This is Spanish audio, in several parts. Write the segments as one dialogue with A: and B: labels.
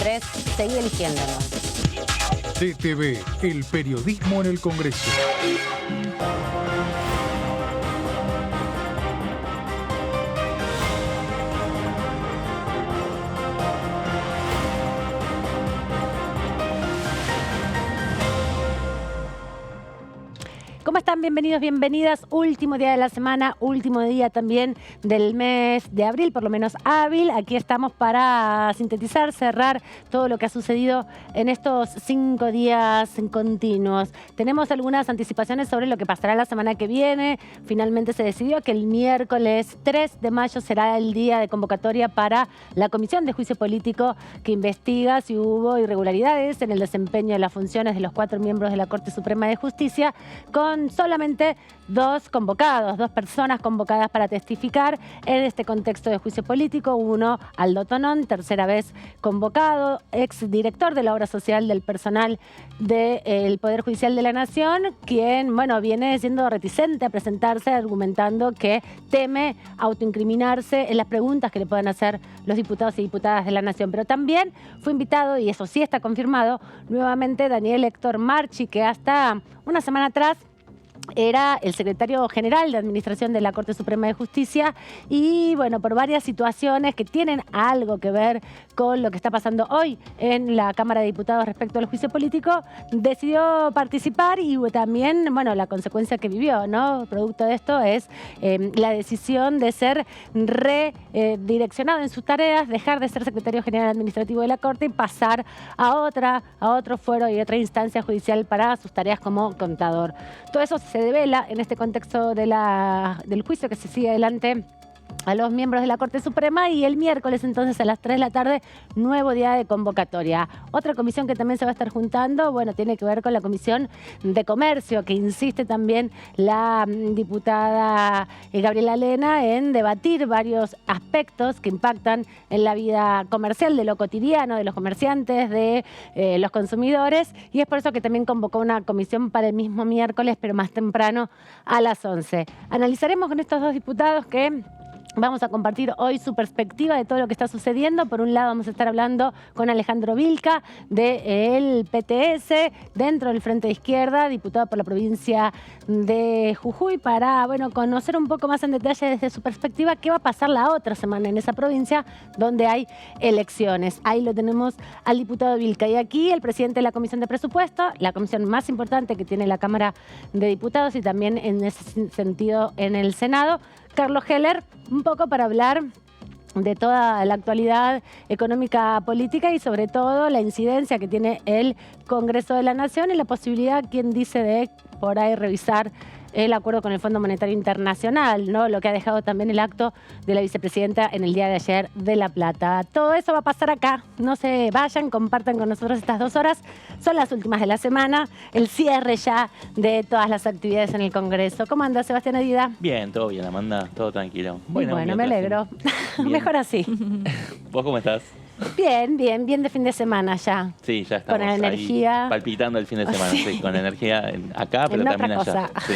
A: 3, seguí eligiéndonos.
B: TTV, el periodismo en el Congreso.
A: ¿Cómo están? Bienvenidos, bienvenidas. Último día de la semana, último día también del mes de abril, por lo menos hábil. Aquí estamos para sintetizar, cerrar todo lo que ha sucedido en estos 5 días continuos. Tenemos algunas anticipaciones sobre lo que pasará la semana que viene. Finalmente se decidió que el miércoles 3 de mayo será el día de convocatoria para la Comisión de Juicio Político que investiga si hubo irregularidades en el desempeño de las funciones de los 4 miembros de la Corte Suprema de Justicia, con solamente 2 convocados, 2 personas convocadas para testificar en este contexto de juicio político. Uno, Aldo Tonón, tercera vez convocado, exdirector de la obra social del personal del Poder Judicial de la Nación, quien, bueno, viene siendo reticente a presentarse, argumentando que teme autoincriminarse en las preguntas que le puedan hacer los diputados y diputadas de la Nación. Pero también fue invitado, y eso sí está confirmado, nuevamente Daniel Héctor Marchi, que hasta una semana atrás era el secretario general de Administración de la Corte Suprema de Justicia y, bueno, por varias situaciones que tienen algo que ver con lo que está pasando hoy en la Cámara de Diputados respecto al juicio político, decidió participar y también, bueno, la consecuencia que vivió, ¿no? Producto de esto es la decisión de ser redireccionado en sus tareas, dejar de ser secretario general administrativo de la Corte y pasar a otro fuero y otra instancia judicial para sus tareas como contador. Todo eso se devela en este contexto de del juicio que se sigue adelante a los miembros de la Corte Suprema, y el miércoles entonces a las 3 de la tarde, nuevo día de convocatoria. Otra comisión que también se va a estar juntando, bueno, tiene que ver con la Comisión de Comercio, que insiste también la diputada Gabriela Lena en debatir varios aspectos que impactan en la vida comercial, de lo cotidiano, de los comerciantes, de los consumidores, y es por eso que también convocó una comisión para el mismo miércoles, pero más temprano, a las 11. Analizaremos con estos 2 diputados que vamos a compartir hoy su perspectiva de todo lo que está sucediendo. Por un lado vamos a estar hablando con Alejandro Vilca del PTS, dentro del Frente de Izquierda, diputado por la provincia de Jujuy, para, bueno, conocer un poco más en detalle desde su perspectiva qué va a pasar la otra semana en esa provincia donde hay elecciones. Ahí lo tenemos al diputado Vilca. Y aquí el presidente de la Comisión de Presupuesto, la comisión más importante que tiene la Cámara de Diputados y también en ese sentido en el Senado, Carlos Heller, un poco para hablar de toda la actualidad económica política y sobre todo la incidencia que tiene el Congreso de la Nación y la posibilidad, quien dice, de por ahí revisar el acuerdo con el Fondo Monetario Internacional, ¿no? Lo que ha dejado también el acto de la vicepresidenta en el día de ayer de La Plata. Todo eso va a pasar acá. No se vayan, compartan con nosotros estas 2 horas. Son las últimas de la semana, el cierre ya de todas las actividades en el Congreso. ¿Cómo anda, Sebastián Edida?
C: Bien, todo bien, Amanda, todo tranquilo.
A: Bueno, me alegro. Mejor así.
C: ¿Vos cómo estás?
A: Bien de fin de semana ya.
C: Sí, ya estamos
A: con la energía,
C: ahí palpitando el fin de semana, sí, con energía acá, pero también allá. Sí.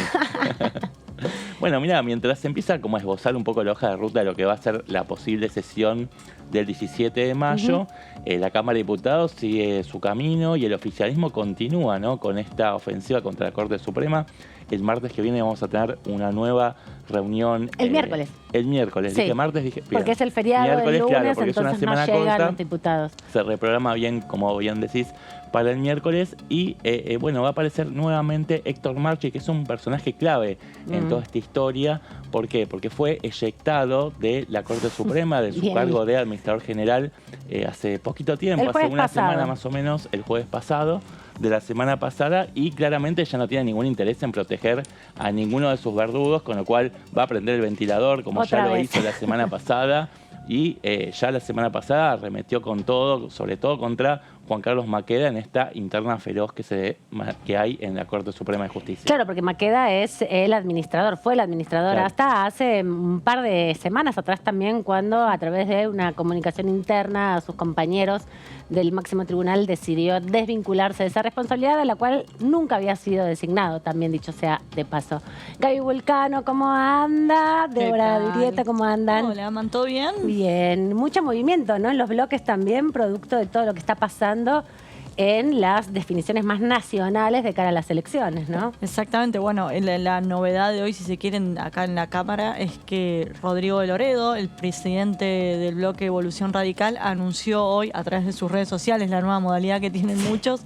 C: Bueno, mira, mientras se empieza como a esbozar un poco la hoja de ruta de lo que va a ser la posible sesión del 17 de mayo, la Cámara de Diputados sigue su camino y el oficialismo continúa, ¿no?, con esta ofensiva contra la Corte Suprema. El martes que viene vamos a tener una nueva reunión.
A: El miércoles.
C: El miércoles.
A: Sí.
C: Dije martes, dije...
A: Porque es el feriado del lunes,
C: claro, porque
A: entonces
C: es una semana
A: no llegan
C: corta,
A: los diputados.
C: Se reprograma bien, como bien decís, para el miércoles. Y bueno, va a aparecer nuevamente Héctor Marchi, que es un personaje clave en toda esta historia. ¿Por qué? Porque fue eyectado de la Corte Suprema, de su cargo de administrador general, hace poquito tiempo, hace una semana más o menos, el jueves pasado de la semana pasada, y claramente ya no tiene ningún interés en proteger a ninguno de sus verdugos, con lo cual va a prender el ventilador, como ya lo hizo la semana pasada, y ya la semana pasada arremetió con todo, sobre todo contra Juan Carlos Maqueda en esta interna feroz que hay en la Corte Suprema de Justicia.
A: Claro, porque Maqueda es el administrador, fue el administrador claro, hasta hace un par de semanas atrás también, cuando a través de una comunicación interna a sus compañeros del máximo tribunal decidió desvincularse de esa responsabilidad, de la cual nunca había sido designado, también dicho sea de paso. Gaby Vulcano, ¿cómo anda? Débora Durieta, ¿cómo andan?
D: Hola, ¿man? ¿Todo bien?
A: Bien, mucho movimiento, ¿no? En los bloques también, producto de todo lo que está pasando en las definiciones más nacionales de cara a las elecciones, ¿no?
D: Exactamente, bueno, la novedad de hoy, si se quieren, acá en la Cámara, es que Rodrigo de Loredo, el presidente del bloque Evolución Radical, anunció hoy a través de sus redes sociales, la nueva modalidad que tienen muchos,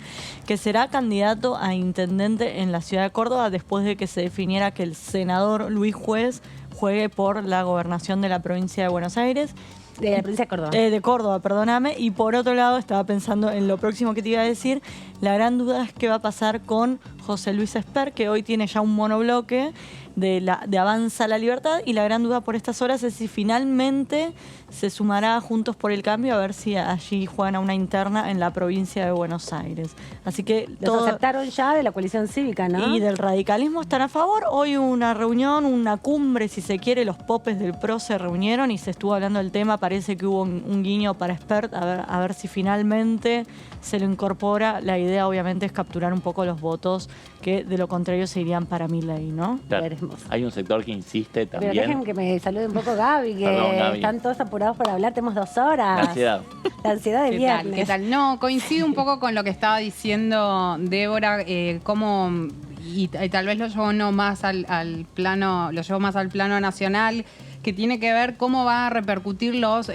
D: que será candidato a intendente en la ciudad de Córdoba después de que se definiera que el senador Luis Juez juegue por la gobernación de la provincia de Buenos Aires.
A: De la provincia de Córdoba.
D: De Córdoba, perdóname. Y por otro lado, estaba pensando en lo próximo que te iba a decir. La gran duda es qué va a pasar con José Luis Esper, que hoy tiene ya un monobloque de Avanza la Libertad. Y la gran duda por estas horas es si finalmente se sumará a Juntos por el Cambio, a ver si allí juegan a una interna en la provincia de Buenos Aires. Así que
A: Los aceptaron ya de la coalición cívica, ¿no?
D: Y del radicalismo están a favor. Hoy hubo una reunión, una cumbre, si se quiere, los popes del PRO se reunieron y se estuvo hablando del tema. Parece que hubo un guiño para Espert, a ver si finalmente se lo incorpora. La idea obviamente es capturar un poco los votos que de lo contrario se irían para Milei, ¿no?
C: Claro.
A: Veremos.
C: Hay un sector que insiste también.
A: Pero dejen que me salude un poco Gaby, que
C: Perdón, Gaby.
A: están todos apurados para hablar, tenemos 2 horas.
C: La ansiedad.
A: La ansiedad de
E: ¿Qué
A: viernes.
E: tal? ¿Qué tal? No, coincido un poco con lo que estaba diciendo Débora, cómo, y tal vez lo llevo no más al plano, lo llevo más al plano nacional, que tiene que ver cómo va a repercutir los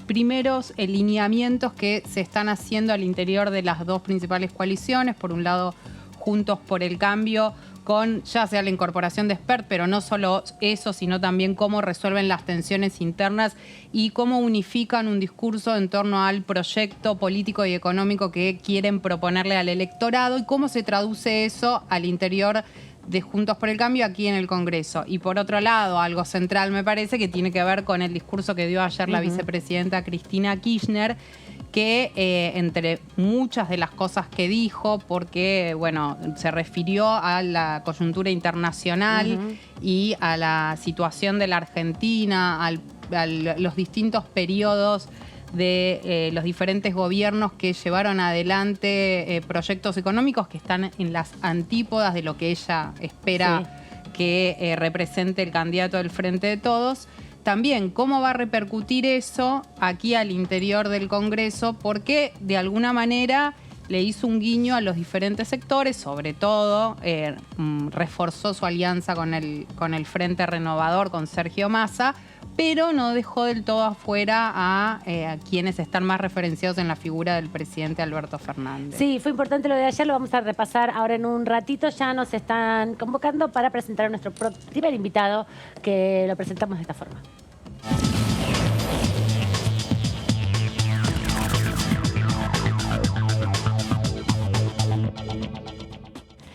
E: primeros lineamientos que se están haciendo al interior de las 2 principales coaliciones. Por un lado, Juntos por el Cambio, con ya sea la incorporación de Espert, pero no solo eso, sino también cómo resuelven las tensiones internas y cómo unifican un discurso en torno al proyecto político y económico que quieren proponerle al electorado y cómo se traduce eso al interior de Juntos por el Cambio aquí en el Congreso. Y por otro lado, algo central me parece que tiene que ver con el discurso que dio ayer la vicepresidenta Cristina Kirchner, que entre muchas de las cosas que dijo, porque bueno, se refirió a la coyuntura internacional y a la situación de la Argentina, a los distintos periodos de los diferentes gobiernos que llevaron adelante proyectos económicos que están en las antípodas de lo que ella espera que represente el candidato del Frente de Todos. También cómo va a repercutir eso aquí al interior del Congreso, porque de alguna manera le hizo un guiño a los diferentes sectores, sobre todo reforzó su alianza con el Frente Renovador, con Sergio Massa, pero no dejó del todo afuera a quienes están más referenciados en la figura del presidente Alberto Fernández.
A: Sí, fue importante lo de ayer, lo vamos a repasar ahora en un ratito. Ya nos están convocando para presentar a nuestro primer invitado, que lo presentamos de esta forma.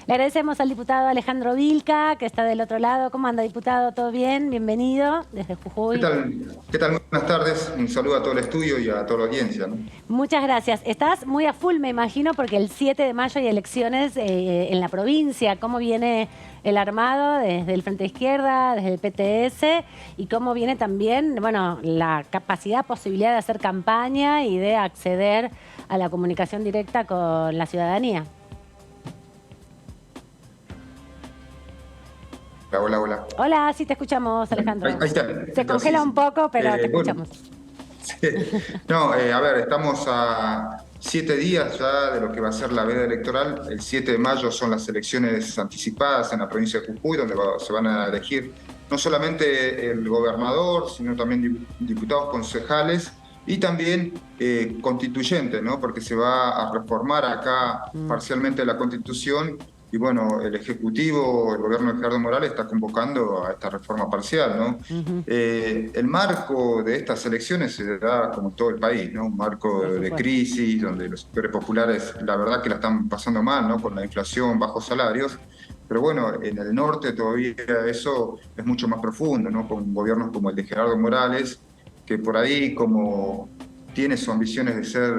A: Le agradecemos al diputado Alejandro Vilca, que está del otro lado. ¿Cómo anda, diputado? ¿Todo bien? Bienvenido desde Jujuy.
F: ¿Qué tal? Buenas tardes. Un saludo a todo el estudio y a toda la audiencia, ¿no?
A: Muchas gracias. Estás muy a full, me imagino, porque el 7 de mayo hay elecciones en la provincia. ¿Cómo viene el armado desde el Frente Izquierda, desde el PTS? Y cómo viene también, bueno, la capacidad, posibilidad de hacer campaña y de acceder a la comunicación directa con la ciudadanía.
F: Hola.
A: Hola, sí te escuchamos, Alejandro.
F: Ahí está.
A: Se congela un poco, pero te
F: bueno,
A: escuchamos.
F: Sí. No, a ver, estamos a 7 días ya de lo que va a ser la veda electoral. El 7 de mayo son las elecciones anticipadas en la provincia de Jujuy, donde se van a elegir no solamente el gobernador, sino también diputados concejales y también constituyentes, ¿no? Porque se va a reformar acá parcialmente la Constitución. Y bueno, el Ejecutivo, el gobierno de Gerardo Morales está convocando a esta reforma parcial, ¿no? El marco de estas elecciones se da como en todo el país, ¿no? Un marco de crisis, donde los sectores populares, la verdad que la están pasando mal, ¿no? Con la inflación, bajos salarios. Pero bueno, en el norte todavía eso es mucho más profundo, ¿no? Con gobiernos como el de Gerardo Morales, que por ahí, como tiene sus ambiciones de ser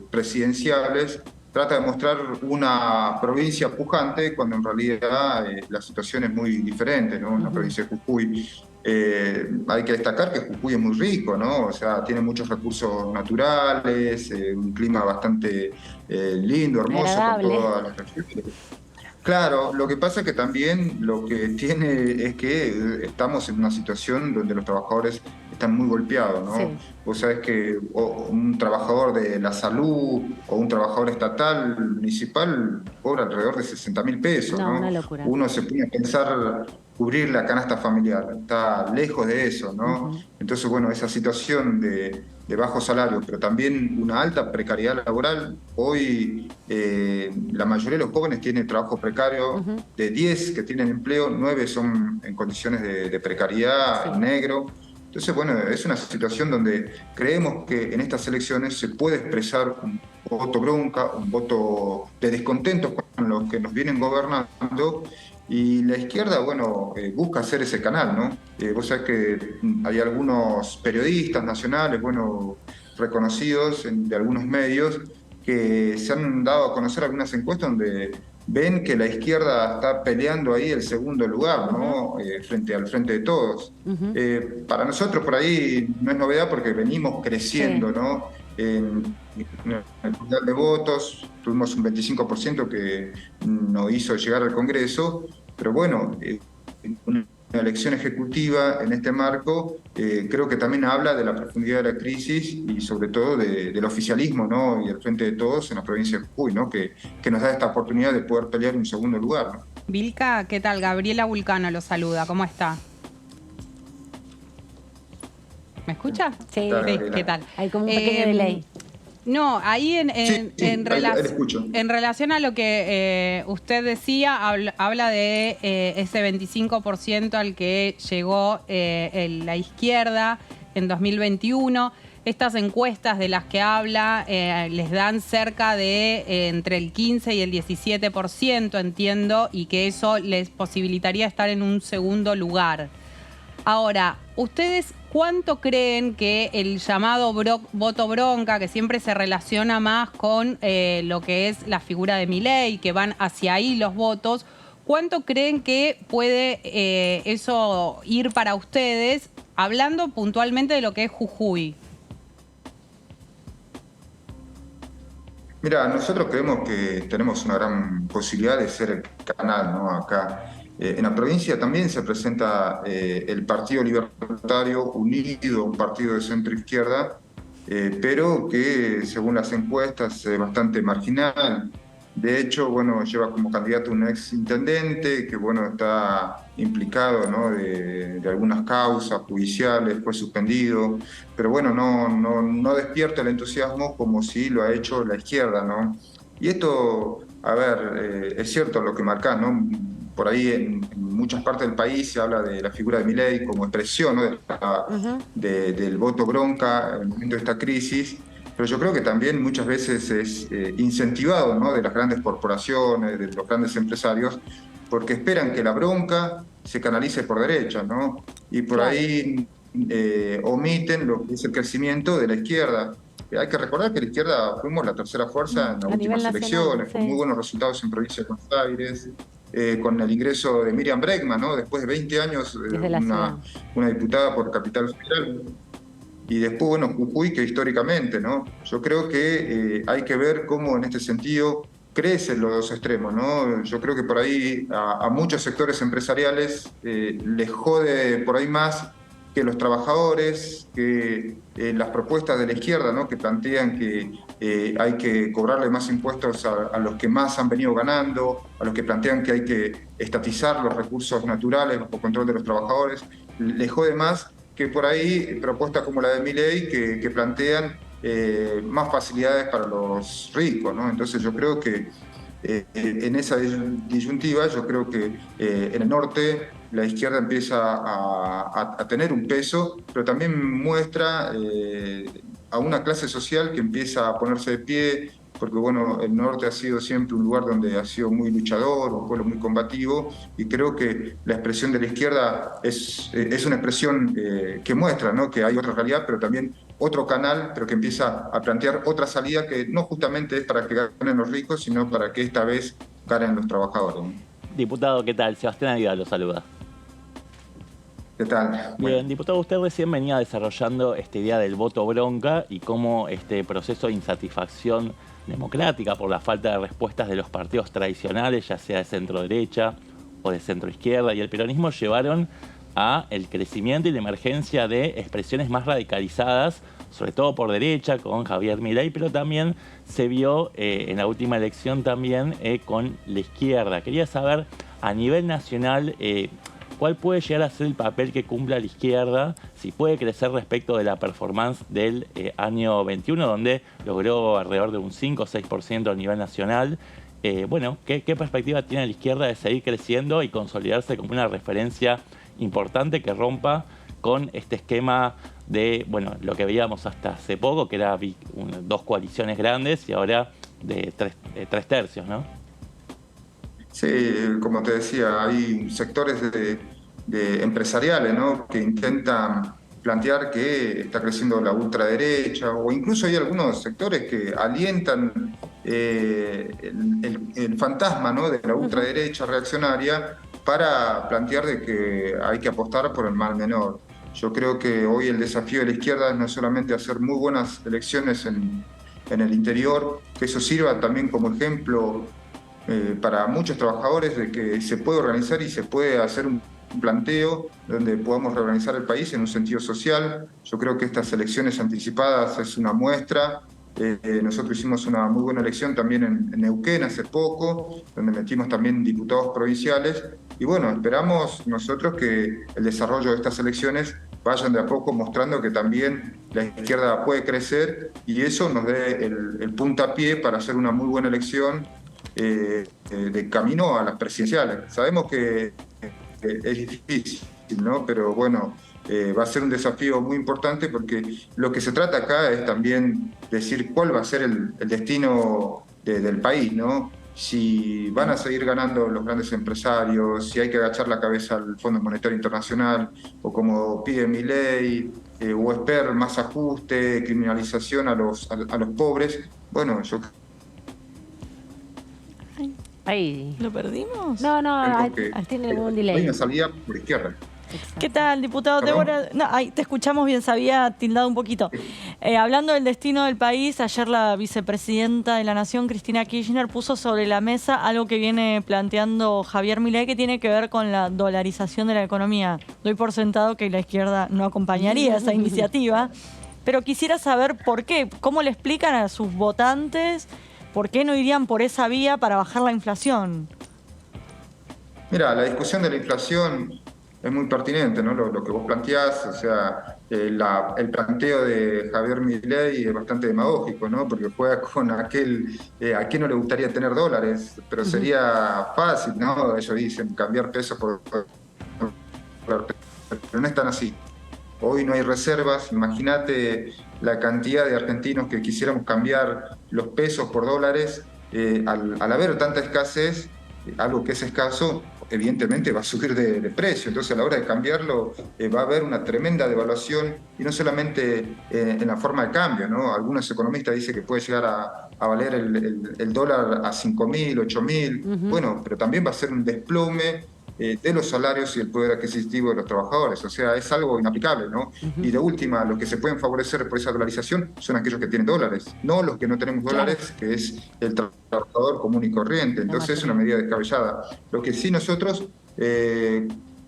F: presidenciables, trata de mostrar una provincia pujante cuando en realidad la situación es muy diferente, ¿no? En la provincia de Jujuy hay que destacar que Jujuy es muy rico, ¿no? O sea, tiene muchos recursos naturales, un clima bastante lindo, hermoso,
A: agradable,
F: con todas las regiones. Claro, lo que pasa es que también lo que tiene es que estamos en una situación donde los trabajadores están muy golpeados, ¿no?
A: Sí.
F: Vos sabés que un trabajador de la salud o un trabajador estatal, municipal, cobra alrededor de 60.000 pesos,
A: No,
F: ¿no?
A: una locura.
F: Uno se pone a pensar cubrir la canasta familiar, está lejos de eso, ¿no? Entonces, bueno, esa situación de bajo salario, pero también una alta precariedad laboral. Hoy la mayoría de los jóvenes tienen trabajo precario. De 10 que tienen empleo, 9 son en condiciones de precariedad, negro. Entonces, bueno, es una situación donde creemos que en estas elecciones se puede expresar un voto bronca, un voto de descontento con los que nos vienen gobernando. Y la izquierda, bueno, busca hacer ese canal, ¿no? Vos sabés que hay algunos periodistas nacionales, bueno, reconocidos de algunos medios, que se han dado a conocer algunas encuestas donde ven que la izquierda está peleando ahí el segundo lugar, ¿no? Frente al Frente de Todos. Para nosotros por ahí no es novedad porque venimos creciendo, ¿no? En el total de votos tuvimos un 25% que nos hizo llegar al Congreso, pero bueno, una elección ejecutiva en este marco creo que también habla de la profundidad de la crisis y sobre todo del oficialismo, ¿no? Y el Frente de Todos en la provincia de Jujuy, ¿no? Que nos da esta oportunidad de poder pelear un segundo lugar, ¿no?
E: Vilca, ¿qué tal? Gabriela Vulcano lo saluda, ¿cómo está? ¿Me escucha?
A: Sí.
E: ¿Qué tal?
A: Hay como un pequeño delay.
E: No, ahí
F: Sí, ahí escucho.
E: en relación a lo que usted decía, habla de ese 25% al que llegó la izquierda en 2021. Estas encuestas de las que habla les dan cerca de entre el 15 y el 17%, entiendo, y que eso les posibilitaría estar en un segundo lugar. Ahora, ¿ustedes cuánto creen que el llamado voto bronca, que siempre se relaciona más con lo que es la figura de Milei, que van hacia ahí los votos, cuánto creen que puede eso ir para ustedes, hablando puntualmente de lo que es Jujuy?
F: Mira, nosotros creemos que tenemos una gran posibilidad de ser el canal, ¿no? Acá. En la provincia también se presenta el Partido Libertario Unido, un partido de centro-izquierda, pero que según las encuestas es bastante marginal. De hecho, bueno, lleva como candidato un ex intendente que, bueno, está implicado, ¿no? de algunas causas judiciales, fue suspendido, pero bueno, no despierta el entusiasmo como si lo ha hecho la izquierda, ¿no? Y esto, a ver, es cierto lo que marcás, ¿no? Por ahí en muchas partes del país se habla de la figura de Milei como expresión, ¿no? Del voto bronca en el momento de esta crisis, pero yo creo que también muchas veces es incentivado, ¿no? De las grandes corporaciones, de los grandes empresarios, porque esperan que la bronca se canalice por derecha, ¿no? Y por ahí omiten lo que es el crecimiento de la izquierda. Hay que recordar que la izquierda fuimos la tercera fuerza en las últimas elecciones, con muy buenos resultados en provincia de Buenos Aires, con el ingreso de Miriam Bregman, ¿no? Después de 20 años, una diputada por Capital Federal. Y después, bueno, Jujuy, que históricamente, ¿no? Yo creo que hay que ver cómo en este sentido crecen los dos extremos, ¿no? Yo creo que por ahí a muchos sectores empresariales les jode por ahí más que los trabajadores, que las propuestas de la izquierda, ¿no? Que plantean que hay que cobrarle más impuestos a los que más han venido ganando, a los que plantean que hay que estatizar los recursos naturales bajo control de los trabajadores, les jode más que por ahí propuestas como la de Milei que plantean más facilidades para los ricos, ¿no? Entonces yo creo que en esa disyuntiva, yo creo que en el norte la izquierda empieza a tener un peso, pero también muestra a una clase social que empieza a ponerse de pie, porque bueno, el norte ha sido siempre un lugar donde ha sido muy luchador, un pueblo muy combativo, y creo que la expresión de la izquierda es una expresión que muestra, ¿no? Que hay otra realidad, pero también otro canal, pero que empieza a plantear otra salida que no justamente es para que ganen los ricos, sino para que esta vez ganen los trabajadores, ¿no?
C: Diputado, ¿qué tal? Sebastián Aguilar lo saluda.
F: ¿Qué tal?
C: Bien,
F: Bueno.
C: diputado, usted recién venía desarrollando esta idea del voto bronca y cómo este proceso de insatisfacción democrática, por la falta de respuestas de los partidos tradicionales, ya sea de centro-derecha o de centro-izquierda, y el peronismo llevaron a el crecimiento y la emergencia de expresiones más radicalizadas, sobre todo por derecha, con Javier Milei, pero también se vio en la última elección también con la izquierda. Quería saber, a nivel nacional, ¿cuál puede llegar a ser el papel que cumpla la izquierda? Si puede crecer respecto de la performance del año 21, donde logró alrededor de un 5 o 6% a nivel nacional. Bueno, ¿qué perspectiva tiene la izquierda de seguir creciendo y consolidarse como una referencia importante que rompa con este esquema de, bueno, lo que veíamos hasta hace poco, que era dos coaliciones grandes y ahora de tres tercios, ¿no?
F: Sí, como te decía, hay sectores de empresariales, ¿no?, que intentan plantear que está creciendo la ultraderecha, o incluso hay algunos sectores que alientan el fantasma, ¿no?, de la ultraderecha reaccionaria para plantear de que hay que apostar por el mal menor. Yo creo que hoy el desafío de la izquierda es no solamente hacer muy buenas elecciones en el interior, que eso sirva también como ejemplo para muchos trabajadores de que se puede organizar y se puede hacer un planteo donde podamos reorganizar el país en un sentido social. Yo creo que estas elecciones anticipadas es una muestra. Nosotros hicimos una muy buena elección también en Neuquén hace poco, donde metimos también diputados provinciales. Y bueno, esperamos nosotros que el desarrollo de estas elecciones vayan de a poco mostrando que también la izquierda puede crecer y eso nos dé el puntapié para hacer una muy buena elección de camino a las presidenciales. Sabemos que es difícil, ¿no? Pero bueno, va a ser un desafío muy importante porque lo que se trata acá es también decir cuál va a ser el destino del país, ¿no? Si van a seguir ganando los grandes empresarios, si hay que agachar la cabeza al Fondo Monetario Internacional, o como pide Milei, o esperar más ajuste, criminalización a los pobres. Bueno, yo
A: Ahí.
D: ¿Lo perdimos?
A: No,
F: creo que
A: tiene un
F: hay
A: delay.
F: una salida por izquierda.
D: ¿Qué tal, diputado
F: ¿Perdón?
D: Débora? No, ahí te escuchamos bien, se había tildado un poquito. Hablando del destino del país, ayer la vicepresidenta de la Nación, Cristina Kirchner, puso sobre la mesa algo que viene planteando Javier Milei, que tiene que ver con la dolarización de la economía. Doy por sentado que la izquierda no acompañaría esa iniciativa, pero quisiera saber por qué, cómo le explican a sus votantes por qué no irían por esa vía para bajar la inflación.
F: Mira, la discusión de la inflación es muy pertinente, ¿no? Lo que vos planteás, o sea, el planteo de Javier Milei es bastante demagógico, ¿no? Porque juega con a quién no le gustaría tener dólares, pero sería fácil, ¿no? Ellos dicen cambiar pesos por pero no es tan así. Hoy no hay reservas, imagínate la cantidad de argentinos que quisiéramos cambiar los pesos por dólares, al haber tanta escasez, algo que es escaso, evidentemente va a subir de precio. Entonces, a la hora de cambiarlo, va a haber una tremenda devaluación, y no solamente en la forma de cambio, ¿no? Algunos economistas dicen que puede llegar a valer el dólar a 5.000, 8.000. Bueno, pero también va a ser un desplome de los salarios y el poder adquisitivo de los trabajadores. O sea, es algo inaplicable, ¿no? Y de última, los que se pueden favorecer por esa dolarización son aquellos que tienen dólares, no los que no tenemos dólares, que es el trabajador común y corriente. Entonces es una medida descabellada. Lo que sí nosotros,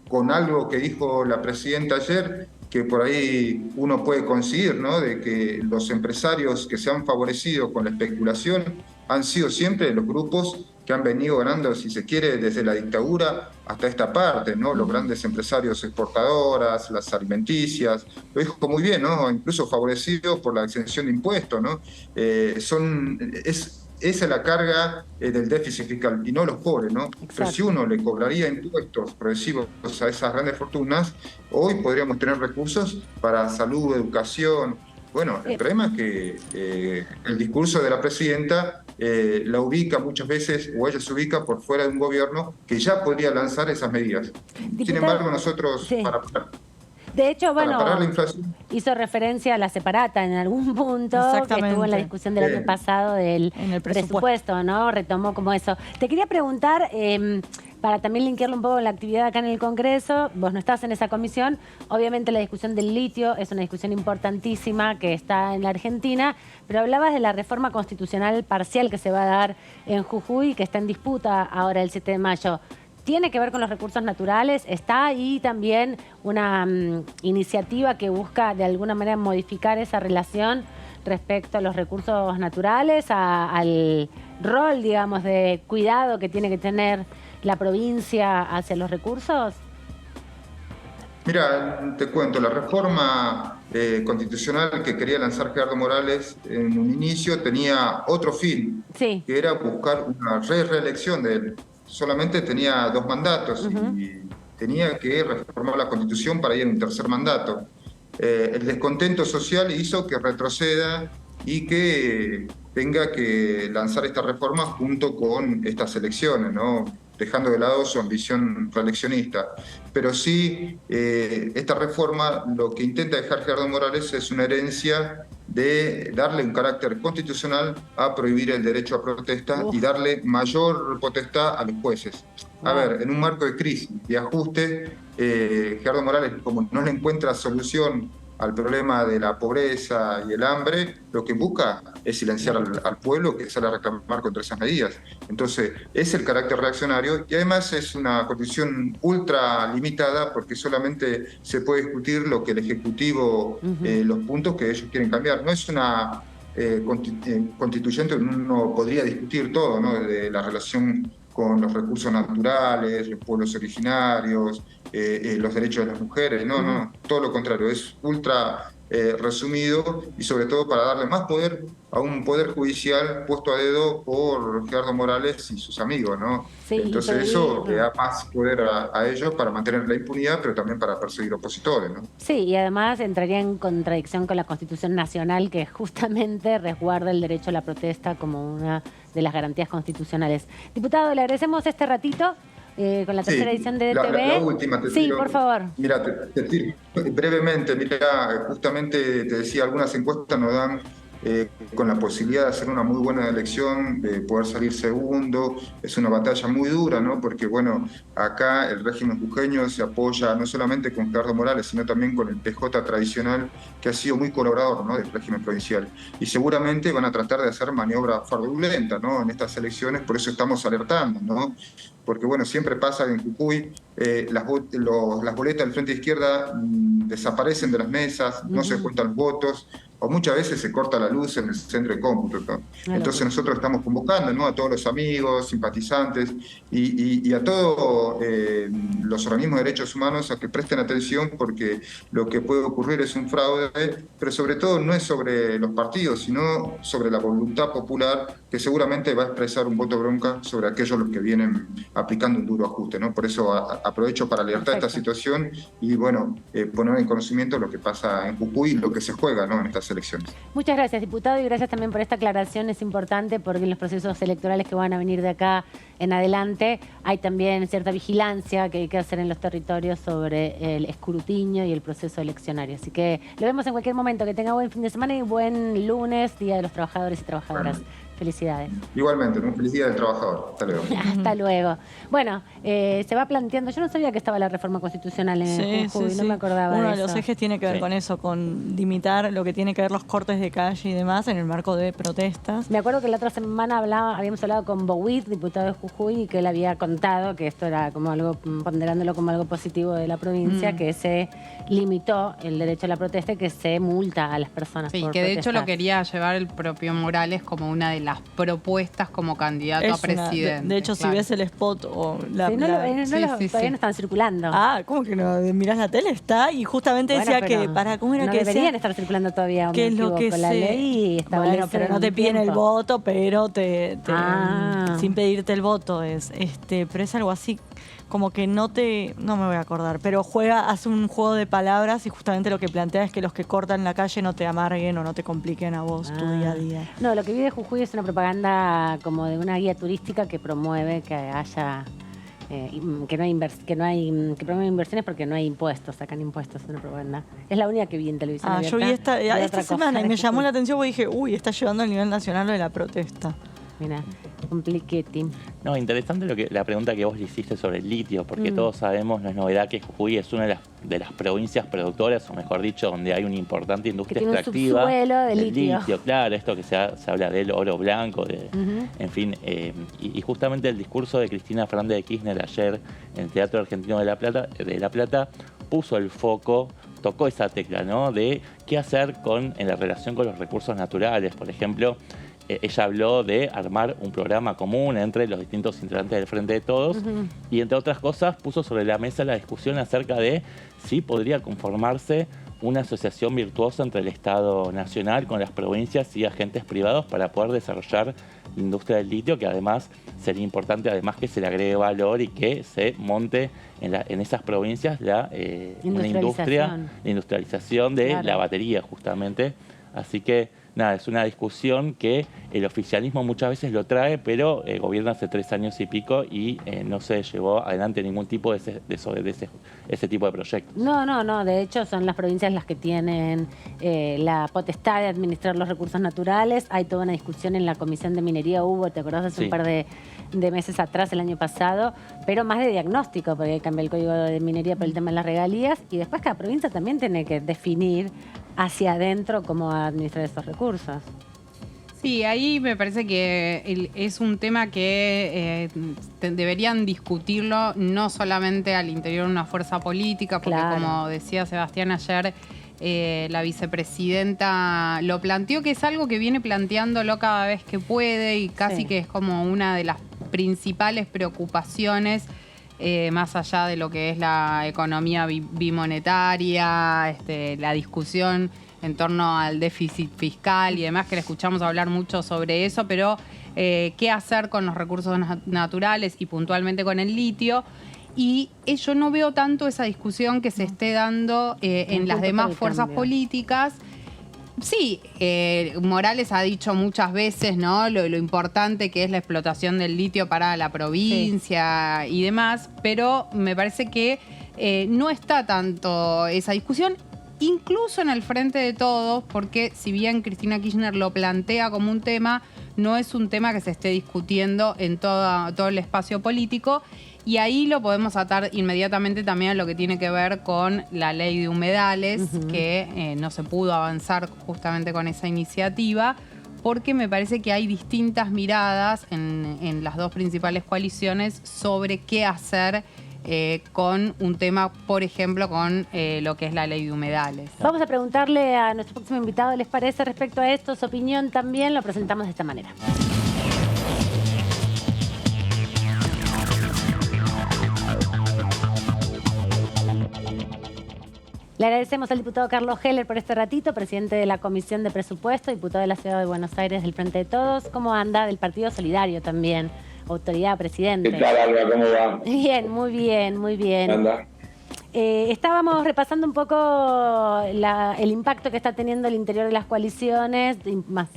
F: con algo que dijo la presidenta ayer, que por ahí uno puede conseguir, ¿no?, de que los empresarios que se han favorecido con la especulación han sido siempre los grupos que han venido ganando, si se quiere, desde la dictadura hasta esta parte, ¿no? Los grandes empresarios exportadoras, las alimenticias, lo dijo muy bien, ¿no? Incluso favorecidos por la exención de impuestos, ¿no? Esa es la carga del déficit fiscal, y no los pobres, ¿no?
A: Exacto.
F: Pero si uno le cobraría impuestos progresivos a esas grandes fortunas, hoy podríamos tener recursos para salud, educación. Bueno, el problema es que el discurso de la presidenta la ubica muchas veces, o ella se ubica por fuera de un gobierno que ya podría lanzar esas medidas.
A: Diputado,
F: sin embargo, nosotros,
A: sí.
F: para
A: De hecho, bueno,
F: parar la inflación,
A: hizo referencia a la separata en algún punto, que
D: Exactamente.
A: estuvo en la discusión del año pasado del
D: En el
A: presupuesto, ¿no? Retomó como eso. Te quería preguntar, para también linkearlo un poco con la actividad acá en el Congreso, vos no estás en esa comisión, obviamente la discusión del litio es una discusión importantísima que está en la Argentina, pero hablabas de la reforma constitucional parcial que se va a dar en Jujuy, que está en disputa ahora el 7 de mayo. ¿Tiene que ver con los recursos naturales? ¿Está ahí también una iniciativa que busca de alguna manera modificar esa relación respecto a los recursos naturales, al rol, digamos, de cuidado que tiene que tener la provincia hacia los recursos?
F: Mira, te cuento, la reforma constitucional que quería lanzar Gerardo Morales en un inicio tenía otro fin,
A: Sí.
F: que era buscar una reelección de él. Solamente tenía 2 mandatos y tenía que reformar la Constitución para ir en un tercer mandato. El descontento social hizo que retroceda y que tenga que lanzar esta reforma junto con estas elecciones, ¿no? Dejando de lado su ambición reeleccionista. Pero sí, esta reforma lo que intenta dejar Gerardo Morales es una herencia de darle un carácter constitucional a prohibir el derecho a protesta y darle mayor potestad a los jueces. A ver, en un marco de crisis y ajuste, Gerardo Morales, como no le encuentra solución al problema de la pobreza y el hambre, lo que busca es silenciar al pueblo que sale a reclamar contra esas medidas. Entonces, es el carácter reaccionario y además es una constitución ultra limitada porque solamente se puede discutir lo que el Ejecutivo, los puntos que ellos quieren cambiar. No es una constituyente donde uno podría discutir todo, ¿no? De la relación con los recursos naturales, los pueblos originarios, los derechos de las mujeres. No, todo lo contrario, es ultra resumido y sobre todo para darle más poder a un poder judicial puesto a dedo por Gerardo Morales y sus amigos, ¿no?
A: Sí,
F: entonces eso le da más poder a ellos para mantener la impunidad, pero también para perseguir opositores, ¿no?
A: Sí, y además entraría en contradicción con la Constitución Nacional, que justamente resguarda el derecho a la protesta como una de las garantías constitucionales. Diputado, le agradecemos este ratito con la tercera edición de DTV.
F: La última, te
A: sí,
F: tiro,
A: por favor.
F: Mira, te tiro brevemente, mira, justamente te decía, algunas encuestas nos dan con la posibilidad de hacer una muy buena elección, de poder salir segundo. Es una batalla muy dura, ¿no? Porque, bueno, acá el régimen jujeño se apoya no solamente con Gerardo Morales, sino también con el PJ tradicional, que ha sido muy colaborador, ¿no? Del régimen provincial. Y seguramente van a tratar de hacer maniobras fraudulentas, ¿no? En estas elecciones, por eso estamos alertando, ¿no? Porque, bueno, siempre pasa que en Jujuy las boletas del Frente Izquierda desaparecen de las mesas, no se cuentan los votos, o muchas veces se corta la luz en el centro de cómputo, ¿no? Entonces nosotros estamos convocando, ¿no? A todos los amigos, simpatizantes y a todos los organismos de derechos humanos a que presten atención, porque lo que puede ocurrir es un fraude, pero sobre todo no es sobre los partidos, sino sobre la voluntad popular, que seguramente va a expresar un voto bronca sobre aquellos los que vienen aplicando un duro ajuste, ¿no? Por eso aprovecho para alertar esta situación y, bueno, poner en conocimiento lo que pasa en Jujuy y lo que se juega, ¿no? En estas elecciones.
A: Muchas gracias, diputado, y gracias también por esta aclaración. Es importante porque en los procesos electorales que van a venir de acá en adelante hay también cierta vigilancia que hay que hacer en los territorios sobre el escrutinio y el proceso eleccionario. Así que lo vemos en cualquier momento. Que tenga buen fin de semana y buen lunes, Día de los Trabajadores y Trabajadoras. Bueno. Felicidades.
F: Igualmente, una felicidad del trabajador. Hasta luego.
A: Hasta luego. Bueno, se va planteando, yo no sabía que estaba la reforma constitucional en Jujuy, no me acordaba
D: Uno
A: de
D: de
A: eso.
D: los ejes tiene que ver con eso, con limitar lo que tiene que ver los cortes de calle y demás en el marco de protestas.
A: Me acuerdo que la otra semana habíamos hablado con Bowit, diputado de Jujuy, y que él había contado que esto era como algo, ponderándolo como algo positivo de la provincia, que se limitó el derecho a la protesta y que se multa a las personas.
E: Sí,
A: por
E: que de hecho
A: protestar.
E: lo quería llevar el propio Morales como una de las propuestas como candidato a presidente.
D: De hecho,
E: claro.
D: si ves el spot o la...
A: Sí, todavía no están circulando.
D: Ah, ¿cómo que no? Mirás la tele, está, y justamente
A: Bueno,
D: decía
A: pero
D: que, ¿cómo era
A: no
D: que
A: deberían
D: decía?
A: estar circulando todavía,
D: Que es lo que
A: la ley establece.
D: Bueno, pero no te
A: un
D: piden el
A: tiempo.
D: voto, pero
A: Ah.
D: sin pedirte el voto pero es algo así como que no me voy a acordar, pero hace un juego de palabras y justamente lo que plantea es que los que cortan la calle no te amarguen o no te compliquen a vos tu día a día.
A: No, lo que vi de Jujuy es una propaganda como de una guía turística que promueve que haya que promueve inversiones porque no hay impuestos, sacan impuestos en una propaganda. Es la única que vi en televisión abierta.
D: Yo vi
A: Vi
D: esta
A: otra
D: semana
A: cosa
D: y me
A: de
D: llamó
A: Jujuy.
D: la atención porque dije, está llevando al nivel nacional lo de la protesta.
A: Mira, compliquete.
C: No, interesante la pregunta que vos le hiciste sobre el litio, porque todos sabemos, no es novedad, que Jujuy es una de las provincias productoras, o mejor dicho, donde hay una importante industria
A: que tiene
C: extractiva.
A: Un subsuelo de
C: del
A: litio.
C: Claro, esto que se habla del oro blanco, en fin. Y justamente el discurso de Cristina Fernández de Kirchner ayer en el Teatro Argentino de La Plata puso el foco, tocó esa tecla, ¿no? De qué hacer en la relación con los recursos naturales. Por ejemplo, ella habló de armar un programa común entre los distintos integrantes del Frente de Todos y, entre otras cosas, puso sobre la mesa la discusión acerca de si podría conformarse una asociación virtuosa entre el Estado Nacional con las provincias y agentes privados para poder desarrollar la industria del litio, que además sería importante, además que se le agregue valor y que se monte en esas provincias una industria, la industrialización de la batería, justamente. Así que, nada, es una discusión que el oficialismo muchas veces lo trae, pero gobierna hace 3 años y pico y no se llevó adelante ningún tipo de ese tipo de proyectos.
A: No, de hecho son las provincias las que tienen la potestad de administrar los recursos naturales. Hay toda una discusión en la Comisión de Minería, ¿te acordás? Hace un par de meses atrás, el año pasado, pero más de diagnóstico, porque cambió el Código de Minería por el tema de las regalías, y después cada provincia también tiene que definir hacia adentro cómo administrar esos recursos.
E: Sí, ahí me parece que es un tema que deberían discutirlo no solamente al interior de una fuerza política, porque como decía Sebastián ayer, la vicepresidenta lo planteó, que es algo que viene planteándolo cada vez que puede y casi que es como una de las principales preocupaciones, más allá de lo que es la economía bimonetaria, la discusión en torno al déficit fiscal y demás, que le escuchamos hablar mucho sobre eso, pero qué hacer con los recursos naturales y puntualmente con el litio. Y yo no veo tanto esa discusión que se esté dando en las demás fuerzas políticas. Sí, Morales ha dicho muchas veces, ¿no?, lo importante que es la explotación del litio para la provincia y demás, pero me parece que no está tanto esa discusión, incluso en el Frente de Todos, porque si bien Cristina Kirchner lo plantea como un tema, no es un tema que se esté discutiendo en todo el espacio político. Y ahí lo podemos atar inmediatamente también a lo que tiene que ver con la ley de humedales, que no se pudo avanzar justamente con esa iniciativa, porque me parece que hay distintas miradas en las dos principales coaliciones sobre qué hacer con un tema, por ejemplo, con lo que es la ley de humedales.
A: Vamos a preguntarle a nuestro próximo invitado, ¿les parece respecto a esto? Su opinión también, lo presentamos de esta manera. Le agradecemos al diputado Carlos Heller por este ratito, presidente de la Comisión de Presupuesto, diputado de la Ciudad de Buenos Aires del Frente de Todos. ¿Cómo anda? Del Partido Solidario también, autoridad, presidente.
G: ¿Qué tal, Alba? ¿Cómo va?
A: Bien, muy bien, muy bien.
G: ¿Anda?
A: Estábamos repasando un poco el impacto que está teniendo el interior de las coaliciones, más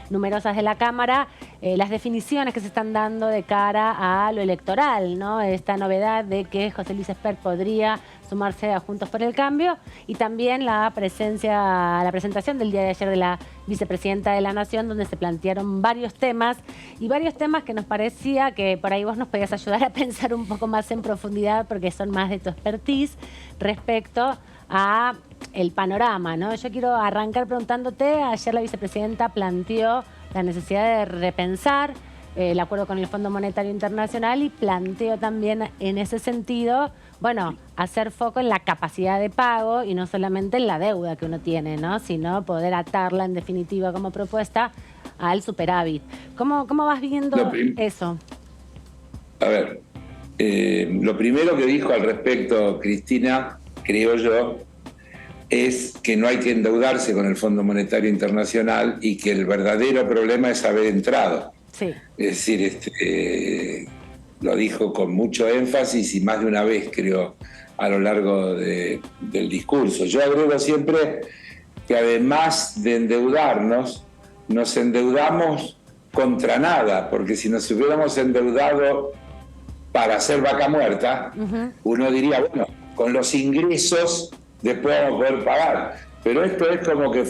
A: numerosas de la Cámara, las definiciones que se están dando de cara a lo electoral, ¿no? Esta novedad de que José Luis Espert podría sumarse a Juntos por el Cambio y también la presentación del día de ayer de la vicepresidenta de la Nación, donde se plantearon varios temas que nos parecía que por ahí vos nos podías ayudar a pensar un poco más en profundidad, porque son más de tu expertise respecto a el panorama, ¿no? Yo quiero arrancar preguntándote, ayer la vicepresidenta planteó la necesidad de repensar el acuerdo con el Fondo Monetario Internacional y planteó también en ese sentido, bueno, hacer foco en la capacidad de pago y no solamente en la deuda que uno tiene, ¿no?, sino poder atarla en definitiva como propuesta al superávit. ¿Cómo vas viendo eso?
G: A ver, lo primero que dijo al respecto Cristina, creo yo, es que no hay que endeudarse con el Fondo Monetario Internacional y que el verdadero problema es haber entrado.
A: Sí.
G: Es decir, lo dijo con mucho énfasis y más de una vez, creo, a lo largo del discurso. Yo agrego siempre que además de endeudarnos, nos endeudamos contra nada, porque si nos hubiéramos endeudado para hacer vaca muerta, uno diría, bueno, con los ingresos después vamos a poder pagar. Pero esto es como que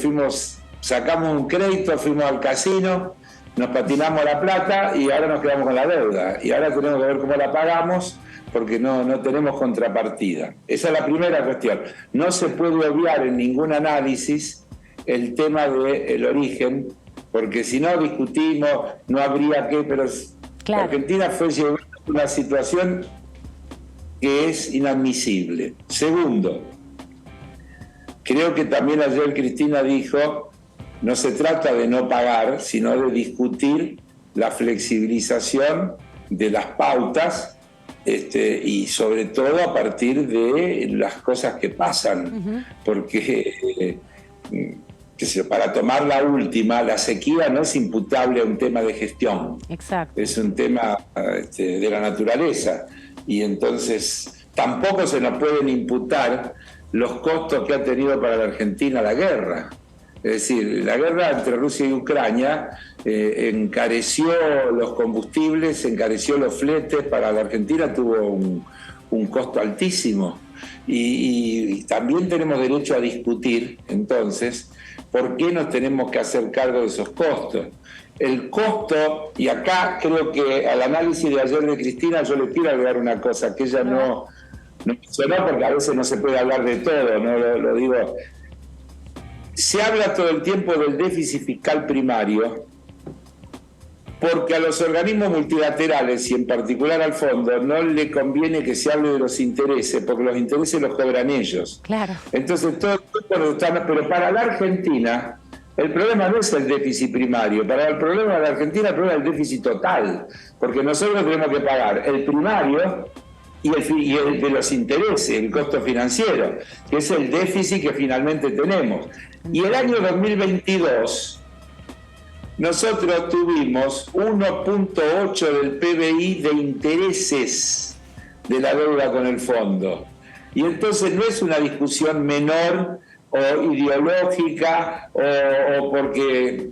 G: sacamos un crédito, fuimos al casino, nos patinamos la plata y ahora nos quedamos con la deuda. Y ahora tenemos que ver cómo la pagamos porque no tenemos contrapartida. Esa es la primera cuestión. No se puede obviar en ningún análisis el tema del origen, porque si no discutimos, no habría que... Pero claro. Argentina fue llevada a una situación que es inadmisible. Segundo, creo que también ayer Cristina dijo, no se trata de no pagar, sino de discutir la flexibilización de las pautas y sobre todo a partir de las cosas que pasan, porque para tomar la última, la sequía no es imputable a un tema de gestión.
A: Exacto.
G: Es un tema de la naturaleza y entonces tampoco se nos pueden imputar los costos que ha tenido para la Argentina la guerra. Es decir, la guerra entre Rusia y Ucrania encareció los combustibles, encareció los fletes, para la Argentina tuvo un costo altísimo. Y también tenemos derecho a discutir, entonces, por qué nos tenemos que hacer cargo de esos costos. El costo, y acá creo que al análisis de ayer de Cristina yo le quiero agregar una cosa, que ella no mencionó, porque a veces no se puede hablar de todo, ¿no? Lo digo. Se habla todo el tiempo del déficit fiscal primario, porque a los organismos multilaterales y en particular al fondo no le conviene que se hable de los intereses, porque los intereses los cobran ellos.
A: Claro.
G: Entonces todo el tiempo pero para la Argentina el problema no es el déficit primario, para el problema de la Argentina el problema es el déficit total, porque nosotros tenemos que pagar el primario y el de los intereses, el costo financiero, que es el déficit que finalmente tenemos. Y el año 2022 nosotros tuvimos 1.8 del PBI de intereses de la deuda con el fondo. Y entonces no es una discusión menor o ideológica o porque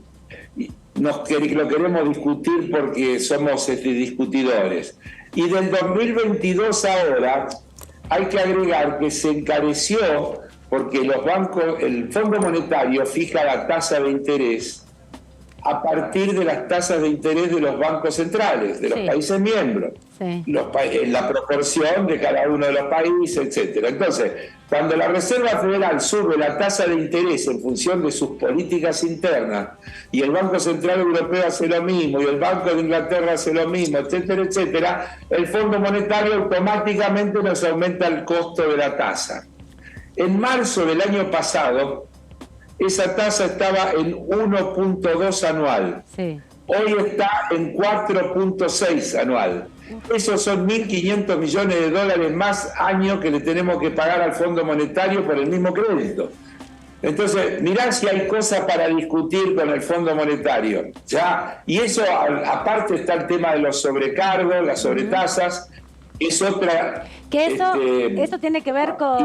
G: lo queremos discutir porque somos discutidores. Y del 2022 ahora hay que agregar que se encareció porque los bancos, el Fondo Monetario fija la tasa de interés a partir de las tasas de interés de los bancos centrales, de los países miembros, la proporción de cada uno de los países, etcétera. Entonces, cuando la Reserva Federal sube la tasa de interés en función de sus políticas internas, y el Banco Central Europeo hace lo mismo, y el Banco de Inglaterra hace lo mismo, etcétera, etcétera, el Fondo Monetario automáticamente nos aumenta el costo de la tasa. En marzo del año pasado, esa tasa estaba en 1.2 anual. Sí. Hoy está en 4.6 anual. Esos son 1.500 millones de dólares más año que le tenemos que pagar al Fondo Monetario por el mismo crédito. Entonces, mirá si hay cosas para discutir con el Fondo Monetario. ¿Ya? Y eso, aparte está el tema de los sobrecargos, las sobretasas. Es otra...
A: Que eso tiene que ver con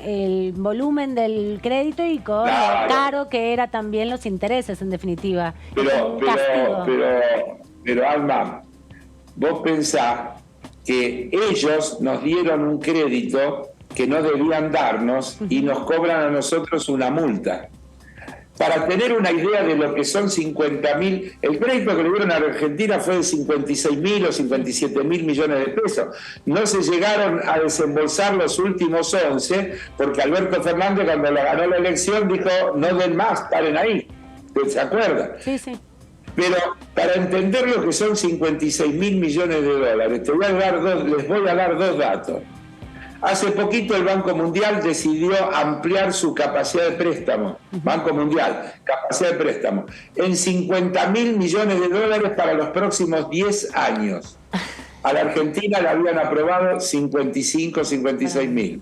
A: el volumen del crédito y con lo caro que era también los intereses, en definitiva.
G: Pero Alma, vos pensás que ellos nos dieron un crédito que no debían darnos y nos cobran a nosotros una multa. Para tener una idea de lo que son 50.000, el crédito que le dieron a la Argentina fue de 56.000 o 57.000 millones de pesos. No se llegaron a desembolsar los últimos 11, porque Alberto Fernández, cuando la ganó la elección, dijo, no den más, paren ahí. ¿Se acuerdan?
A: Sí, sí.
G: Pero para entender lo que son 56.000 millones de dólares, les voy a dar dos datos. Hace poquito el Banco Mundial decidió ampliar su capacidad de préstamo. Banco Mundial, capacidad de préstamo, en 50.000 millones de dólares para los próximos 10 años. A la Argentina le habían aprobado 56.000.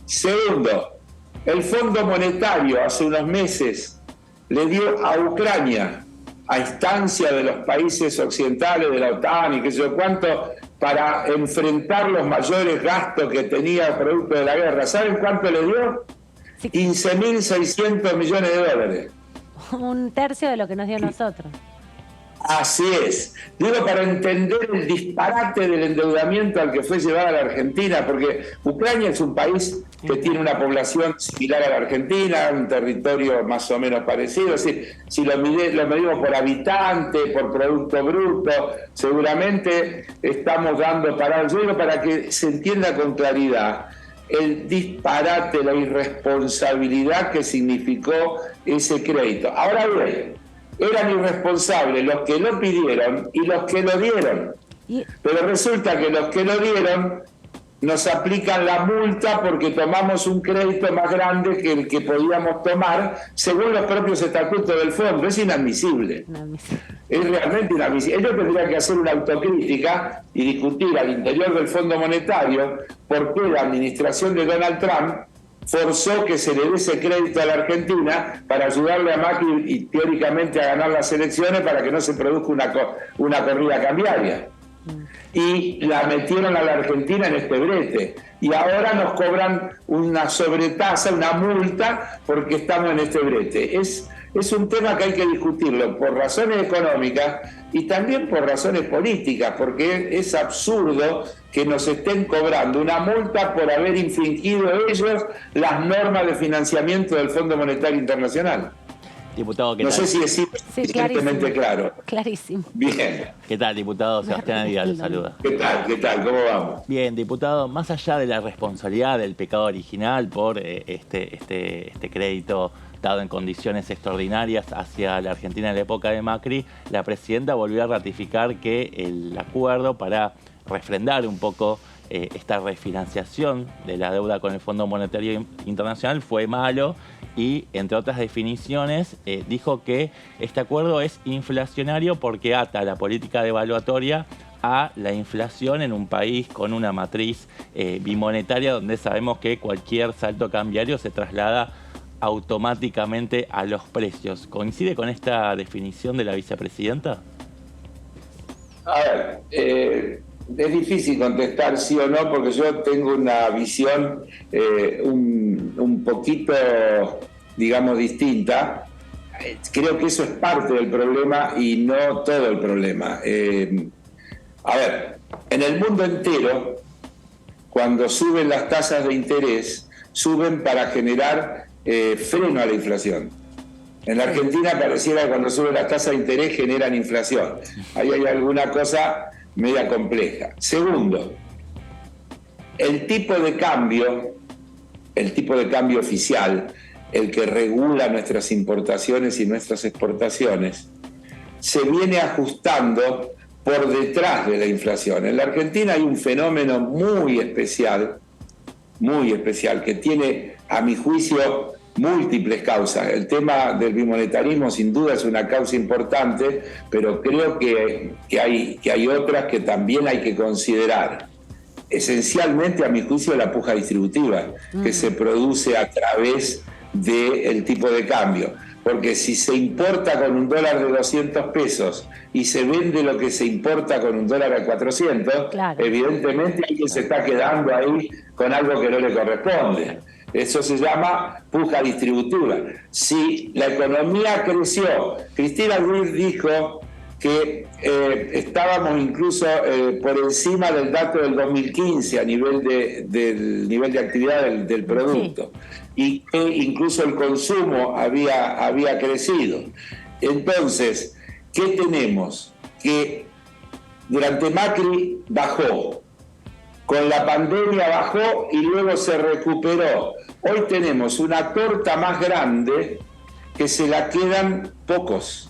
G: Segundo, el Fondo Monetario hace unos meses le dio a Ucrania, a instancia de los países occidentales, de la OTAN y qué sé yo cuánto, para enfrentar los mayores gastos que tenía producto de la guerra. ¿Saben cuánto le dio? 15.600 millones de dólares.
A: Un tercio de lo que nos dio a nosotros.
G: Así es. Digo, para entender el disparate del endeudamiento al que fue llevada la Argentina, porque Ucrania es un país que tiene una población similar a la Argentina, un territorio más o menos parecido. Es decir, si lo medimos por habitante, por Producto Bruto, seguramente estamos dando paradas. Yo digo, para que se entienda con claridad el disparate, la irresponsabilidad que significó ese crédito. Ahora bien, eran irresponsables los que lo pidieron y los que lo dieron. Pero resulta que los que lo dieron nos aplican la multa porque tomamos un crédito más grande que el que podíamos tomar según los propios estatutos del fondo. Es inadmisible. Es realmente inadmisible. Ellos tendrían que hacer una autocrítica y discutir al interior del Fondo Monetario por qué la administración de Donald Trump forzó que se le dé ese crédito a la Argentina para ayudarle a Macri y teóricamente a ganar las elecciones para que no se produzca una corrida cambiaria. Y la metieron a la Argentina en este brete. Y ahora nos cobran una sobretasa, una multa, porque estamos en este brete. Es un tema que hay que discutirlo por razones económicas y también por razones políticas, porque es absurdo que nos estén cobrando una multa por haber infringido ellos las normas de financiamiento del Fondo Monetario Internacional.
C: Diputado, ¿qué
G: no
C: tal?
G: sé si es suficientemente claro.
A: Clarísimo.
G: Bien.
C: ¿Qué tal, diputado? Sebastián Aguilar, saluda.
G: ¿Qué tal? ¿Cómo vamos?
C: Bien, diputado, más allá de la responsabilidad del pecado original por este crédito dado en condiciones extraordinarias hacia la Argentina en la época de Macri, la presidenta volvió a ratificar que el acuerdo para refrendar un poco esta refinanciación de la deuda con el Fondo Monetario Internacional fue malo y, entre otras definiciones, dijo que este acuerdo es inflacionario porque ata la política devaluatoria a la inflación en un país con una matriz bimonetaria donde sabemos que cualquier salto cambiario se traslada automáticamente a los precios. ¿Coincide con esta definición de la vicepresidenta?
G: A ver, es difícil contestar sí o no porque yo tengo una visión un poquito, digamos, distinta. Creo que eso es parte del problema y no todo el problema. A ver, en el mundo entero, cuando suben las tasas de interés, suben para generar freno a la inflación. En la Argentina pareciera que cuando suben las tasas de interés generan inflación. Ahí hay alguna cosa media compleja. Segundo, el tipo de cambio oficial, el que regula nuestras importaciones y nuestras exportaciones, se viene ajustando por detrás de la inflación. En la Argentina hay un fenómeno muy especial, que tiene, a mi juicio, múltiples causas. El tema del bimonetarismo sin duda es una causa importante, pero creo que hay otras que también hay que considerar. Esencialmente, a mi juicio, la puja distributiva que se produce a través del tipo de cambio. Porque si se importa con $1 de 200 pesos y se vende lo que se importa con $1 a 400, claro, evidentemente alguien se está quedando ahí con algo que no le corresponde. Eso se llama puja distributiva. Si la economía creció, Cristina Ruiz dijo que estábamos incluso por encima del dato del 2015 a nivel del nivel de actividad del producto, y que incluso el consumo había crecido. Entonces, ¿qué tenemos? Que durante Macri bajó, con la pandemia bajó y luego se recuperó. Hoy tenemos una torta más grande que se la quedan pocos.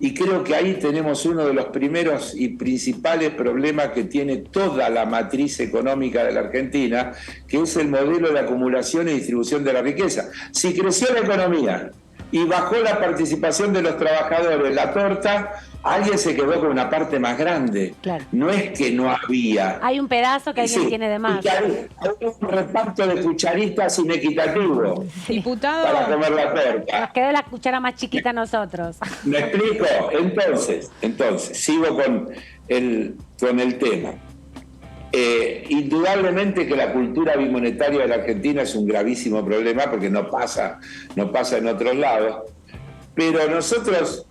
G: Y creo que ahí tenemos uno de los primeros y principales problemas que tiene toda la matriz económica de la Argentina, que es el modelo de acumulación y distribución de la riqueza. Si creció la economía y bajó la participación de los trabajadores, la torta, alguien se quedó con una parte más grande. Claro. No es que no había.
A: Hay un pedazo que alguien tiene de más.
G: Y hay un reparto de cucharitas inequitativo.
E: Diputado.
G: Para comer la torta.
A: Nos quedó la cuchara más chiquita a nosotros.
G: ¿Me explico? Entonces, sigo con el tema. Indudablemente que la cultura bimonetaria de la Argentina es un gravísimo problema porque no pasa en otros lados, pero nosotros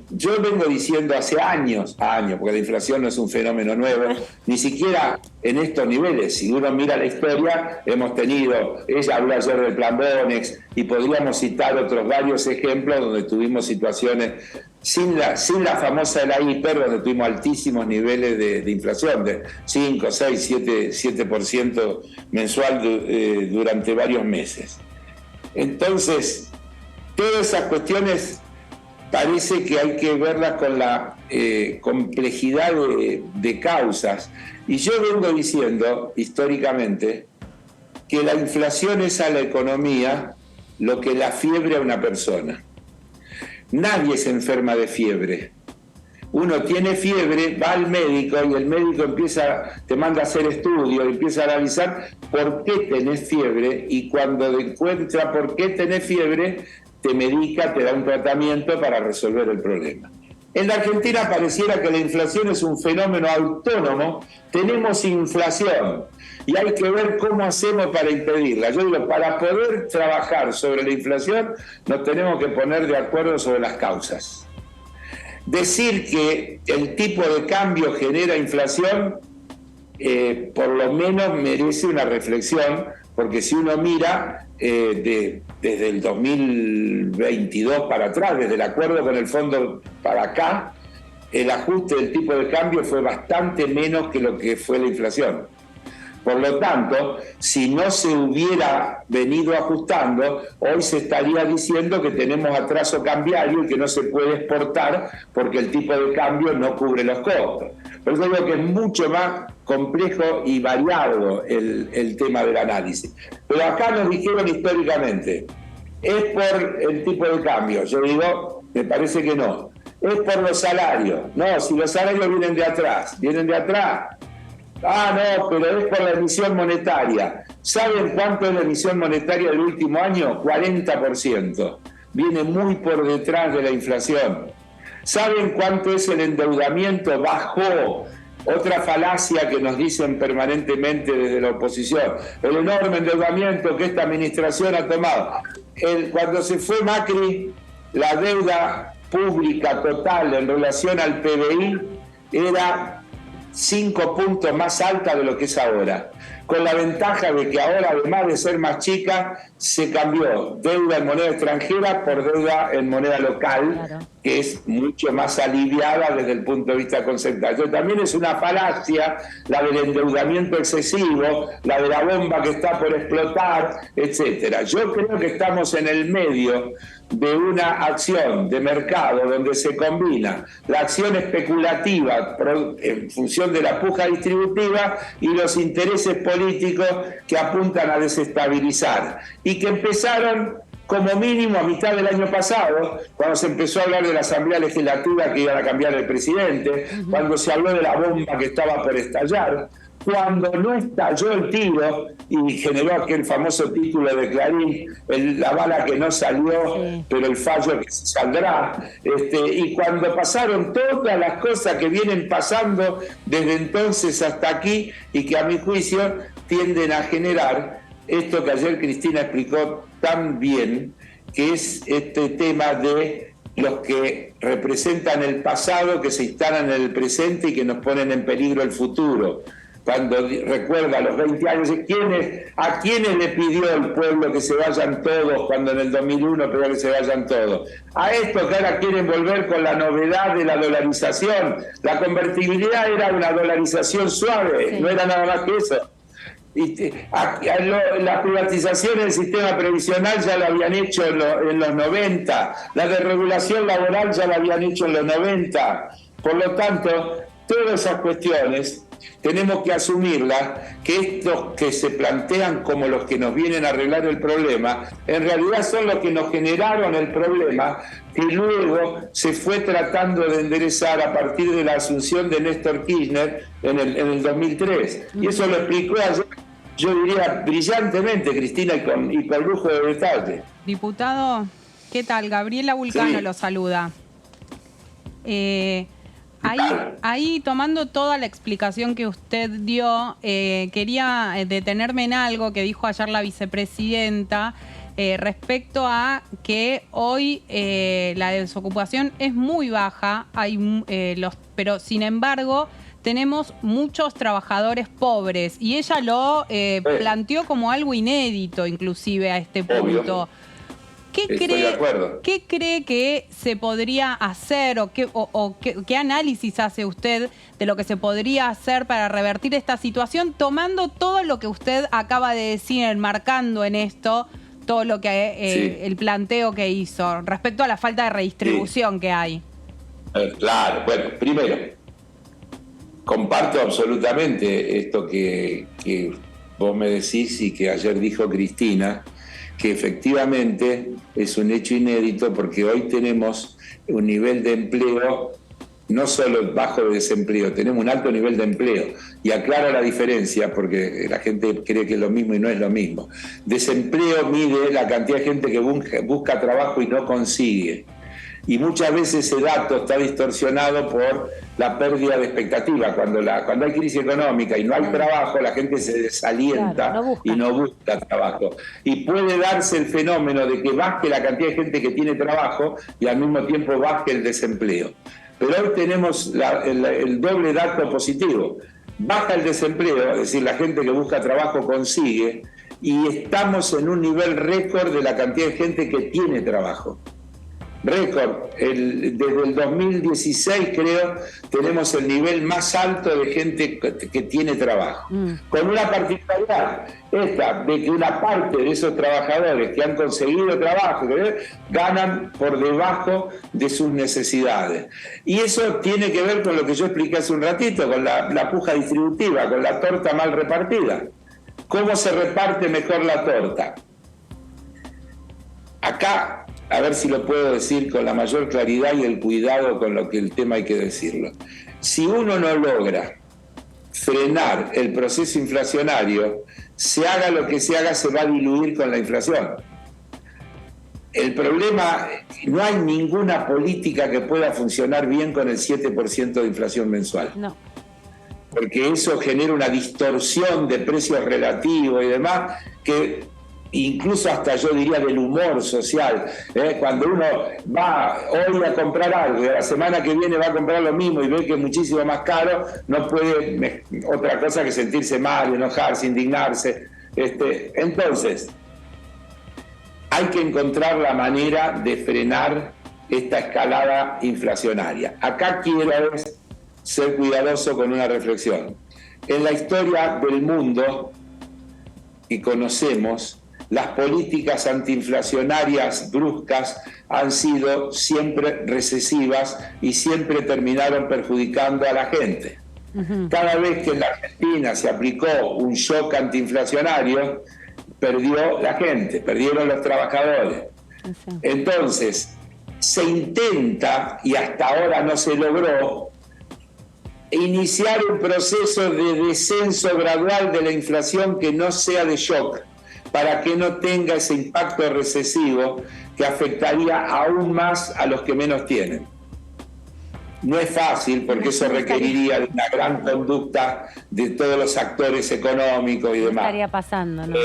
G: Yo vengo diciendo hace años, porque la inflación no es un fenómeno nuevo, ni siquiera en estos niveles. Si uno mira la historia, hemos tenido, ella habló ayer del plan Bonex, y podríamos citar otros varios ejemplos donde tuvimos situaciones sin la famosa de la hiper, donde tuvimos altísimos niveles de inflación, de 5, 6, 7% mensual durante varios meses. Entonces, todas esas cuestiones parece que hay que verlas con la complejidad de causas. Y yo vengo diciendo históricamente que la inflación es a la economía lo que la fiebre a una persona. Nadie se enferma de fiebre. Uno tiene fiebre, va al médico y el médico te manda a hacer estudios, empieza a analizar por qué tenés fiebre, y cuando encuentra por qué tenés fiebre, te medica, te da un tratamiento para resolver el problema. En la Argentina pareciera que la inflación es un fenómeno autónomo. Tenemos inflación y hay que ver cómo hacemos para impedirla. Yo digo, para poder trabajar sobre la inflación nos tenemos que poner de acuerdo sobre las causas. Decir que el tipo de cambio genera inflación, por lo menos merece una reflexión, porque si uno mira desde el 2022 para atrás, desde el acuerdo con el fondo para acá, el ajuste del tipo de cambio fue bastante menos que lo que fue la inflación. Por lo tanto, si no se hubiera venido ajustando, hoy se estaría diciendo que tenemos atraso cambiario y que no se puede exportar porque el tipo de cambio no cubre los costos. Por eso digo que es mucho más complejo y variado el tema del análisis. Pero acá nos dijeron históricamente, es por el tipo de cambio. Yo digo, me parece que no. Es por los salarios. No, si los salarios vienen de atrás. Ah, no, pero es por la emisión monetaria. ¿Saben cuánto es la emisión monetaria del último año? 40%. Viene muy por detrás de la inflación. ¿Saben cuánto es el endeudamiento? Bajó. Otra falacia que nos dicen permanentemente desde la oposición. El enorme endeudamiento que esta administración ha tomado. Cuando se fue Macri, la deuda pública total en relación al PBI era 5 puntos más alta de lo que es ahora, con la ventaja de que ahora, además de ser más chica, se cambió deuda en moneda extranjera por deuda en moneda local, claro, que es mucho más aliviada desde el punto de vista conceptual. Entonces, también es una falacia la del endeudamiento excesivo, la de la bomba que está por explotar, etcétera. Yo creo que estamos en el medio de una acción de mercado donde se combina la acción especulativa en función de la puja distributiva y los intereses políticos que apuntan a desestabilizar, y que empezaron como mínimo a mitad del año pasado, cuando se empezó a hablar de la Asamblea Legislativa que iban a cambiar el presidente, cuando se habló de la bomba que estaba por estallar, cuando no estalló el tiro y generó aquel famoso título de Clarín, la bala que no salió, sí, pero el fallo que saldrá, y cuando pasaron todas las cosas que vienen pasando desde entonces hasta aquí y que a mi juicio tienden a generar esto que ayer Cristina explicó tan bien, que es este tema de los que representan el pasado, que se instalan en el presente y que nos ponen en peligro el futuro. Cuando recuerda los 20 años, ¿a quiénes le pidió el pueblo que se vayan todos cuando en el 2001 pidió que se vayan todos? A estos que ahora quieren volver con la novedad de la dolarización. La convertibilidad era una dolarización suave, sí, no era nada más que eso. Las privatizaciones del sistema previsional ya lo habían hecho en los 90, la desregulación laboral ya la habían hecho en los 90. Por lo tanto, todas esas cuestiones tenemos que asumirlas, que estos que se plantean como los que nos vienen a arreglar el problema, en realidad son los que nos generaron el problema, que luego se fue tratando de enderezar a partir de la asunción de Néstor Kirchner en el 2003. Y eso lo explicó ayer, yo diría brillantemente, Cristina, y con lujo de detalle.
E: Diputado, ¿qué tal? Gabriela Vulcano, sí, lo saluda. Ahí tomando toda la explicación que usted dio, quería detenerme en algo que dijo ayer la vicepresidenta, respecto a que hoy la desocupación es muy baja, pero sin embargo tenemos muchos trabajadores pobres y ella lo planteó como algo inédito inclusive a este punto.
G: Obvio. ¿Qué
E: cree que se podría hacer o qué análisis hace usted de lo que se podría hacer para revertir esta situación, tomando todo lo que usted acaba de decir, enmarcando en esto todo lo que el planteo que hizo respecto a la falta de redistribución que hay?
G: Claro, bueno, primero, comparto absolutamente esto que vos me decís y que ayer dijo Cristina, que efectivamente es un hecho inédito porque hoy tenemos un nivel de empleo, no solo bajo de desempleo, tenemos un alto nivel de empleo. Y aclaro la diferencia porque la gente cree que es lo mismo y no es lo mismo. Desempleo mide la cantidad de gente que busca trabajo y no consigue. Y muchas veces ese dato está distorsionado por la pérdida de expectativa. Cuando hay crisis económica y no hay trabajo, la gente se desalienta y no busca trabajo. Y puede darse el fenómeno de que baje la cantidad de gente que tiene trabajo y al mismo tiempo baje el desempleo. Pero hoy tenemos el doble dato positivo. Baja el desempleo, es decir, la gente que busca trabajo consigue, y estamos en un nivel récord de la cantidad de gente que tiene trabajo. Récord. Desde el 2016 creo tenemos el nivel más alto de gente que tiene trabajo. Con una particularidad, esta de que una parte de esos trabajadores que han conseguido trabajo ganan por debajo de sus necesidades. Y eso tiene que ver con lo que yo expliqué hace un ratito, con la puja distributiva, con la torta mal repartida. ¿Cómo se reparte mejor la torta? Acá, a ver si lo puedo decir con la mayor claridad y el cuidado con lo que el tema hay que decirlo. Si uno no logra frenar el proceso inflacionario, se haga lo que se haga, se va a diluir con la inflación. El problema, no hay ninguna política que pueda funcionar bien con el 7% de inflación mensual. No. Porque eso genera una distorsión de precios relativos y demás que incluso hasta yo diría del humor social, cuando uno va hoy a comprar algo y a la semana que viene va a comprar lo mismo y ve que es muchísimo más caro, no puede otra cosa que sentirse mal, enojarse, indignarse. Entonces, hay que encontrar la manera de frenar esta escalada inflacionaria. Acá quiero ser cuidadoso con una reflexión. En la historia del mundo que conocemos, las políticas antiinflacionarias bruscas han sido siempre recesivas y siempre terminaron perjudicando a la gente. Cada vez que en la Argentina se aplicó un shock antiinflacionario, perdió la gente, perdieron los trabajadores. Entonces, se intenta, y hasta ahora no se logró, iniciar un proceso de descenso gradual de la inflación que no sea de shock, para que no tenga ese impacto recesivo que afectaría aún más a los que menos tienen. No es fácil porque eso requeriría de una gran conducta de todos los actores económicos y demás.
A: No estaría pasando, ¿no?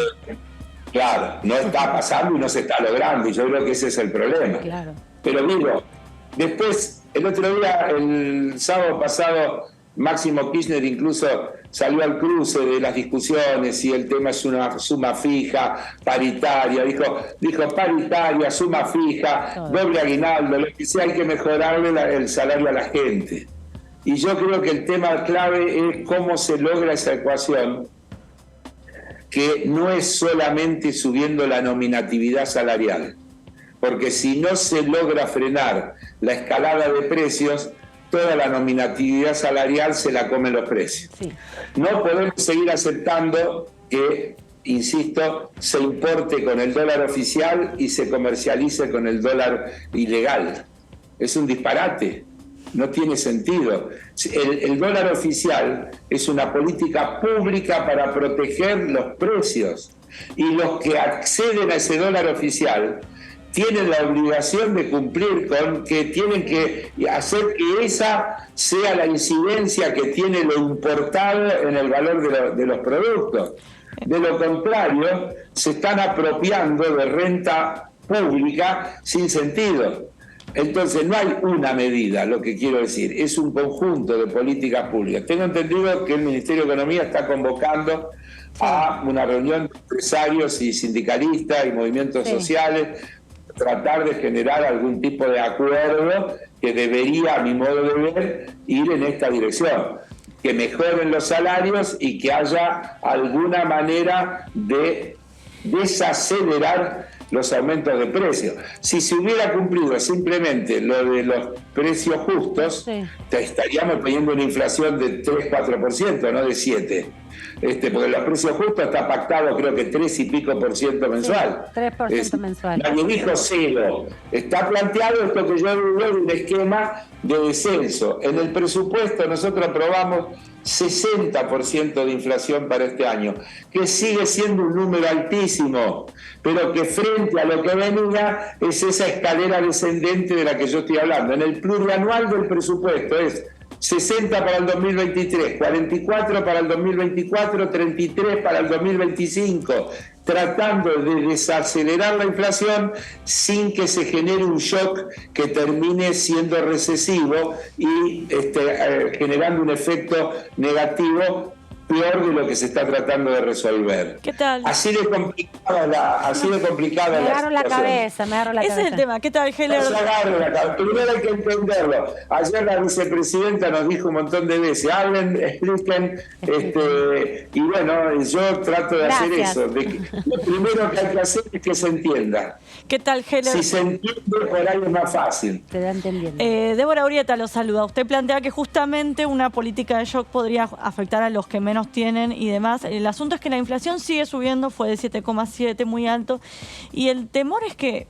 G: Claro, no está pasando y no se está logrando, y yo creo que ese es el problema.
A: Claro.
G: Pero digo, después, el otro día, el sábado pasado, Máximo Kirchner incluso salió al cruce de las discusiones y el tema es una suma fija, paritaria, dijo paritaria, suma fija, doble aguinaldo, lo que sea, hay que mejorarle el salario a la gente. Y yo creo que el tema clave es cómo se logra esa ecuación, que no es solamente subiendo la nominatividad salarial, porque si no se logra frenar la escalada de precios, toda la nominatividad salarial se la comen los precios. Sí. No podemos seguir aceptando que, insisto, se importe con el dólar oficial y se comercialice con el dólar ilegal. Es un disparate, no tiene sentido. El dólar oficial es una política pública para proteger los precios, y los que acceden a ese dólar oficial tienen la obligación de cumplir con que tienen que hacer que esa sea la incidencia que tiene lo importado en el valor de los productos. De lo contrario, se están apropiando de renta pública sin sentido. Entonces, no hay una medida, lo que quiero decir, es un conjunto de políticas públicas. Tengo entendido que el Ministerio de Economía está convocando a una reunión de empresarios y sindicalistas y movimientos sociales, tratar de generar algún tipo de acuerdo que debería, a mi modo de ver, ir en esta dirección, que mejoren los salarios y que haya alguna manera de desacelerar los aumentos de precios. Si se hubiera cumplido simplemente lo de los precios justos, estaríamos teniendo una inflación de 3-4%, no de 7%. Porque los precios justos está pactado creo que 3 y pico por ciento mensual.
A: 3% mensual.
G: Nadie dijo 0. Está planteado esto que yo digo de un esquema de descenso. En el presupuesto nosotros aprobamos 60% de inflación para este año, que sigue siendo un número altísimo, pero que frente a lo que venía es esa escalera descendente de la que yo estoy hablando. En el plurianual del presupuesto es 60 para el 2023, 44 para el 2024, 33 para el 2025, tratando de desacelerar la inflación sin que se genere un shock que termine siendo recesivo y generando un efecto negativo peor de lo que se está tratando de resolver.
D: ¿Qué tal?
G: Así de complicada la situación.
A: Me agarro la cabeza.
D: Ese es el tema. ¿Qué tal, Heller?
G: Primero hay que entenderlo. Ayer la vicepresidenta nos dijo un montón de veces, hablen, expliquen, y bueno, yo trato de hacer eso. Lo primero que hay que hacer es que se entienda.
D: ¿Qué tal, Heller?
G: Si se entiende, por ahí es más fácil.
A: Te da entendiendo.
D: Débora Urieta lo saluda. Usted plantea que justamente una política de shock podría afectar a los que menos tienen y demás. El asunto es que la inflación sigue subiendo, fue de 7,7, muy alto, y el temor es que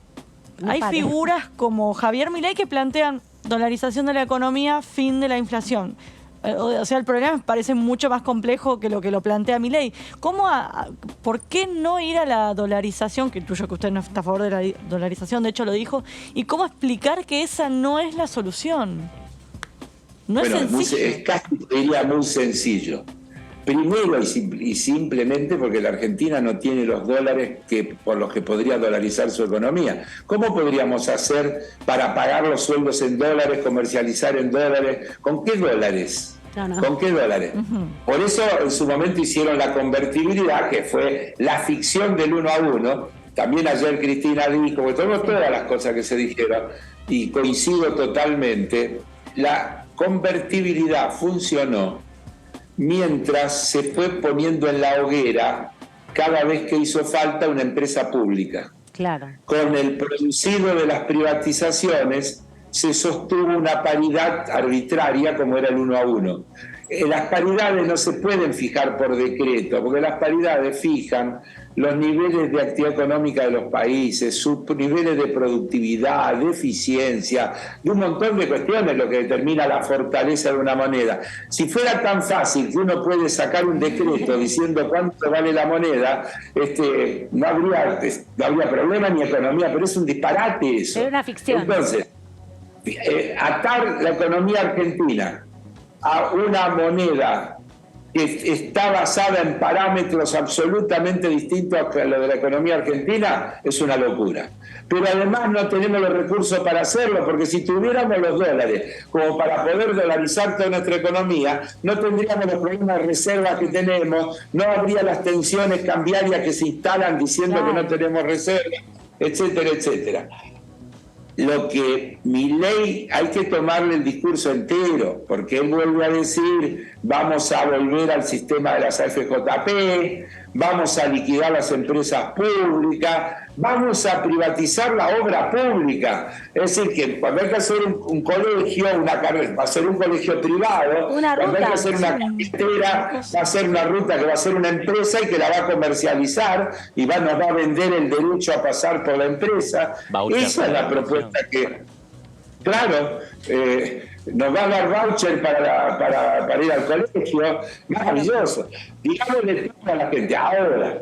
D: hay figuras como Javier Milei que plantean dolarización de la economía, fin de la inflación. O sea, el problema me parece mucho más complejo que lo plantea Milei. ¿Por qué no ir a la dolarización? Que intuyo que usted no está a favor de la dolarización, de hecho lo dijo. ¿Y cómo explicar que esa no es la solución? No es sencillo.
G: Es casi, diría, muy sencillo. Primero y simplemente porque la Argentina no tiene los dólares por los que podría dolarizar su economía. ¿Cómo podríamos hacer para pagar los sueldos en dólares, comercializar en dólares? ¿Con qué dólares? No. ¿Con qué dólares? Por eso en su momento hicieron la convertibilidad, que fue la ficción del 1 a 1. También ayer Cristina dijo, todas las cosas que se dijeron, y coincido totalmente, la convertibilidad funcionó mientras se fue poniendo en la hoguera cada vez que hizo falta una empresa pública.
A: Claro.
G: Con el producido de las privatizaciones se sostuvo una paridad arbitraria como era el 1 a 1. Las paridades no se pueden fijar por decreto, porque las paridades fijan los niveles de actividad económica de los países, sus niveles de productividad, de eficiencia, de un montón de cuestiones, lo que determina la fortaleza de una moneda. Si fuera tan fácil que uno puede sacar un decreto diciendo cuánto vale la moneda, no habría problema ni economía, pero es un disparate eso.
A: Es una ficción.
G: Entonces, atar la economía argentina a una moneda que está basada en parámetros absolutamente distintos a lo de la economía argentina es una locura. Pero además no tenemos los recursos para hacerlo, porque si tuviéramos los dólares como para poder dolarizar toda nuestra economía, no tendríamos los problemas de reservas que tenemos, no habría las tensiones cambiarias que se instalan diciendo que no tenemos reservas, etcétera, etcétera. Lo que Milei hay que tomarle el discurso entero, porque él vuelve a decir vamos a volver al sistema de las AFJP, vamos a liquidar las empresas públicas, vamos a privatizar la obra pública. Es decir, que cuando hay que hacer un colegio, va a ser un colegio privado, cuando hay que hacer una carretera, va a ser una ruta que va a ser una empresa y que la va a comercializar y nos va a vender el derecho a pasar por la empresa. Esa es la propuesta que, claro, nos va a dar voucher para ir al colegio. Maravilloso. Digámosle a la gente, ahora.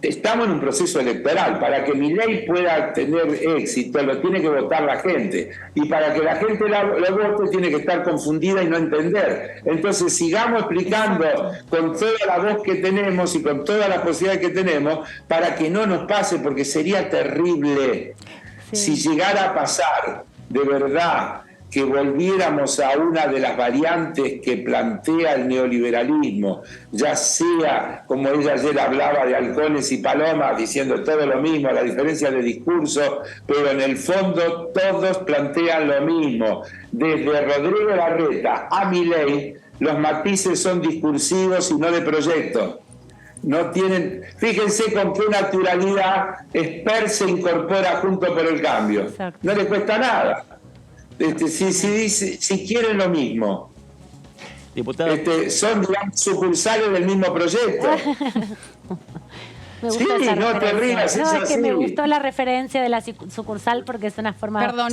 G: estamos en un proceso electoral. Para que Milei pueda tener éxito, lo tiene que votar la gente. Y para que la gente lo vote, tiene que estar confundida y no entender. Entonces, sigamos explicando con toda la voz que tenemos y con todas las posibilidades que tenemos, para que no nos pase, porque sería terrible si llegara a pasar, de verdad, que volviéramos a una de las variantes que plantea el neoliberalismo, ya sea, como ella ayer hablaba, de halcones y palomas, diciendo todo lo mismo, la diferencia de discurso, pero en el fondo todos plantean lo mismo. Desde Rodrigo Larreta a Milei, los matices son discursivos y no de proyecto. No tienen, fíjense con qué naturalidad Esper se incorpora junto por el cambio. Exacto. No le cuesta nada. Si quieren lo mismo.
C: Diputado.
G: Son, digamos, sucursales del mismo proyecto.
A: Me gustó esa referencia. Es que me gustó la referencia de la sucursal porque es una forma
E: una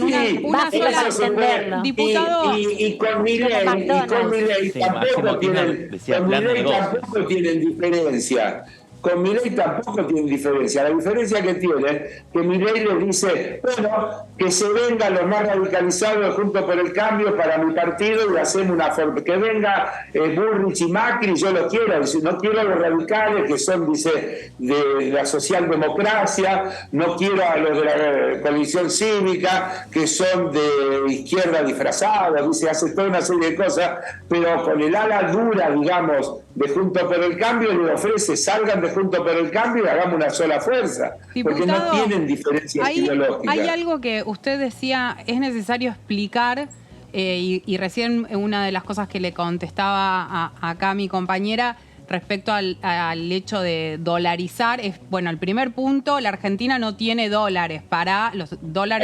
E: sola
A: para entenderlo.
E: Diputado.
G: Y con Milei tampoco tienen diferencia. Con Milei tampoco tienen diferencia. La diferencia que tiene, que Milei le dice, bueno, que se vengan los más radicalizados junto por el cambio para mi partido y hacemos una forma. Que venga Bullrich y Macri, yo lo quiero. Dice, no quiero a los radicales que son, dice, de la socialdemocracia, no quiero a los de la coalición cívica, que son de izquierda disfrazada, dice, hace toda una serie de cosas, pero con el ala dura, digamos, de Junto por el Cambio, le ofrece, salgan de Junto por el Cambio y hagamos una sola fuerza.
E: Diputado,
G: porque no tienen diferencias ideológicas.
E: Hay algo que usted decía, es necesario explicar, y recién una de las cosas que le contestaba acá a mi compañera respecto al hecho de dolarizar, es, bueno, el primer punto, la Argentina no tiene dólares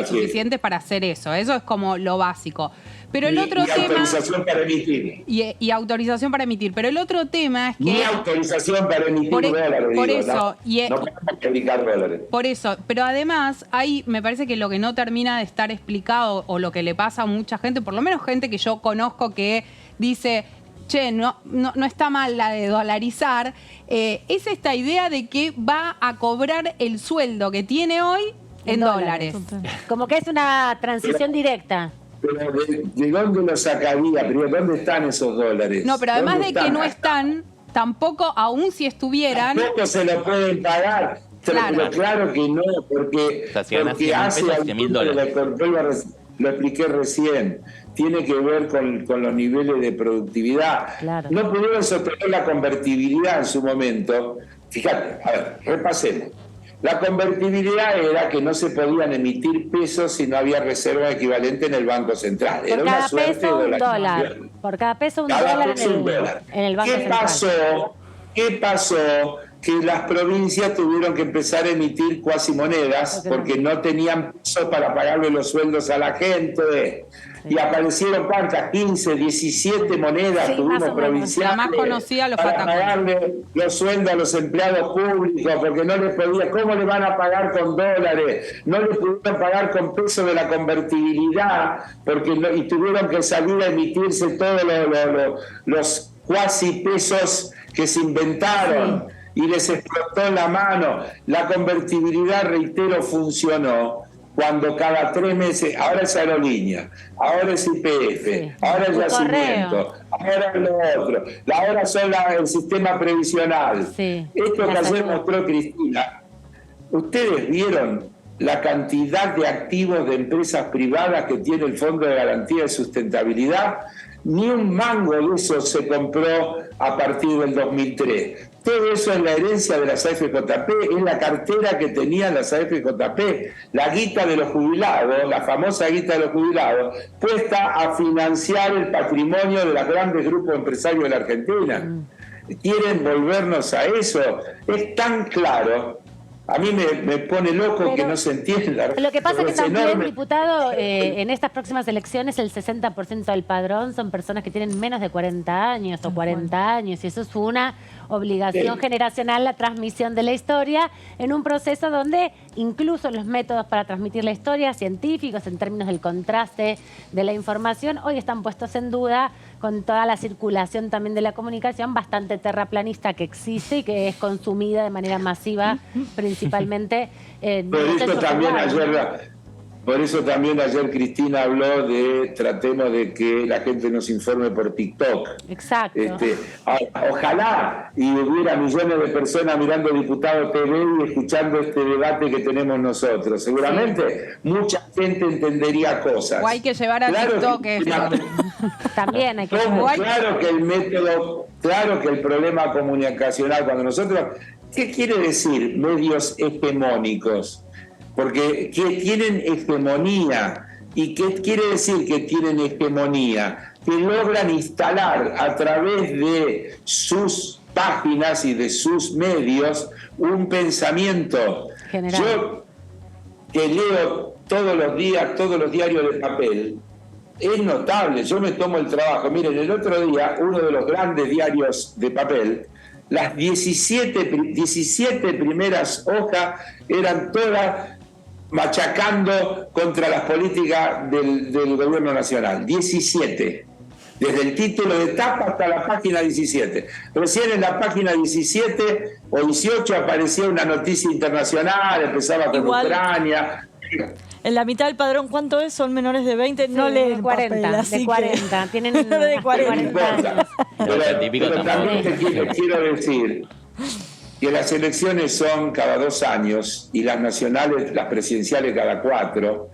E: suficientes para hacer eso. Eso es como lo básico. Pero el otro tema,
G: autorización para emitir.
E: Y autorización para emitir. Pero el otro tema es que...
G: Ni autorización para emitir dólares.
E: Por eso.
G: No podemos publicar dólares.
E: Por eso. Pero además, me parece que lo que no termina de estar explicado, o lo que le pasa a mucha gente, por lo menos gente que yo conozco que dice, che, no está mal la de dolarizar, es esta idea de que va a cobrar el sueldo que tiene hoy en dólares.
A: Como que es una transición directa.
G: Pero ¿de dónde lo sacaría? ¿Dónde están esos dólares?
E: No, pero además de que no están, tampoco, aún si estuvieran...
G: Tampoco se lo pueden pagar. Claro que no, porque hace lo expliqué recién, tiene que ver con los niveles de productividad. Claro. No pudieron sostener la convertibilidad en su momento. Fíjate, a ver, repasemos. La convertibilidad era que no se podían emitir pesos si no había reserva equivalente en el Banco Central.
A: Por
G: era
A: cada
G: una suerte
A: peso,
G: de
A: un dólar. Por cada peso, un dólar en el Banco Central.
G: ¿Qué pasó? Que las provincias tuvieron que empezar a emitir cuasimonedas porque no tenían pesos para pagarle los sueldos a la gente. Y aparecieron cuántas, 15, 17 monedas tuvimos provinciales.
E: La más conocida, los
G: para pagarle los sueldos a los empleados públicos, porque no les podía. ¿Cómo le van a pagar con dólares? No le pudieron pagar con peso de la convertibilidad, y tuvieron que salir a emitirse todos los cuasi pesos que se inventaron. Y les explotó la mano. La convertibilidad, reitero, funcionó cuando cada 3 meses, ahora es aerolínea, ahora es YPF, ahora es yacimiento, ahora es lo otro, ahora son el sistema previsional. Esto que ayer mostró Cristina, ¿ustedes vieron la cantidad de activos de empresas privadas que tiene el Fondo de Garantía de Sustentabilidad? Ni un mango de eso se compró a partir del 2003. Todo eso es la herencia de las AFJP, es la cartera que tenían las AFJP, la guita de los jubilados, la famosa guita de los jubilados, puesta a financiar el patrimonio de los grandes grupos empresarios de la Argentina. ¿Quieren volvernos a eso? Es tan claro. A mí me pone loco que no se entienda.
A: Lo que pasa es que también, diputado, en estas próximas elecciones el 60% del padrón son personas que tienen menos de 40 años o 40 años, y eso es una obligación generacional la transmisión de la historia en un proceso donde incluso los métodos para transmitir la historia, científicos en términos del contraste de la información, hoy están puestos en duda con toda la circulación también de la comunicación bastante terraplanista que existe y que es consumida de manera masiva, principalmente en
G: Por eso también
A: urbanos.
G: Por eso también ayer Cristina habló de tratemos de que la gente nos informe por TikTok.
A: Exacto.
G: Ojalá y hubiera millones de personas mirando Diputado TV y escuchando este debate que tenemos nosotros. Seguramente mucha gente entendería cosas.
E: O hay que llevar a TikTok eso.
A: También hay que
G: Claro que el método, claro que el problema comunicacional, cuando nosotros, ¿qué quiere decir medios hegemónicos? Porque tienen hegemonía. ¿Y qué quiere decir que tienen hegemonía? Que logran instalar a través de sus páginas y de sus medios un pensamiento.
A: general.
G: Yo, que leo todos los días, todos los diarios de papel, es notable. Yo me tomo el trabajo. Miren, el otro día, uno de los grandes diarios de papel, las 17 primeras hojas eran todas machacando contra las políticas del gobierno nacional. 17. Desde el título de tapa hasta la página 17. Recién en la página 17 o 18 aparecía una noticia internacional, empezaba con Ucrania.
D: En la mitad del padrón, ¿cuánto es? Son menores de 20, no leen
A: 40,
D: papel, así
A: de 40. Tienen
D: de 40
A: años.
G: Pero también te quiero decir que las elecciones son cada 2 años y las nacionales, las presidenciales cada 4,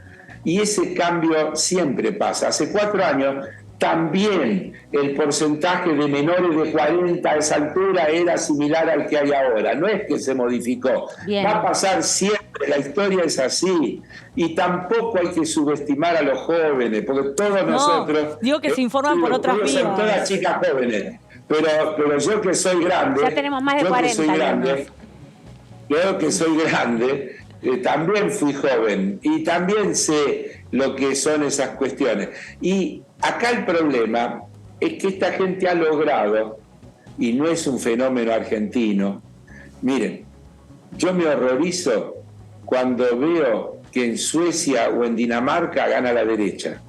G: y ese cambio siempre pasa. Hace 4 años también el porcentaje de menores de 40 a esa altura era similar al que hay ahora. No es que se modificó.
A: Bien.
G: Va a pasar siempre, la historia es así. Y tampoco hay que subestimar a los jóvenes, porque todos nosotros...
D: Digo que se informan por otras vías.
G: Son todas chicas jóvenes. Pero yo que soy grande...
A: Ya tenemos más de 40 años.
G: Yo que soy grande, también fui joven y también sé lo que son esas cuestiones. Y acá el problema es que esta gente ha logrado, y no es un fenómeno argentino, miren, yo me horrorizo cuando veo que en Suecia o en Dinamarca gana la derecha.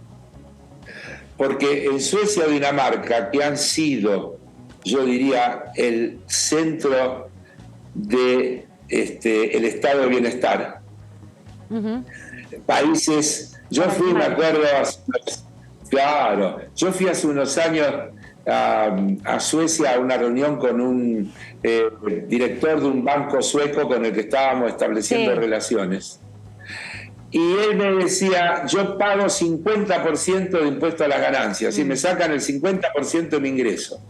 G: Porque en Suecia o Dinamarca, que han sido, yo diría, el centro de el estado de bienestar, países, yo fui, me acuerdo, yo fui hace unos años a Suecia a una reunión con un director de un banco sueco con el que estábamos estableciendo relaciones. Y él me decía, yo pago 50% de impuesto a las ganancias, y me sacan el 50% de mi ingreso.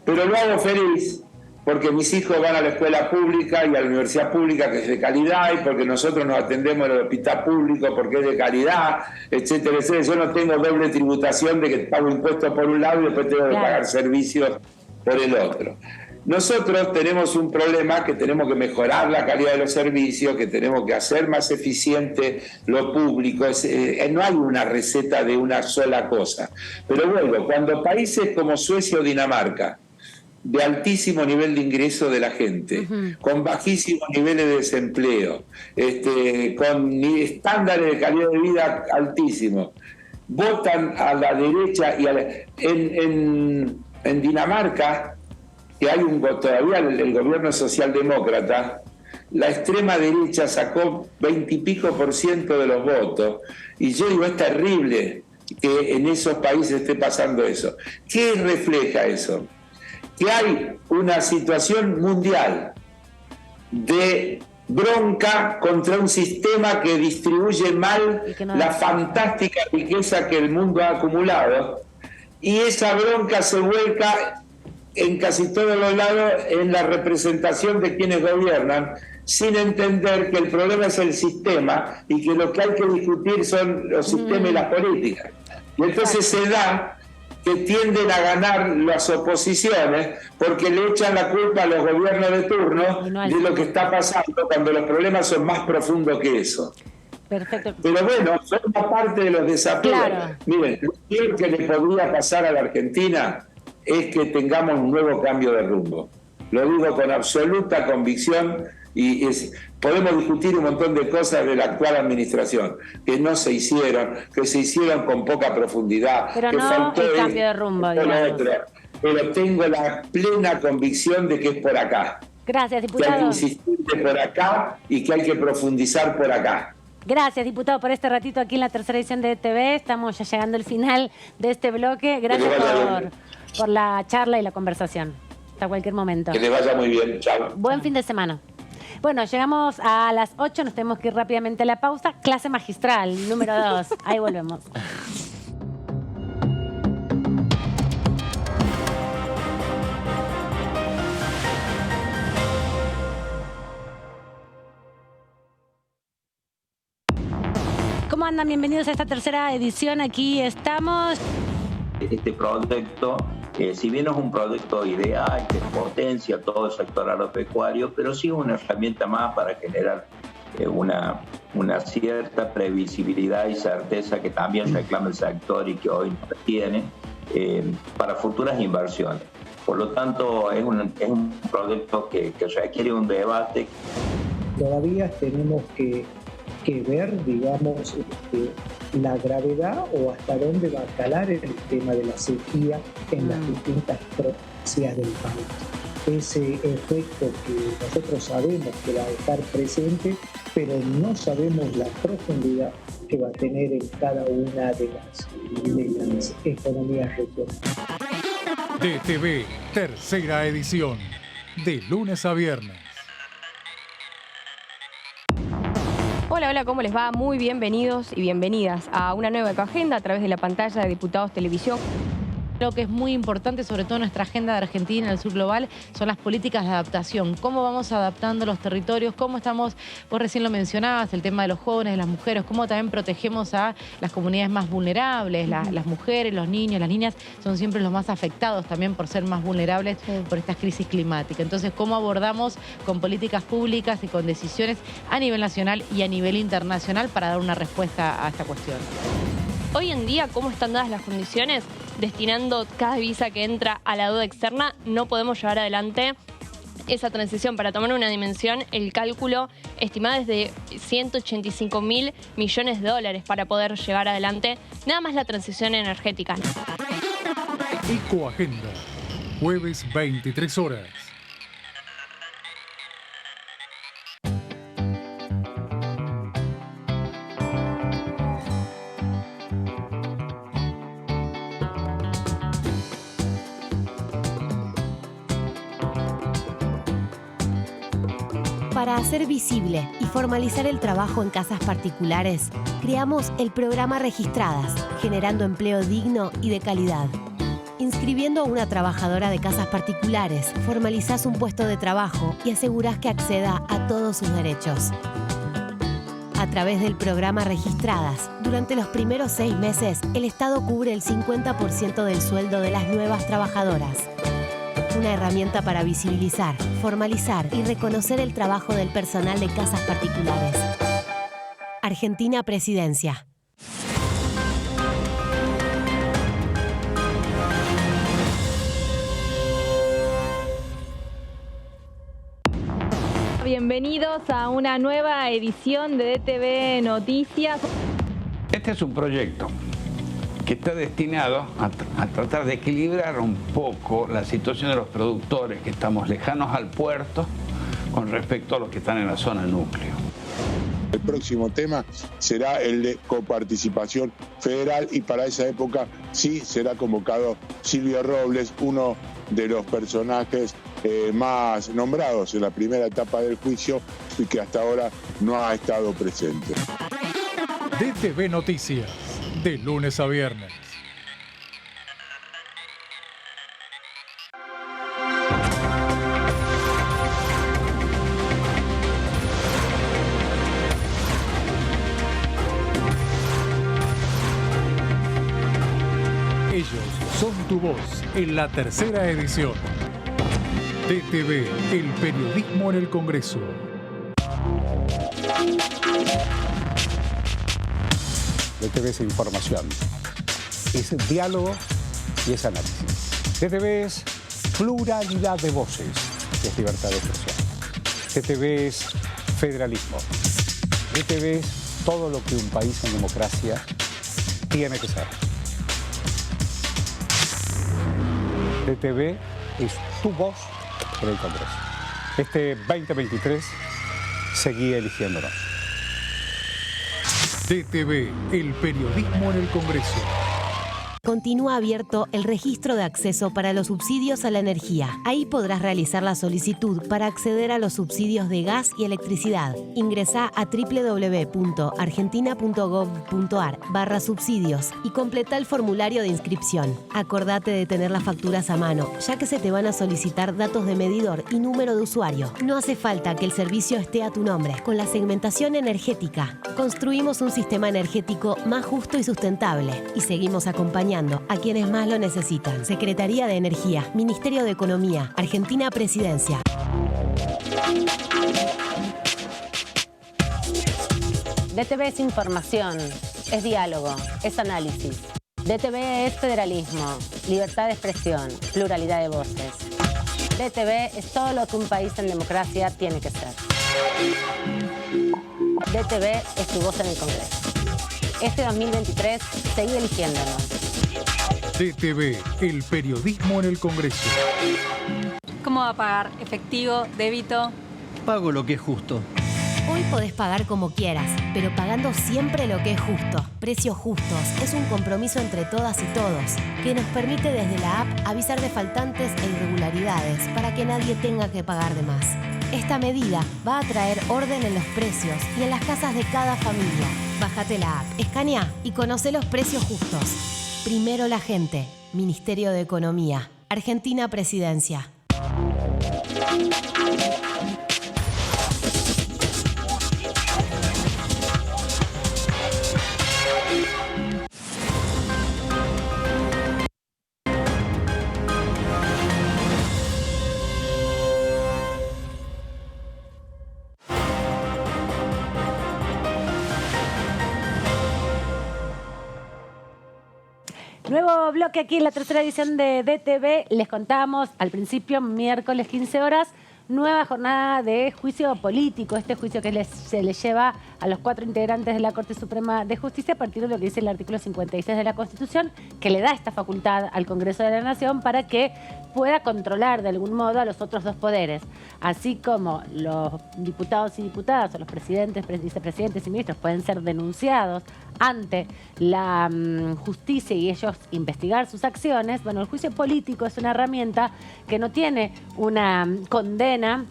G: Pero lo hago feliz porque mis hijos van a la escuela pública y a la universidad pública, que es de calidad, y porque nosotros nos atendemos en el hospital público porque es de calidad, etcétera, etcétera. Yo no tengo doble tributación de que pago impuestos por un lado y después tengo que pagar servicios por el otro. Nosotros tenemos un problema, que tenemos que mejorar la calidad de los servicios, que tenemos que hacer más eficiente lo público. No hay una receta de una sola cosa. Pero bueno, cuando países como Suecia o Dinamarca, de altísimo nivel de ingreso de la gente, con bajísimos niveles de desempleo, con estándares de calidad de vida altísimos, votan a la derecha y en Dinamarca, que hay todavía el gobierno socialdemócrata, la extrema derecha sacó 20 y pico % de los votos, y yo digo, es terrible que en esos países esté pasando eso. ¿Qué refleja eso? Que hay una situación mundial de bronca contra un sistema que distribuye mal la fantástica riqueza que el mundo ha acumulado, y esa bronca se vuelca en casi todos los lados en la representación de quienes gobiernan, sin entender que el problema es el sistema y que lo que hay que discutir son los sistemas y las políticas. Y entonces se da que tienden a ganar las oposiciones porque le echan la culpa a los gobiernos de turno de lo que está pasando, cuando los problemas son más profundos que eso.
A: Perfecto.
G: Pero bueno, forma parte de los desafíos.
A: Claro.
G: Miren, lo peor que le podría pasar a la Argentina es que tengamos un nuevo cambio de rumbo. lo digo con absoluta convicción, podemos discutir un montón de cosas de la actual administración, que no se hicieron, que se hicieron con poca profundidad,
A: pero
G: que
A: no
G: faltó
A: el cambio de rumbo, digamos.
G: Pero tengo la plena convicción de que es por acá.
A: Gracias,
G: Que hay
A: diputado.
G: que insistir por acá y que hay que profundizar por acá.
A: Gracias, diputado, por este ratito aquí en la tercera edición de ETV. Estamos ya llegando al final de este bloque. Gracias por la charla y la conversación. Hasta cualquier momento.
G: Que les vaya muy bien. Chao.
A: Buen fin de semana. Bueno, llegamos a las 8, nos tenemos que ir rápidamente a la pausa. Clase magistral, número 2. Ahí volvemos. ¿Cómo andan? Bienvenidos a esta tercera edición. Aquí estamos.
H: Este proyecto, si bien no es un proyecto ideal que potencia todo el sector agropecuario, pero sí es una herramienta más para generar una cierta previsibilidad y certeza que también reclama el sector y que hoy no tiene para futuras inversiones. Por lo tanto, es un proyecto que requiere un debate.
I: Todavía tenemos que ver, digamos, la gravedad o hasta dónde va a calar el tema de la sequía en las distintas provincias del país. Ese efecto que nosotros sabemos que va a estar presente, pero no sabemos la profundidad que va a tener en cada una de las economías regionales.
B: DTV, tercera edición, de lunes a viernes.
J: Hola, hola, ¿cómo les va? Muy bienvenidos y bienvenidas a una nueva Ecoagenda a través de la pantalla de Diputados Televisión.
K: Lo que es muy importante, sobre todo en nuestra agenda de Argentina en el sur global, son las políticas de adaptación. Cómo vamos adaptando los territorios, cómo estamos, vos recién lo mencionabas, el tema de los jóvenes, de las mujeres, cómo también protegemos a las comunidades más vulnerables, las mujeres, los niños, las niñas son siempre los más afectados también por ser más vulnerables por estas crisis climáticas. Entonces, cómo abordamos con políticas públicas y con decisiones a nivel nacional y a nivel internacional para dar una respuesta a esta cuestión.
J: Hoy en día, ¿cómo están dadas las condiciones? Destinando cada divisa que entra a la deuda externa, no podemos llevar adelante esa transición. Para tomar una dimensión, el cálculo estimado es de 185.000 millones de dólares para poder llevar adelante nada más la transición energética.
B: Ecoagenda, jueves 23 horas.
L: Para hacer visible y formalizar el trabajo en casas particulares, creamos el programa Registradas, generando empleo digno y de calidad. Inscribiendo a una trabajadora de casas particulares, formalizás un puesto de trabajo y asegurás que acceda a todos sus derechos. A través del programa Registradas, durante los primeros 6 meses, el Estado cubre el 50% del sueldo de las nuevas trabajadoras. Una herramienta para visibilizar, formalizar y reconocer el trabajo del personal de casas particulares. Argentina Presidencia.
M: Bienvenidos a una nueva edición de DTV Noticias.
N: Este es un proyecto que está destinado a tratar de equilibrar un poco la situación de los productores que estamos lejanos al puerto con respecto a los que están en la zona núcleo.
O: El próximo tema será el de coparticipación federal y para esa época sí será convocado Silvio Robles, uno de los personajes más nombrados en la primera etapa del juicio y que hasta ahora no ha estado presente.
B: DTV Noticias, de lunes a viernes. Ellos son tu voz en la tercera edición. DTV, el periodismo en el Congreso.
P: DTV es información, es diálogo y es análisis. DTV es pluralidad de voces, es libertad de expresión. DTV es federalismo. DTV es todo lo que un país en democracia tiene que ser. DTV es tu voz en el Congreso. Este 2023 seguí eligiéndonos.
B: DTV, el periodismo en el Congreso.
L: Continúa abierto el registro de acceso para los subsidios a la energía. Ahí podrás realizar la solicitud para acceder a los subsidios de gas y electricidad. Ingresá a www.argentina.gov.ar/subsidios y completa el formulario de inscripción. Acordate de tener las facturas a mano, ya que se te van a solicitar datos de medidor y número de usuario. No hace falta que el servicio esté a tu nombre. Con la segmentación energética, construimos un sistema energético más justo y sustentable y seguimos acompañando a quienes más lo necesitan. Secretaría de Energía, Ministerio de Economía, Argentina Presidencia.
A: DTV es información, es diálogo, es análisis. DTV es federalismo, libertad de expresión, pluralidad de voces. DTV es todo lo que un país en democracia tiene que ser. DTV es tu voz en el Congreso. Este 2023, seguí eligiéndonos.
B: DTV, el periodismo en el Congreso.
Q: ¿Cómo va a pagar? ¿Efectivo? ¿Débito?
R: Pago lo que es justo.
L: Hoy podés pagar como quieras, pero pagando siempre lo que es justo. Precios Justos es un compromiso entre todas y todos que nos permite desde la app avisar de faltantes e irregularidades para que nadie tenga que pagar de más. Esta medida va a traer orden en los precios y en las casas de cada familia. Bájate la app, escanea y conoce los precios justos. Primero la gente. Ministerio de Economía. Argentina Presidencia.
A: Nuevo bloque aquí en la tercera edición de DTV. Les contamos al principio, miércoles 15 horas, nueva jornada de juicio político. Este juicio que se le lleva a los 4 integrantes de la Corte Suprema de Justicia a partir de lo que dice el artículo 56 de la Constitución, que le da esta facultad al Congreso de la Nación para que pueda controlar de algún modo a los otros 2 poderes. Así como los diputados y diputadas o los presidentes, vicepresidentes y ministros pueden ser denunciados ante la justicia y ellos investigar sus acciones, bueno, el juicio político es una herramienta que no tiene una condena,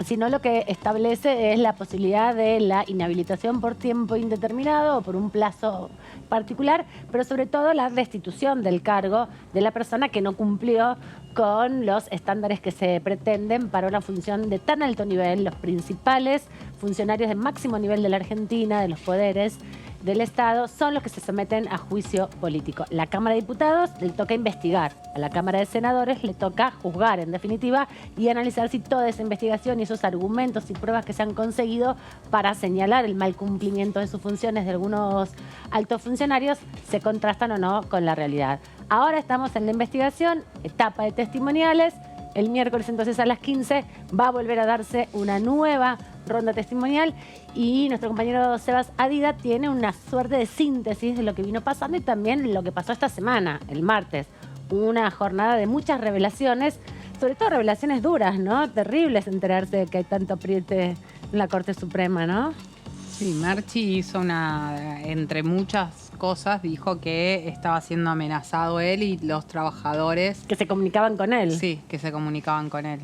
A: sino lo que establece es la posibilidad de la inhabilitación por tiempo indeterminado o por un plazo particular, pero sobre todo la destitución del cargo de la persona que no cumplió con los estándares que se pretenden para una función de tan alto nivel. Los principales funcionarios de máximo nivel de la Argentina, de los poderes del Estado, son los que se someten a juicio político. La Cámara de Diputados le toca investigar, a la Cámara de Senadores le toca juzgar, en definitiva, y analizar si toda esa investigación y esos argumentos y pruebas que se han conseguido para señalar el mal cumplimiento de sus funciones de algunos altos funcionarios se contrastan o no con la realidad. Ahora estamos en la investigación, etapa de testimoniales. El miércoles entonces a las 15 va a volver a darse una nueva ronda testimonial y nuestro compañero Sebas Adida tiene una suerte de síntesis de lo que vino pasando y también lo que pasó esta semana, el martes. Una jornada de muchas revelaciones, sobre todo revelaciones duras, ¿no? Terribles enterarse de que hay tanto apriete en la Corte Suprema, ¿no?
E: Sí, Marchi hizo entre muchas cosas, dijo que estaba siendo amenazado él y los trabajadores.
A: Que se comunicaban con él.
E: Sí, que se comunicaban con él.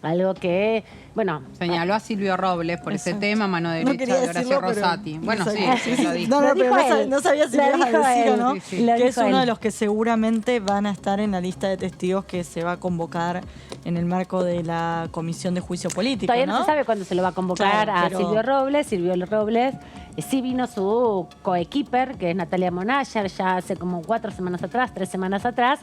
A: Algo que, bueno...
E: Señaló a Silvio Robles por ese tema, mano derecha de Horacio Rosati. Bueno, sí, lo dijo.
D: No sabía si lo ibas a decir o no.
E: Sí, sí.
D: Que es uno de los que seguramente van a estar en la lista de testigos que se va a convocar en el marco de la Comisión de Juicio Político.
A: Todavía no se sabe cuándo se lo va a convocar a Silvio Robles. Silvio Robles, sí vino su coequiper, que es Natalia Monayer, ya hace como 3 semanas atrás,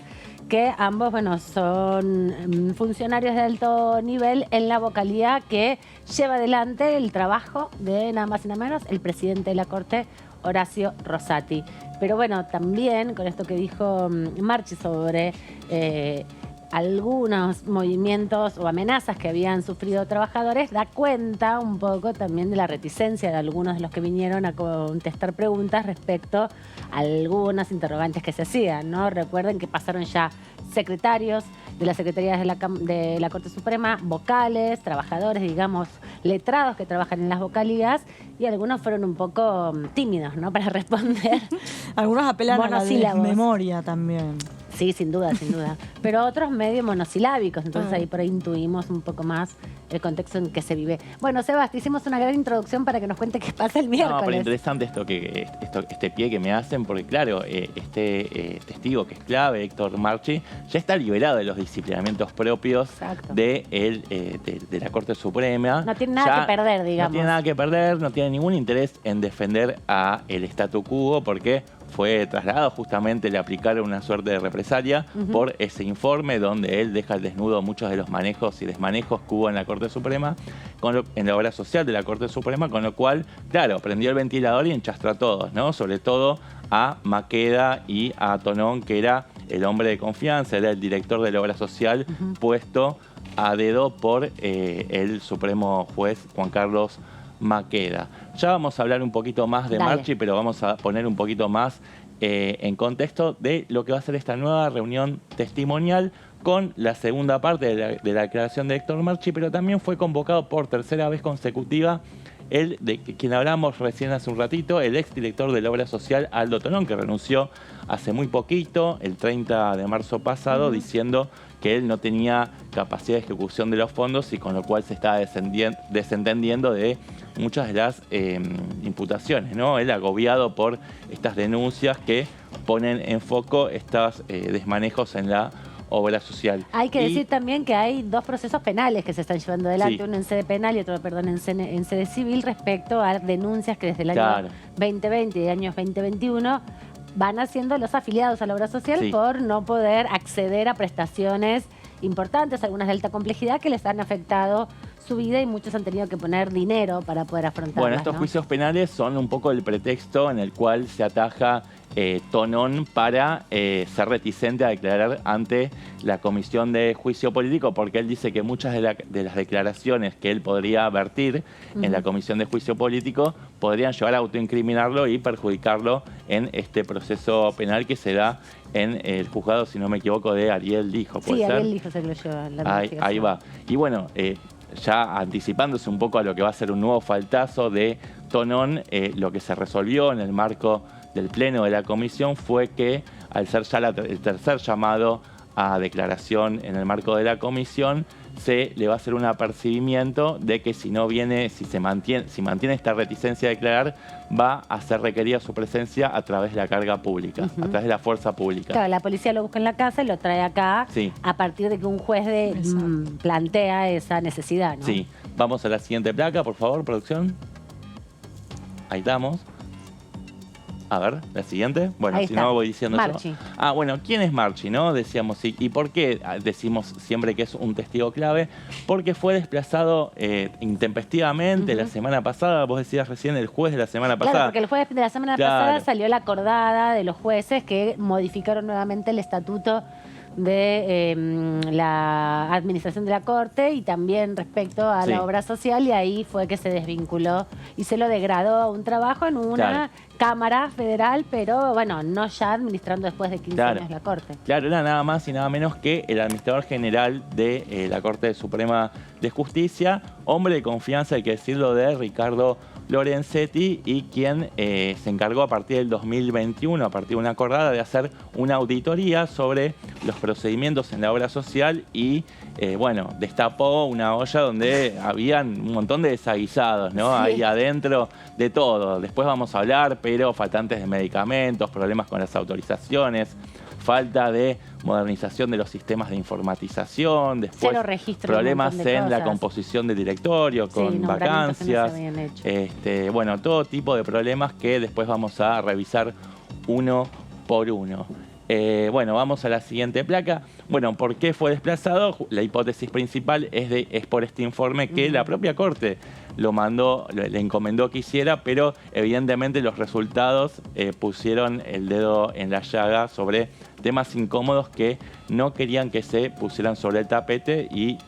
A: que ambos, bueno, son funcionarios de alto nivel en la vocalía que lleva adelante el trabajo de nada más y nada menos el presidente de la Corte, Horacio Rosati. Pero bueno, también con esto que dijo Marchi sobre algunos movimientos o amenazas que habían sufrido trabajadores, da cuenta un poco también de la reticencia de algunos de los que vinieron a contestar preguntas respecto a algunas interrogantes que se hacían, ¿no? Recuerden que pasaron ya secretarios de las secretarías de la Corte Suprema, vocales, trabajadores, digamos, letrados que trabajan en las vocalías, y algunos fueron un poco tímidos, ¿no?, para responder.
D: Algunos apelan a la
A: monosílabos.
D: memoria también.
A: Sí, sin duda, sin duda. Pero otros medio monosilábicos, entonces ahí por ahí intuimos un poco más el contexto en que se vive. Bueno, Sebas, te hicimos una gran introducción para que nos cuente qué pasa el miércoles.
C: No, pero interesante este pie que me hacen, porque claro, este testigo que es clave, Héctor Marchi, ya está liberado de los disciplinamientos propios de la Corte Suprema.
A: No tiene nada que perder, digamos.
C: No tiene nada que perder, no tiene ningún interés en defender a el statu quo, porque fue trasladado, justamente le aplicaron una suerte de represalia por ese informe donde él deja al desnudo muchos de los manejos y desmanejos que hubo en la Corte Suprema, en la obra social de la Corte Suprema, con lo cual, claro, prendió el ventilador y enchastró a todos, ¿no? Sobre todo a Maqueda y a Tonón, que era el hombre de confianza, era el director de la obra social, puesto a dedo por el supremo juez Juan Carlos Maqueda. Ya vamos a hablar un poquito más de Marchi, pero vamos a poner un poquito más en contexto de lo que va a ser esta nueva reunión testimonial con la segunda parte de la declaración de Héctor Marchi, pero también fue convocado por tercera vez consecutiva el de quien hablamos recién hace un ratito, el exdirector de la obra social Aldo Tonón, que renunció hace muy poquito, el 30 de marzo pasado, diciendo que él no tenía capacidad de ejecución de los fondos y con lo cual se estaba desentendiendo de muchas de las imputaciones, ¿no? Él agobiado por estas denuncias que ponen en foco estos desmanejos en la obra social.
A: Hay que decir también que hay dos procesos penales que se están llevando adelante, uno en sede penal y otro, perdón, en sede civil, respecto a denuncias que desde el año 2020 y años 2021 van haciendo los afiliados a la obra social por no poder acceder a prestaciones importantes, algunas de alta complejidad, que les han afectado su vida y muchos han tenido que poner dinero para poder afrontarlas.
C: Bueno, estos juicios penales son un poco el pretexto en el cual se ataja Tonón para ser reticente a declarar ante la Comisión de Juicio Político, porque él dice que muchas de las declaraciones que él podría vertir en la Comisión de Juicio Político podrían llevar a autoincriminarlo y perjudicarlo en este proceso penal que se da en el juzgado, si no me equivoco, de Ariel Lijo.
A: Sí, Ariel Lijo se lo lleva la investigación.
C: Ahí va. Y bueno, ya anticipándose un poco a lo que va a ser un nuevo faltazo de Tonón, lo que se resolvió en el marco del pleno de la comisión fue que, al ser ya el tercer llamado a declaración en el marco de la comisión, se le va a hacer un apercibimiento de que si mantiene esta reticencia a declarar, va a ser requerida su presencia a través de la carga pública, a través de la fuerza pública.
A: Claro, la policía lo busca en la casa y lo trae acá a partir de que un juez plantea esa necesidad, ¿no?
C: Sí. Vamos a la siguiente placa, por favor, producción. Ahí estamos. A ver, la siguiente. Bueno, si no voy diciendo
A: Marchi.
C: yo. Ah, bueno, ¿quién es Marchi, no? Decíamos, ¿y por qué decimos siempre que es un testigo clave? Porque fue desplazado intempestivamente la semana pasada. Vos decías recién el juez de la semana pasada.
A: Claro, porque el jueves de la semana pasada salió la acordada de los jueces que modificaron nuevamente el estatuto de la administración de la Corte y también respecto a la obra social, y ahí fue que se desvinculó y se lo degradó a un trabajo en una Cámara Federal, pero bueno, no ya administrando después de 15 años la Corte.
C: Claro, era nada más y nada menos que el administrador general de la Corte Suprema de Justicia, hombre de confianza, hay que decirlo, de Ricardo Lorenzetti, y quien se encargó a partir del 2021, a partir de una acordada, de hacer una auditoría sobre los procedimientos en la obra social y, bueno, destapó una olla donde habían un montón de desaguisados, ¿no? Ahí adentro de todo. Después vamos a hablar, pero faltantes de medicamentos, problemas con las autorizaciones, falta de modernización de los sistemas de informatización, después problemas en la composición del directorio, con vacancias, bueno, todo tipo de problemas que después vamos a revisar uno por uno. Bueno, vamos a la siguiente placa. Bueno, ¿por qué fue desplazado? La hipótesis principal es por este informe que la propia Corte lo mandó, le encomendó que hiciera, pero evidentemente los resultados pusieron el dedo en la llaga sobre temas incómodos que no querían que se pusieran sobre el tapete y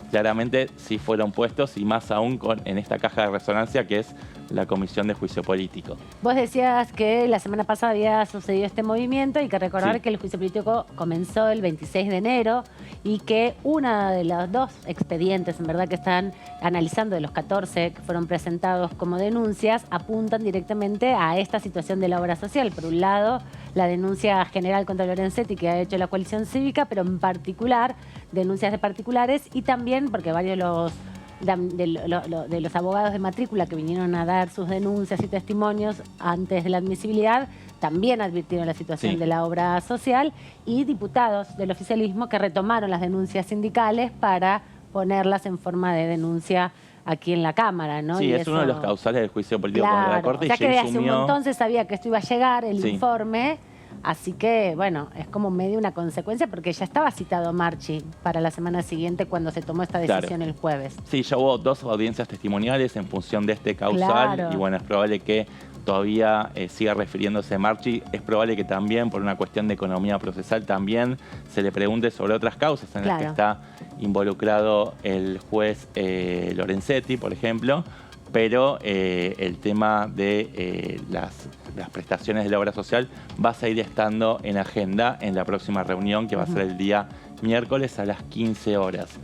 C: claramente sí fueron puestos, y más aún en esta caja de resonancia que es la Comisión de Juicio Político.
A: Vos decías que la semana pasada había sucedido este movimiento y que recordar que el juicio político comenzó el 26 de enero y que uno de los 2 expedientes, en verdad, que están analizando de los 14 que fueron presentados como denuncias, apuntan directamente a esta situación de la obra social. Por un lado, la denuncia general contra Lorenzetti que ha hecho la coalición cívica, pero en particular denuncias de particulares y también porque varios de los abogados de matrícula que vinieron a dar sus denuncias y testimonios antes de la admisibilidad también advirtieron la situación de la obra social, y diputados del oficialismo que retomaron las denuncias sindicales para ponerlas en forma de denuncia aquí en la Cámara, ¿no?
C: Sí,
A: y
C: es
A: eso,
C: uno de los causales del juicio político contra la Corte.
A: Ya
C: y
A: que
C: ya
A: hace un montón se sabía que esto iba a llegar, el informe. Así que, bueno, es como medio una consecuencia porque ya estaba citado Marchi para la semana siguiente cuando se tomó esta decisión el jueves.
C: Sí, ya hubo 2 audiencias testimoniales en función de este causal y bueno, es probable que todavía siga refiriéndose Marchi. Es probable que también, por una cuestión de economía procesal, también se le pregunte sobre otras causas en las que está involucrado el juez Lorenzetti, por ejemplo, pero el tema de las prestaciones de la obra social va a seguir estando en agenda en la próxima reunión, que va a ser el día miércoles a las 15 horas.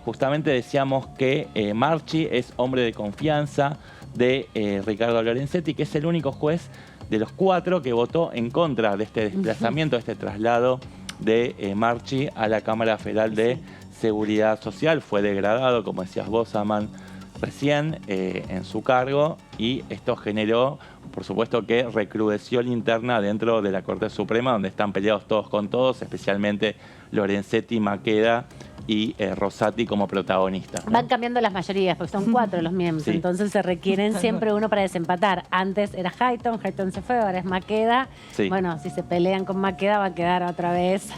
C: Justamente decíamos que Marchi es hombre de confianza de Ricardo Lorenzetti, que es el único juez de los 4 que votó en contra de este desplazamiento, de este traslado de Marchi a la Cámara Federal de Seguridad Social. Fue degradado, como decías vos, Aman, recién en su cargo, y esto generó, por supuesto, que recrudeció la interna dentro de la Corte Suprema, donde están peleados todos con todos, especialmente Lorenzetti, Maqueda y Rosati como protagonistas, ¿no?
A: Van cambiando las mayorías, porque son 4 los miembros, entonces se requieren siempre uno para desempatar. Antes era Hayton se fue, ahora es Maqueda. Bueno, si se pelean con Maqueda va a quedar otra vez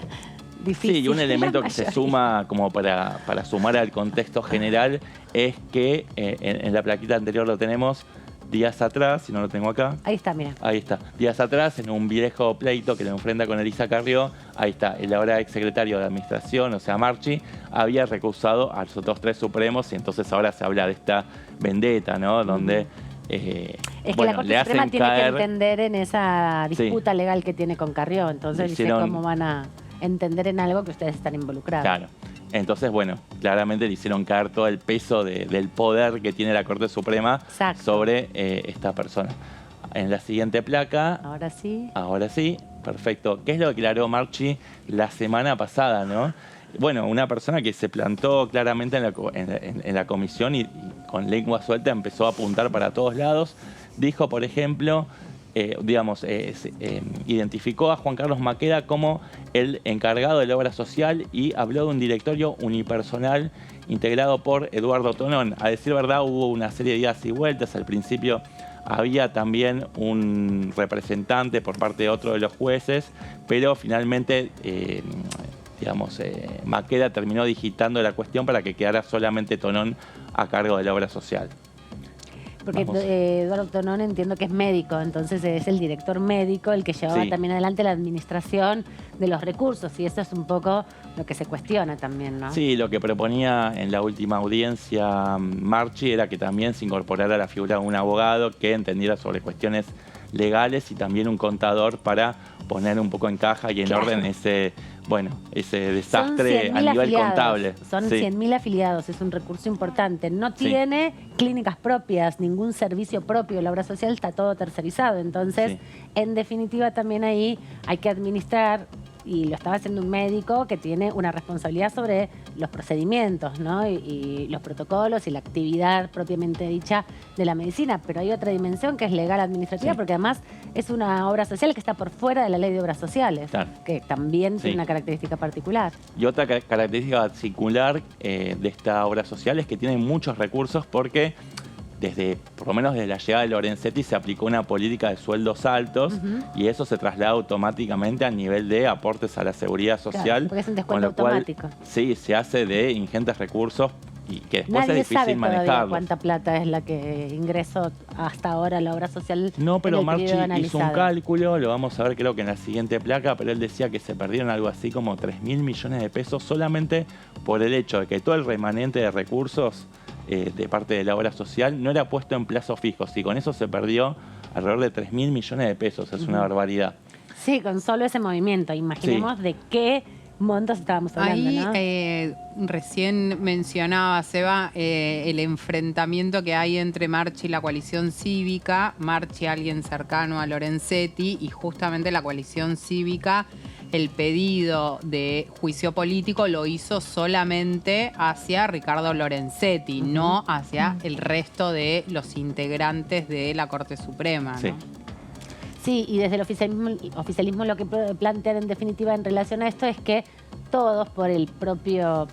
A: difícil.
C: Sí, y un elemento que se suma como para sumar al contexto general es que en la plaquita anterior lo tenemos días atrás, si no lo tengo acá.
A: Ahí está, mira.
C: Ahí está. Días atrás, en un viejo pleito que lo enfrenta con Elisa Carrió, ahí está, el ahora exsecretario de Administración, o sea, Marchi, había recusado a los otros 3 supremos, y entonces ahora se habla de esta vendetta, ¿no? Donde
A: es que la Corte Suprema tiene que entender en esa disputa legal que tiene con Carrió, entonces dice cómo van a entender en algo que ustedes están involucrados.
C: Claro. Entonces, bueno, claramente le hicieron caer todo el peso del poder que tiene la Corte Suprema sobre esta persona. En la siguiente placa...
A: Ahora sí.
C: Ahora sí, perfecto. ¿Qué es lo que declaró Marchi la semana pasada, no? Bueno, una persona que se plantó claramente en la comisión y con lengua suelta empezó a apuntar para todos lados. Dijo, por ejemplo... identificó a Juan Carlos Maqueda como el encargado de la obra social y habló de un directorio unipersonal integrado por Eduardo Tonón. A decir verdad, hubo una serie de idas y vueltas. Al principio había también un representante por parte de otro de los jueces, pero finalmente Maqueda terminó digitando la cuestión para que quedara solamente Tonón a cargo de la obra social.
A: Porque Eduardo Tonón entiendo que es médico, entonces es el director médico el que llevaba también adelante la administración de los recursos, y eso es un poco lo que se cuestiona también, ¿no?
C: Sí, lo que proponía en la última audiencia Marchi era que también se incorporara la figura de un abogado que entendiera sobre cuestiones legales y también un contador para poner un poco en caja y en orden ese desastre a nivel contable.
A: Son 100.000 afiliados, es un recurso importante. No tiene clínicas propias, ningún servicio propio. La obra social está todo tercerizado. Entonces, en definitiva, también ahí hay que administrar, y lo estaba haciendo un médico que tiene una responsabilidad sobre los procedimientos, ¿no? Y los protocolos y la actividad propiamente dicha de la medicina. Pero hay otra dimensión que es legal administrativa, porque además es una obra social que está por fuera de la ley de obras sociales, que también tiene una característica particular.
C: Y otra característica particular de esta obra social es que tiene muchos recursos porque por lo menos desde la llegada de Lorenzetti se aplicó una política de sueldos altos y eso se traslada automáticamente al nivel de aportes a la seguridad social.
A: Porque es un descuento automático.
C: Sí, se hace de ingentes recursos y que después
A: Nadie
C: es
A: sabe
C: difícil
A: todavía
C: manejarlo.
A: cuánta plata es la que ingresó hasta ahora la obra social.
C: No, pero
A: en el
C: Marchi
A: periodo
C: hizo un
A: analizado.
C: cálculo, lo vamos a ver creo que en la siguiente placa, pero él decía que se perdieron algo así como 3.000 millones de pesos solamente por el hecho de que todo el remanente de recursos de parte de la obra social no era puesto en plazos fijos y con eso se perdió alrededor de 3.000 millones de pesos, es una barbaridad.
A: Sí, con solo ese movimiento. Imaginemos de qué montos estábamos hablando,
E: Ahí
A: ¿no?
E: recién mencionaba, Seba, el enfrentamiento que hay entre Marchi y la coalición cívica. Marchi, alguien cercano a Lorenzetti, y justamente la coalición cívica, el pedido de juicio político lo hizo solamente hacia Ricardo Lorenzetti, no hacia el resto de los integrantes de la Corte Suprema, ¿no?
C: Sí.
A: Sí, y desde el oficialismo lo que plantean en definitiva en relación a esto es que todos, por el propio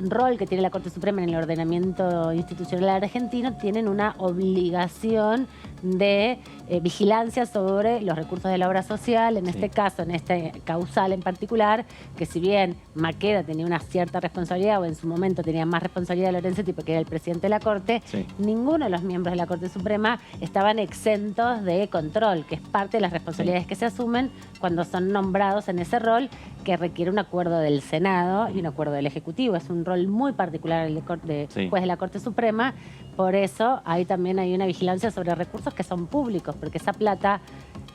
A: rol que tiene la Corte Suprema en el ordenamiento institucional argentino, tienen una obligación de vigilancia sobre los recursos de la obra social, en este caso, en este causal en particular, que si bien Maqueda tenía una cierta responsabilidad, o en su momento tenía más responsabilidad de Lorenzetti porque era el presidente de la Corte, ninguno de los miembros de la Corte Suprema estaban exentos de control, que es parte de las responsabilidades que se asumen cuando son nombrados en ese rol, que requiere un acuerdo del Senado y un acuerdo del Ejecutivo. Es un rol muy particular el de juez de la Corte Suprema. Por eso ahí también hay una vigilancia sobre recursos que son públicos, porque esa plata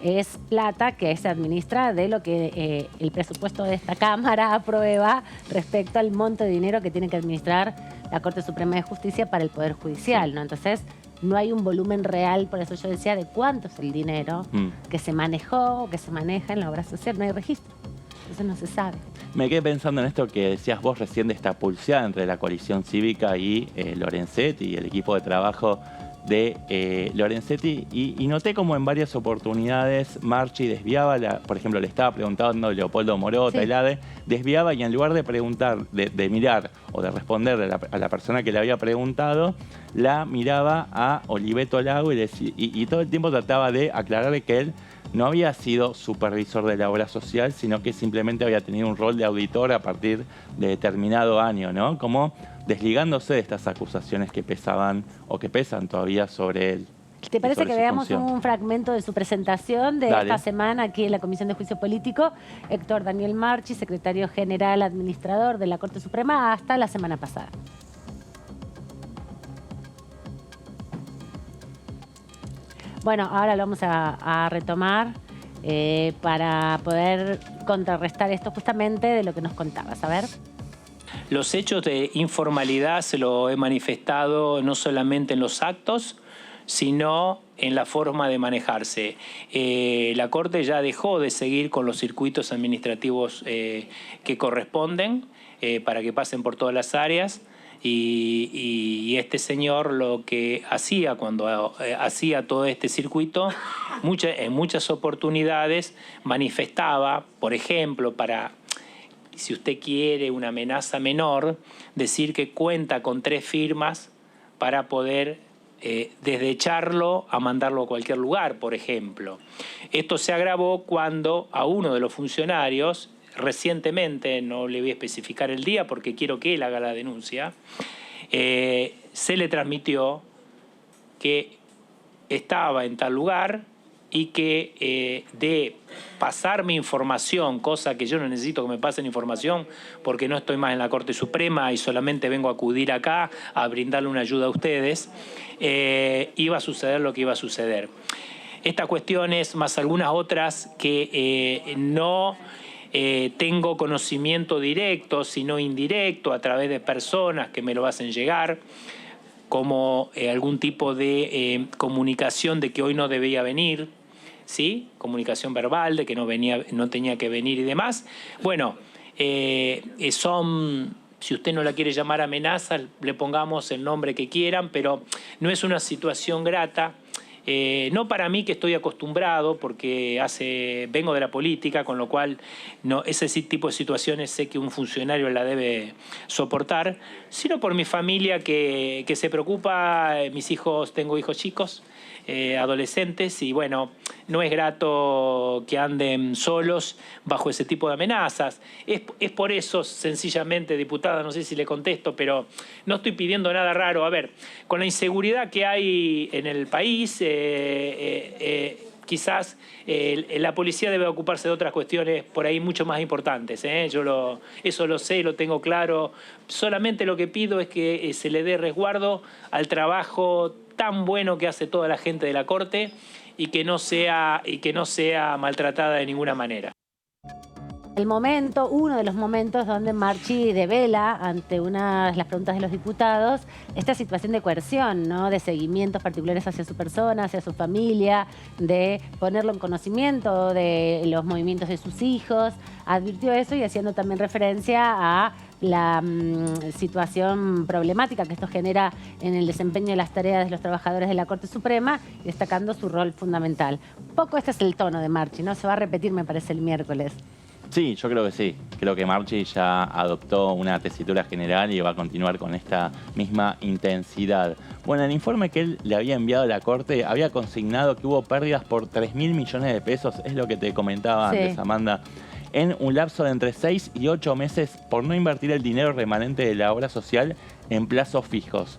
A: es plata que se administra de lo que el presupuesto de esta Cámara aprueba respecto al monto de dinero que tiene que administrar la Corte Suprema de Justicia para el Poder Judicial, ¿no? Entonces, no hay un volumen real, por eso yo decía, de cuánto es el dinero que se manejó o que se maneja en la obra social. No hay registro, eso no se sabe.
C: Me quedé pensando en esto que decías vos recién de esta pulseada entre la coalición cívica y Lorenzetti y el equipo de trabajo de Lorenzetti y noté como en varias oportunidades Marchi desviaba, por ejemplo le estaba preguntando Leopoldo Morota, el ADE, desviaba y en lugar de preguntar, de mirar o de responderle a la persona que le había preguntado, la miraba a Oliveto Lago y todo el tiempo trataba de aclararle que él no había sido supervisor de la obra social, sino que simplemente había tenido un rol de auditor a partir de determinado año, ¿no? Como desligándose de estas acusaciones que pesaban o que pesan todavía sobre él.
A: ¿Te parece que veamos un fragmento de su presentación de esta semana aquí en la Comisión de Juicio Político? Héctor Daniel Marchi, secretario general administrador de la Corte Suprema hasta la semana pasada. Bueno, ahora lo vamos a retomar para poder contrarrestar esto justamente de lo que nos contabas. A ver.
S: Los hechos de informalidad se lo he manifestado no solamente en los actos, sino en la forma de manejarse. La Corte ya dejó de seguir con los circuitos administrativos que corresponden para que pasen por todas las áreas. Y este señor lo que hacía cuando hacía todo este circuito, en muchas oportunidades manifestaba, por ejemplo, para, si usted quiere, una amenaza menor, decir que cuenta con 3 firmas para poder desde echarlo a mandarlo a cualquier lugar, por ejemplo. Esto se agravó cuando a uno de los funcionarios, recientemente, no le voy a especificar el día porque quiero que él haga la denuncia, se le transmitió que estaba en tal lugar y que de pasarme información, cosa que yo no necesito que me pasen información porque no estoy más en la Corte Suprema y solamente vengo a acudir acá a brindarle una ayuda a ustedes, iba a suceder lo que iba a suceder. Estas cuestiones, más algunas otras que no tengo conocimiento directo, sino indirecto, a través de personas que me lo hacen llegar, como algún tipo de comunicación de que hoy no debía venir, ¿sí? Comunicación verbal de que no tenía que venir y demás. Bueno, son, si usted no la quiere llamar amenaza, le pongamos el nombre que quieran, pero no es una situación grata. No para mí, que estoy acostumbrado porque vengo de la política, con lo cual ese tipo de situaciones sé que un funcionario la debe soportar, sino por mi familia que se preocupa. Tengo hijos chicos, adolescentes y bueno, no es grato que anden solos bajo ese tipo de amenazas. Es por eso, sencillamente, diputada, no sé si le contesto, pero no estoy pidiendo nada raro. A ver, con la inseguridad que hay en el país, quizás la policía debe ocuparse de otras cuestiones por ahí mucho más importantes. Eso lo sé, lo tengo claro. Solamente lo que pido es que se le dé resguardo al trabajo tan bueno que hace toda la gente de la Corte y que no sea maltratada de ninguna manera.
A: Uno de los momentos donde Marchi devela ante una de las preguntas de los diputados esta situación de coerción, ¿no? De seguimientos particulares hacia su persona, hacia su familia, de ponerlo en conocimiento de los movimientos de sus hijos. Advirtió eso y haciendo también referencia a la situación problemática que esto genera en el desempeño de las tareas de los trabajadores de la Corte Suprema, destacando su rol fundamental. Un poco este es el tono de Marchi, ¿no? Se va a repetir, me parece, el miércoles.
C: Sí, yo creo que sí. Creo que Marchi ya adoptó una tesitura general y va a continuar con esta misma intensidad. Bueno, el informe que él le había enviado a la Corte había consignado que hubo pérdidas por 3.000 millones de pesos, es lo que te comentaba antes, Amanda, en un lapso de entre 6 y 8 meses por no invertir el dinero remanente de la obra social en plazos fijos.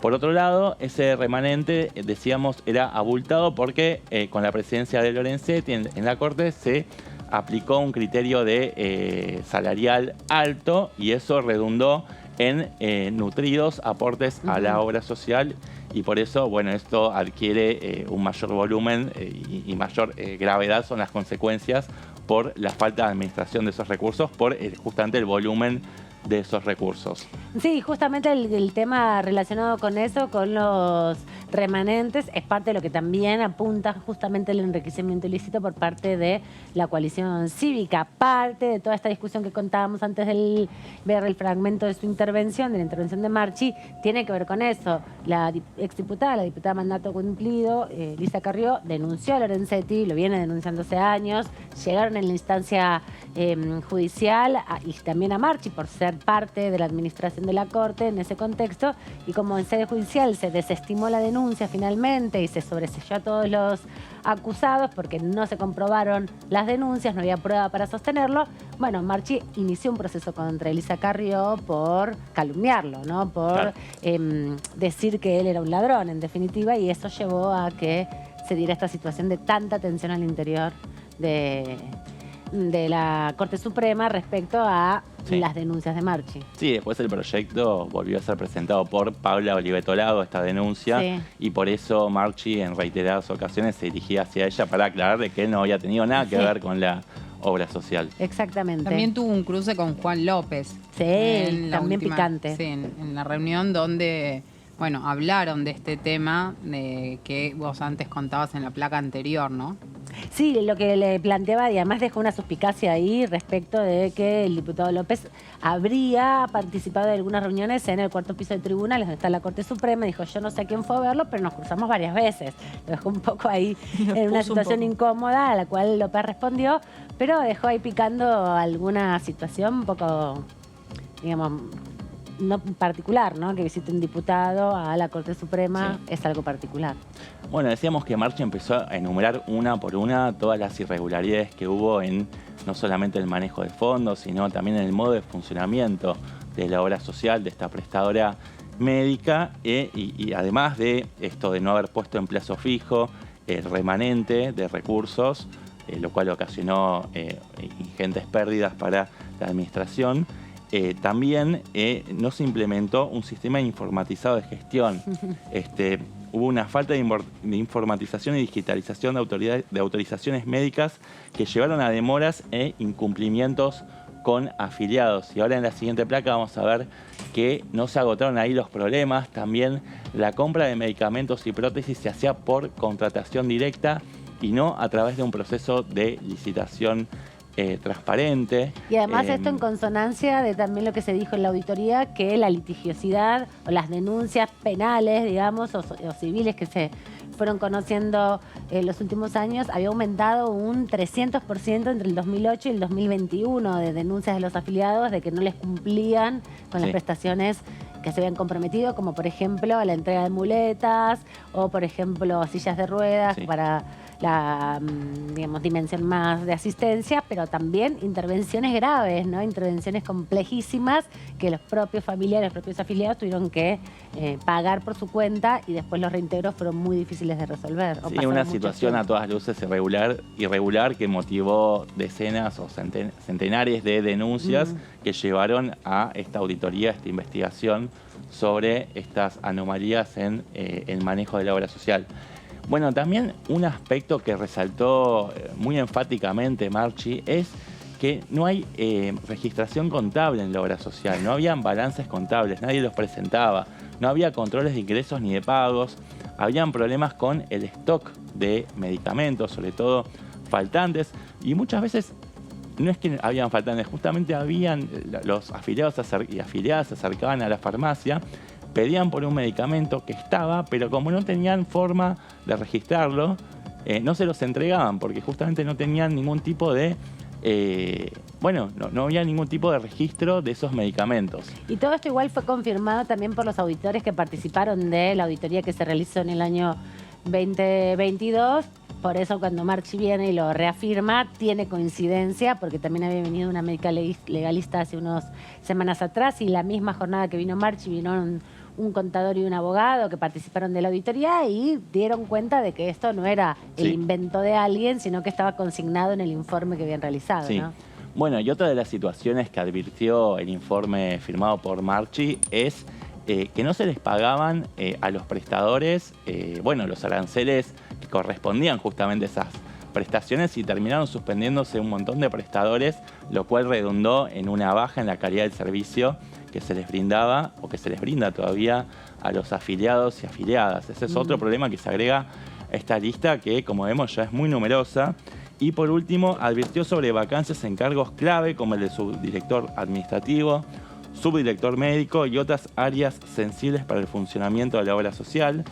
C: Por otro lado, ese remanente, decíamos, era abultado porque con la presidencia de Lorenzetti en la Corte se aplicó un criterio de salarial alto y eso redundó en nutridos aportes a la obra social y por eso, bueno, esto adquiere un mayor volumen y mayor gravedad son las consecuencias por la falta de administración de esos recursos, por justamente el volumen de esos recursos.
A: Sí, justamente el tema relacionado con eso, con los remanentes, es parte de lo que también apunta justamente el enriquecimiento ilícito por parte de la coalición cívica. Parte de toda esta discusión que contábamos antes de ver el fragmento de su intervención, de la intervención de Marchi, tiene que ver con eso. La exdiputada, la diputada mandato cumplido, Lisa Carrió, denunció a Lorenzetti, lo viene denunciando hace años, llegaron en la instancia judicial y también a Marchi por ser parte de la administración de la Corte en ese contexto y como en sede judicial se desestimó la denuncia finalmente y se sobreseyó a todos los acusados porque no se comprobaron las denuncias, no había prueba para sostenerlo. Bueno, Marchi inició un proceso contra Elisa Carrió por calumniarlo, ¿no? Por decir que él era un ladrón, en definitiva, y eso llevó a que se diera esta situación de tanta tensión al interior de la Corte Suprema respecto a las denuncias de Marchi.
C: Sí, después el proyecto volvió a ser presentado por Paula Oliveto Lago, esta denuncia, y por eso Marchi en reiteradas ocasiones se dirigía hacia ella para aclararle que él no había tenido nada que ver con la obra social.
A: Exactamente.
E: También tuvo un cruce con Juan López.
A: Sí, también picante.
E: Sí, en la reunión donde, bueno, hablaron de este tema de que vos antes contabas en la placa anterior, ¿no?
A: Sí, lo que le planteaba y además dejó una suspicacia ahí respecto de que el diputado López habría participado de algunas reuniones en el cuarto piso de tribunales donde está la Corte Suprema. Dijo, yo no sé quién fue a verlo, pero nos cruzamos varias veces. Lo dejó un poco ahí en una situación incómoda a la cual López respondió, pero dejó ahí picando alguna situación un poco, digamos, no particular, ¿no? Que visite un diputado a la Corte Suprema es algo particular.
C: Bueno, decíamos que Marchi empezó a enumerar una por una todas las irregularidades que hubo en no solamente el manejo de fondos, sino también en el modo de funcionamiento de la obra social, de esta prestadora médica, y además de esto de no haber puesto en plazo fijo el remanente de recursos, lo cual ocasionó ingentes pérdidas para la administración. También no se implementó un sistema informatizado de gestión. Hubo una falta de informatización y digitalización de autorizaciones médicas que llevaron a demoras e incumplimientos con afiliados. Y ahora en la siguiente placa vamos a ver que no se agotaron ahí los problemas. También la compra de medicamentos y prótesis se hacía por contratación directa y no a través de un proceso de licitación transparente.
A: Y además esto en consonancia de también lo que se dijo en la auditoría, que la litigiosidad o las denuncias penales, digamos, o civiles que se fueron conociendo en los últimos años, había aumentado un 300% entre el 2008 y el 2021 de denuncias de los afiliados de que no les cumplían con las prestaciones que se habían comprometido, como por ejemplo la entrega de muletas o por ejemplo sillas de ruedas para la, digamos, dimensión más de asistencia, pero también intervenciones graves, ¿no? Intervenciones complejísimas que los propios familiares, los propios afiliados tuvieron que pagar por su cuenta y después los reintegros fueron muy difíciles de resolver.
C: Sí, una situación a todas luces irregular que motivó decenas o centenares de denuncias que llevaron a esta auditoría, esta investigación sobre estas anomalías en el manejo de la obra social. Bueno, también un aspecto que resaltó muy enfáticamente Marchi es que no hay registración contable en la obra social, no habían balances contables, nadie los presentaba, no había controles de ingresos ni de pagos, habían problemas con el stock de medicamentos, sobre todo faltantes, y muchas veces no es que habían faltantes, justamente habían los afiliados y afiliadas se acercaban a la farmacia, pedían por un medicamento que estaba, pero como no tenían forma de registrarlo, no se los entregaban porque justamente no tenían ningún tipo de... no había ningún tipo de registro de esos medicamentos.
A: Y todo esto igual fue confirmado también por los auditores que participaron de la auditoría que se realizó en el año 2022. Por eso cuando Marchi viene y lo reafirma, tiene coincidencia, porque también había venido una médica legalista hace unas semanas atrás y la misma jornada que vino Marchi vino un contador y un abogado que participaron de la auditoría y dieron cuenta de que esto no era el invento de alguien, sino que estaba consignado en el informe que habían realizado.
C: Sí.
A: ¿No?
C: Bueno, y otra de las situaciones que advirtió el informe firmado por Marchi es que no se les pagaban a los prestadores, los aranceles que correspondían justamente a esas prestaciones y terminaron suspendiéndose un montón de prestadores, lo cual redundó en una baja en la calidad del servicio que se les brindaba o que se les brinda todavía a los afiliados y afiliadas. Ese es otro problema que se agrega a esta lista que, como vemos, ya es muy numerosa. Y por último, advirtió sobre vacancias en cargos clave como el de subdirector administrativo, subdirector médico y otras áreas sensibles para el funcionamiento de la obra social.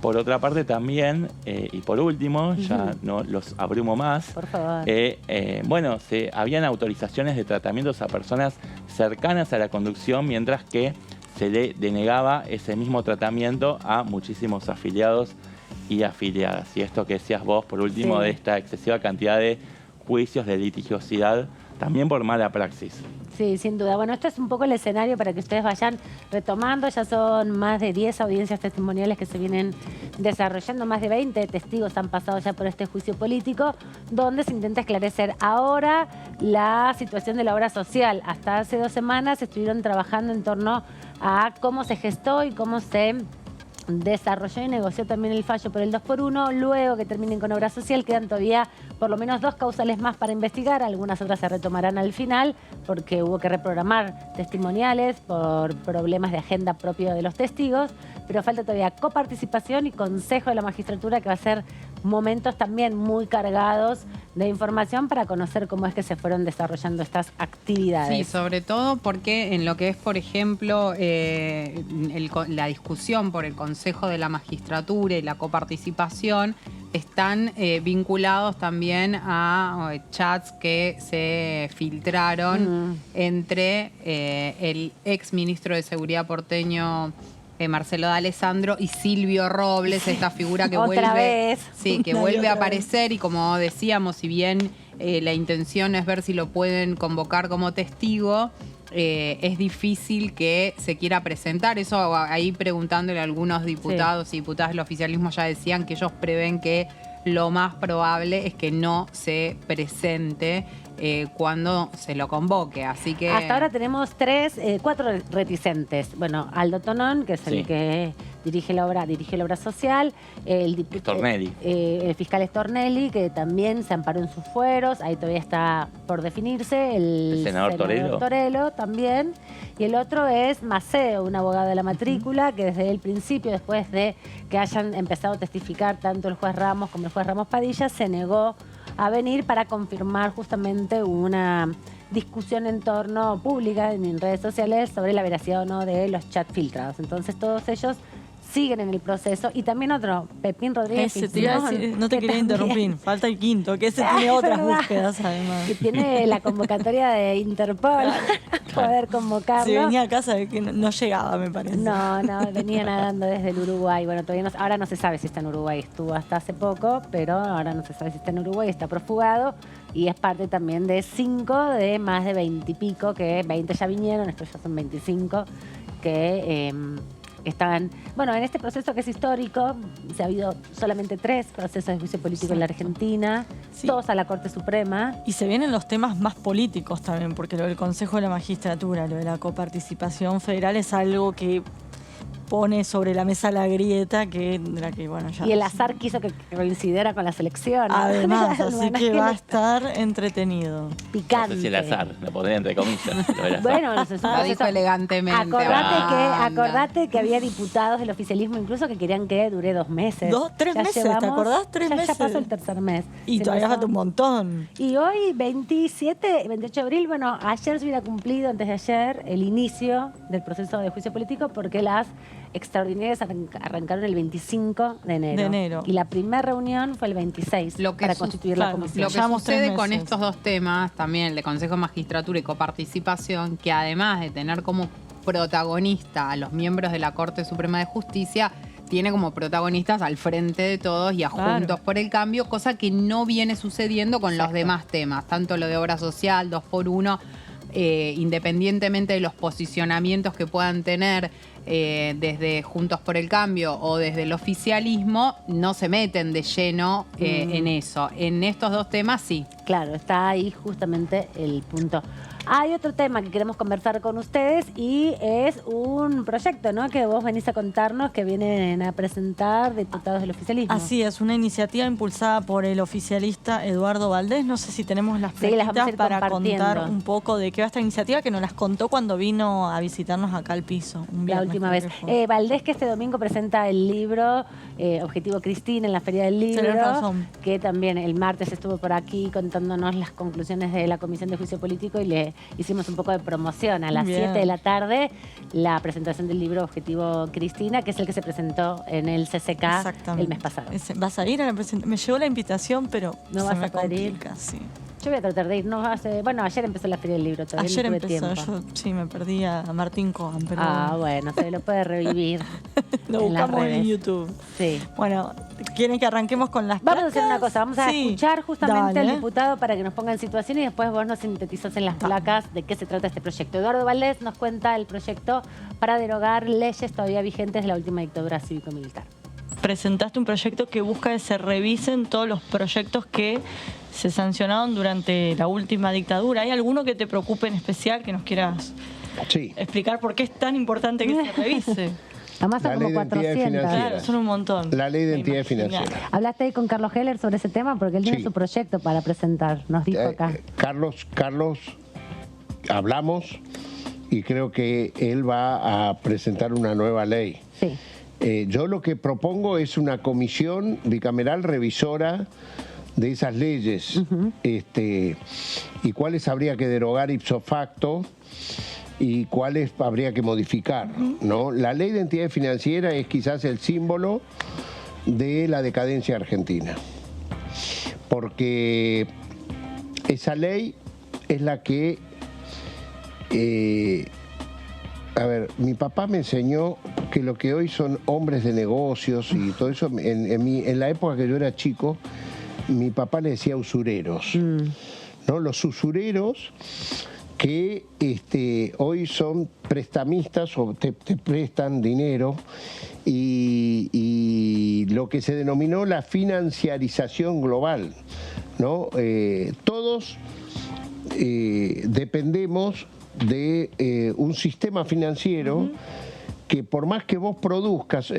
C: Por otra parte también, y por último, ya no los abrumo más,
A: por favor.
C: Se habían autorizaciones de tratamientos a personas cercanas a la conducción, mientras que se le denegaba ese mismo tratamiento a muchísimos afiliados y afiliadas. Y esto que decías vos, por último, de esta excesiva cantidad de juicios de litigiosidad, también por mala praxis.
A: Sí, sin duda. Bueno, esto es un poco el escenario para que ustedes vayan retomando. Ya son más de 10 audiencias testimoniales que se vienen desarrollando. Más de 20 testigos han pasado ya por este juicio político, donde se intenta esclarecer ahora la situación de la obra social. Hasta hace 2 semanas estuvieron trabajando en torno a cómo se gestó y cómo se desarrolló y negoció también el fallo por el 2x1. Luego que terminen con obra social, quedan todavía por lo menos 2 causales más para investigar. Algunas otras se retomarán al final porque hubo que reprogramar testimoniales por problemas de agenda propio de los testigos, pero falta todavía coparticipación y consejo de la magistratura, que va a ser momentos también muy cargados de información para conocer cómo es que se fueron desarrollando estas actividades.
E: Sí, sobre todo porque en lo que es, por ejemplo, la discusión por el Consejo de la Magistratura y la coparticipación, están vinculados también a chats que se filtraron entre el ex ministro de Seguridad porteño Marcelo D'Alessandro y Silvio Robles, esta figura que vuelve a aparecer, y como decíamos, si bien la intención es ver si lo pueden convocar como testigo, es difícil que se quiera presentar. Eso ahí preguntándole a algunos diputados y diputadas del oficialismo ya decían que ellos prevén que lo más probable es que no se presente cuando se lo convoque, así que...
A: Hasta ahora tenemos 4 reticentes. Bueno, Aldo Tonón, que es el que dirige la obra social, el fiscal Stornelli, que también se amparó en sus fueros, ahí todavía está por definirse, el senador Torello también, y el otro es Maceo, un abogado de la matrícula, que desde el principio, después de que hayan empezado a testificar tanto el juez Ramos como el juez Ramos Padilla, se negó a venir para confirmar justamente una discusión en torno pública en redes sociales sobre la veracidad o no de los chats filtrados. Entonces todos ellos siguen en el proceso. Y también otro, Pepín Rodríguez.
D: No te quería interrumpir, falta el quinto, que ese tiene otras búsquedas además.
A: Que tiene la convocatoria de Interpol poder convocarlo.
D: Si venía a casa, que no llegaba, me parece.
A: No, venía nadando desde el Uruguay. Bueno, todavía ahora no se sabe si está en Uruguay. Estuvo hasta hace poco, pero ahora no se sabe si está en Uruguay. Está profugado y es parte también de 5 de más de 20 y pico, que 20 ya vinieron, estos ya son 25, que estaban, bueno, en este proceso que es histórico. Se ha habido solamente 3 procesos de juicio político en la Argentina, todos a la Corte Suprema.
D: Y se vienen los temas más políticos también, porque lo del Consejo de la Magistratura, lo de la coparticipación federal es algo que pone sobre la mesa la grieta bueno, ya.
A: Y el azar quiso que coincidiera con las elecciones.
D: Además, así que va a estar entretenido.
A: Picante.
C: No sé si el azar, lo pondría entre comillas.
A: Bueno, no sé,
E: lo dijo elegantemente.
A: Acordate que había diputados del oficialismo incluso que querían que dure 2 meses.
D: 3 meses, ¿te acordás? 3 meses.
A: Ya pasó el tercer mes.
D: Y todavía falta un montón.
A: Y hoy, 28 de abril, bueno, ayer se hubiera cumplido, antes de ayer, el inicio del proceso de juicio político, porque las extraordinarias arrancaron el 25 de enero. Y la primera reunión fue el 26 para constituir la comisión.
E: Lo que sucede con estos dos temas, también el de Consejo de Magistratura y coparticipación, que además de tener como protagonista a los miembros de la Corte Suprema de Justicia, tiene como protagonistas al frente de todos y a Juntos por el Cambio, cosa que no viene sucediendo con los demás temas, tanto lo de obra social, 2x1, independientemente de los posicionamientos que puedan tener desde Juntos por el Cambio o desde el oficialismo, no se meten de lleno en eso. En estos dos temas sí.
A: Claro, está ahí justamente el punto. Hay otro tema que queremos conversar con ustedes y es un proyecto, ¿no?, que vos venís a contarnos, que vienen a presentar diputados del oficialismo.
D: Así es, una iniciativa impulsada por el oficialista Eduardo Valdés. No sé si tenemos las preguntas para contar un poco de qué va esta iniciativa, que nos las contó cuando vino a visitarnos acá al piso.
A: La última vez. Valdés, que este domingo presenta el libro Objetivo Cristina en la Feria del Libro, que también el martes estuvo por aquí contándonos las conclusiones de la Comisión de Juicio Político y le hicimos un poco de promoción. A las 7 de la tarde, la presentación del libro Objetivo Cristina, que es el que se presentó en el CCK el mes pasado.
D: ¿Vas a ir a la presentación? Me llegó la invitación, pero
A: no vas a poder ir.
D: Sí.
A: Yo voy a tratar de ir. Bueno, ayer empezó la Feria del Libro, todavía
D: ayer
A: no tuve
D: empezó,
A: tiempo.
D: Yo sí me perdí a Martín Cohen, pero
A: bueno, se lo puede revivir.
D: Lo buscamos en YouTube.
A: Sí.
D: Bueno, ¿quieren que arranquemos con las
A: placas?
D: Vamos
A: a hacer una cosa, vamos a escuchar justamente al diputado para que nos ponga en situación y después vos nos sintetizás en las placas de qué se trata este proyecto. Eduardo Valdés nos cuenta el proyecto para derogar leyes todavía vigentes de la última dictadura cívico-militar.
D: Presentaste un proyecto que busca que se revisen todos los proyectos que se sancionaron durante la última dictadura. ¿Hay alguno que te preocupe en especial, que nos quieras explicar por qué es tan importante que se revise?
A: Además son como 400.
D: Claro, son un montón.
T: La ley de entidades financieras.
A: ¿Hablaste ahí con Carlos Heller sobre ese tema? Porque él tiene su proyecto para presentar, nos dijo acá.
T: Carlos, hablamos y creo que él va a presentar una nueva ley.
A: Sí.
T: Yo lo que propongo es una comisión bicameral revisora de esas leyes, y cuáles habría que derogar ipso facto y cuáles habría que modificar, ¿no? La ley de entidades financieras es quizás el símbolo de la decadencia argentina, porque esa ley es la que... mi papá me enseñó que lo que hoy son hombres de negocios y todo eso, en la época que yo era chico, mi papá le decía usureros, ¿no? Los usureros que hoy son prestamistas o te prestan dinero y lo que se denominó la financiarización global, ¿no? Todos dependemos de un sistema financiero que por más que vos produzcas,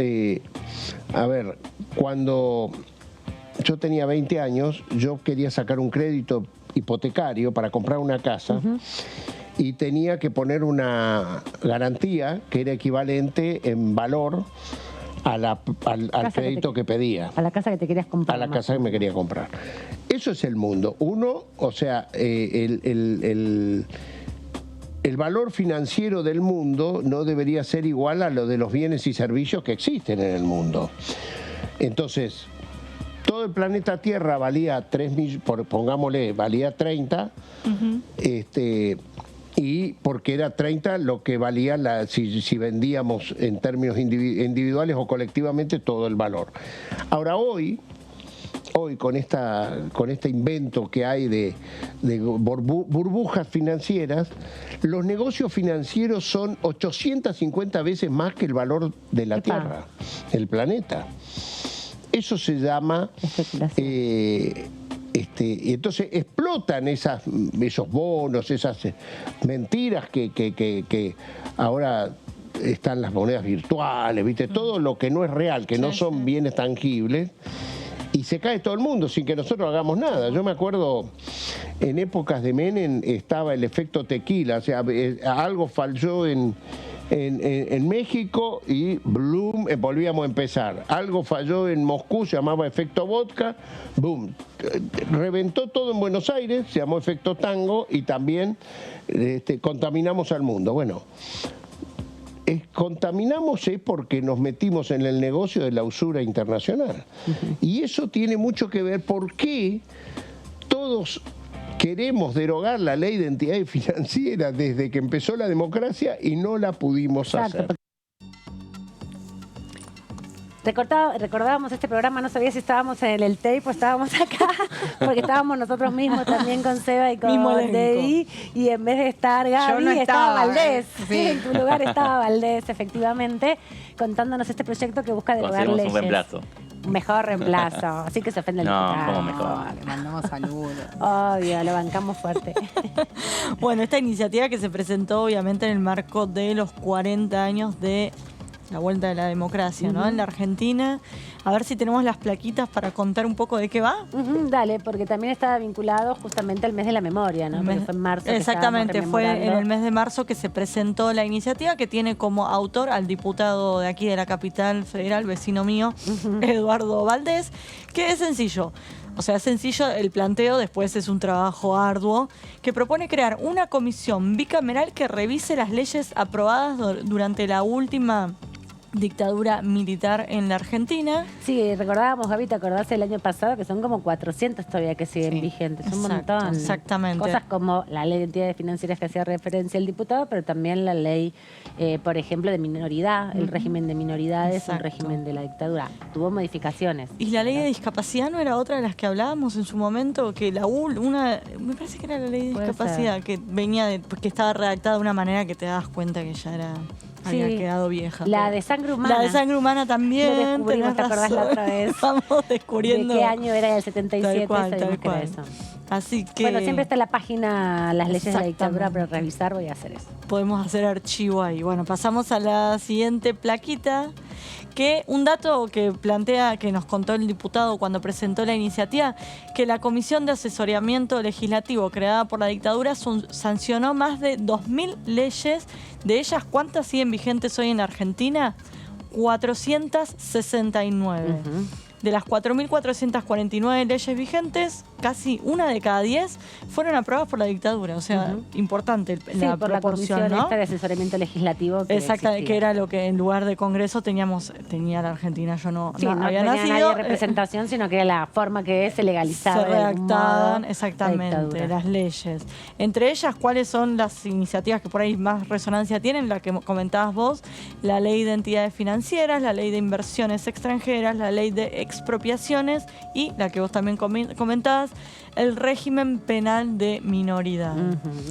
T: cuando yo tenía 20 años, yo quería sacar un crédito hipotecario para comprar una casa y tenía que poner una garantía que era equivalente en valor al crédito que pedía.
A: A la casa que te querías comprar.
T: A la casa que me quería comprar. Eso es el mundo. El valor financiero del mundo no debería ser igual a lo de los bienes y servicios que existen en el mundo. Entonces, todo el planeta Tierra valía 3 millones, pongámosle, valía 30, y porque era 30 lo que valía si vendíamos en términos individuales o colectivamente todo el valor. Ahora hoy con este invento que hay de burbujas financieras, los negocios financieros son 850 veces más que el valor de la Tierra, el planeta. Eso se llama entonces explotan esos bonos, esas mentiras que ahora están las monedas virtuales, ¿viste? Todo lo que no es real, que no son bienes tangibles, y se cae todo el mundo sin que nosotros hagamos nada. Yo me acuerdo, en épocas de Menem estaba el efecto tequila, o sea, algo falló en México y boom, volvíamos a empezar. Algo falló en Moscú, se llamaba efecto vodka, boom, reventó todo en Buenos Aires, se llamó efecto tango y también contaminamos al mundo. Bueno, contaminamos porque nos metimos en el negocio de la usura internacional. Y eso tiene mucho que ver por qué todos queremos derogar la ley de entidades financieras desde que empezó la democracia y no la pudimos hacer.
A: Recordábamos este programa, no sabía si estábamos en el tape o estábamos acá, porque estábamos nosotros mismos también con Seba y con Debbie, y en vez de estar Gaby, estaba Valdés. Sí. En tu lugar estaba Valdés, efectivamente, contándonos este proyecto que busca derogar leyes.
C: Un reemplazo.
A: Mejor reemplazo, así que se ofende el diputado.
C: No, como mejor.
E: Le mandamos saludos.
A: Obvio, lo bancamos fuerte.
D: Bueno, esta iniciativa que se presentó obviamente en el marco de los 40 años de la vuelta de la democracia, ¿no? En la Argentina. A ver si tenemos las plaquitas para contar un poco de qué va.
A: Dale, porque también estaba vinculado justamente al mes de la memoria, ¿no? Porque fue en marzo.
D: Exactamente, fue en el mes de marzo que se presentó la iniciativa, que tiene como autor al diputado de aquí de la capital federal, vecino mío, Eduardo Valdés, que es sencillo. O sea, es sencillo el planteo, después es un trabajo arduo, que propone crear una comisión bicameral que revise las leyes aprobadas durante la última dictadura militar en la Argentina.
A: Sí, recordábamos, Gaby, ¿te acordás el año pasado? Que son como 400 todavía que siguen vigentes. Un montón.
D: Exactamente.
A: Cosas como la ley de entidades financieras que hacía referencia el diputado, pero también la ley, por ejemplo, de minoridad, el régimen de minoridades, el régimen de la dictadura. Tuvo modificaciones.
D: Y la ley de discapacidad no era otra de las que hablábamos en su momento, que me parece que era la ley de discapacidad, que venía que estaba redactada de una manera que te das cuenta que ya era... Había quedado vieja.
A: La de sangre humana.
D: La de sangre humana también.
A: Lo descubrimos, ¿te acordás la otra vez?
D: Vamos descubriendo.
A: ¿De qué año era? El 77.
D: Tal cual.
A: Era eso.
D: Así que...
A: Bueno, siempre está en la página las leyes de la dictadura, pero revisar voy a hacer eso.
D: Podemos hacer archivo ahí. Bueno, pasamos a la siguiente plaquita. Que un dato que plantea, que nos contó el diputado cuando presentó la iniciativa, que la Comisión de Asesoramiento Legislativo creada por la dictadura sancionó más de 2.000 leyes. De ellas, ¿cuántas siguen vigentes hoy en Argentina? 469. De las 4.449 leyes vigentes, casi una de cada 10 fueron aprobadas por la dictadura. O sea, importante la
A: por la comisión,
D: ¿no?
A: esta de asesoramiento legislativo.
D: Exactamente, que era lo que en lugar de Congreso tenía la Argentina. Yo no había nacido.
A: Nadie representación, sino que era la forma que se legalizaba.
D: Se redactaban exactamente las leyes. Entre ellas, ¿cuáles son las iniciativas que por ahí más resonancia tienen? La que comentabas vos, la ley de entidades financieras, la ley de inversiones extranjeras, la ley de expropiaciones y la que vos también comentabas, el régimen penal de minoridad.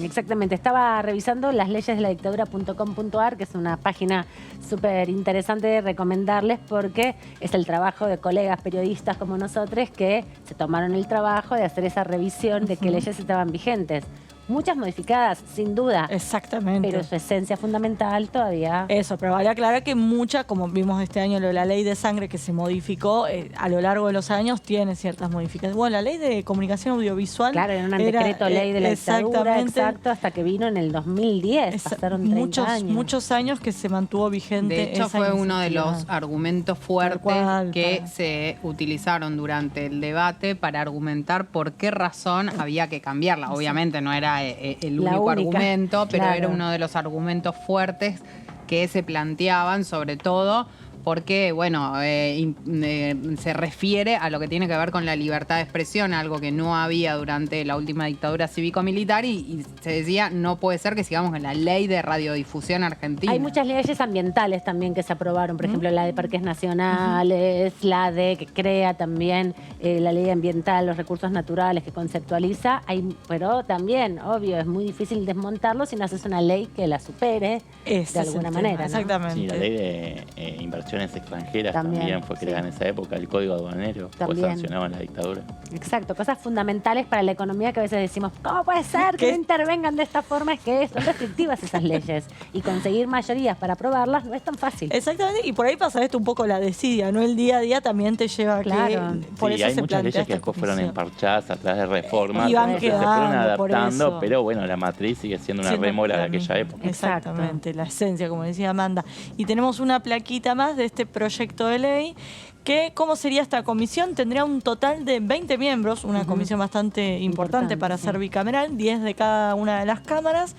A: Exactamente. Estaba revisando las leyes de la dictadura.com.ar, que es una página súper interesante de recomendarles porque es el trabajo de colegas periodistas como nosotros que se tomaron el trabajo de hacer esa revisión de qué leyes estaban vigentes. Muchas modificadas, sin duda.
D: Exactamente.
A: Pero su esencia fundamental todavía...
D: Eso, pero vale aclarar que muchas, como vimos este año, la ley de sangre que se modificó a lo largo de los años, tiene ciertas modificaciones. Bueno, la ley de comunicación audiovisual...
A: Claro, era un decreto ley de la dictadura, exacto, hasta que vino en el 2010. Pasaron 30 años.
D: Muchos años que se mantuvo vigente.
E: De hecho,
D: esa
E: fue
D: iniciativa.
E: uno de los argumentos fuertes que se utilizaron durante el debate para argumentar por qué razón había que cambiarla. Obviamente no era el único argumento, pero era uno de los argumentos fuertes que se planteaban, sobre todo porque, bueno, se refiere a lo que tiene que ver con la libertad de expresión, algo que no había durante la última dictadura cívico-militar y se decía, no puede ser que sigamos con la ley de radiodifusión argentina.
A: Hay muchas leyes ambientales también que se aprobaron, por ejemplo, la de parques nacionales, la de que crea también la ley ambiental, los recursos naturales que conceptualiza, pero también, obvio, es muy difícil desmontarlo si no haces una ley que la supere de alguna manera.
D: Exactamente.
C: Sí, la ley de inversiones extranjeras también fue creada en esa época, el código aduanero fue sancionado en la dictadura.
A: Exacto, cosas fundamentales para la economía que a veces decimos, ¿cómo puede ser que no intervengan de esta forma? Es que son restrictivas esas leyes y conseguir mayorías para aprobarlas no es tan fácil.
D: Exactamente, y por ahí pasa esto un poco la desidia, ¿no? El día a día también te lleva a que por eso
C: hay
D: se
C: muchas
D: plantea
C: leyes que
D: esta
C: después fueron
D: comisión.
C: emparchadas a través de reformas
D: Y van
C: se fueron
D: quedando, por
C: adaptando,
D: eso.
C: pero bueno, la matriz sigue siendo una rémora de aquella época.
D: Exactamente, la esencia, como decía Amanda. Y tenemos una plaquita más de este proyecto de ley que, ¿cómo sería esta comisión? Tendría un total de 20 miembros, una comisión bastante importante para ser bicameral, 10 de cada una de las cámaras,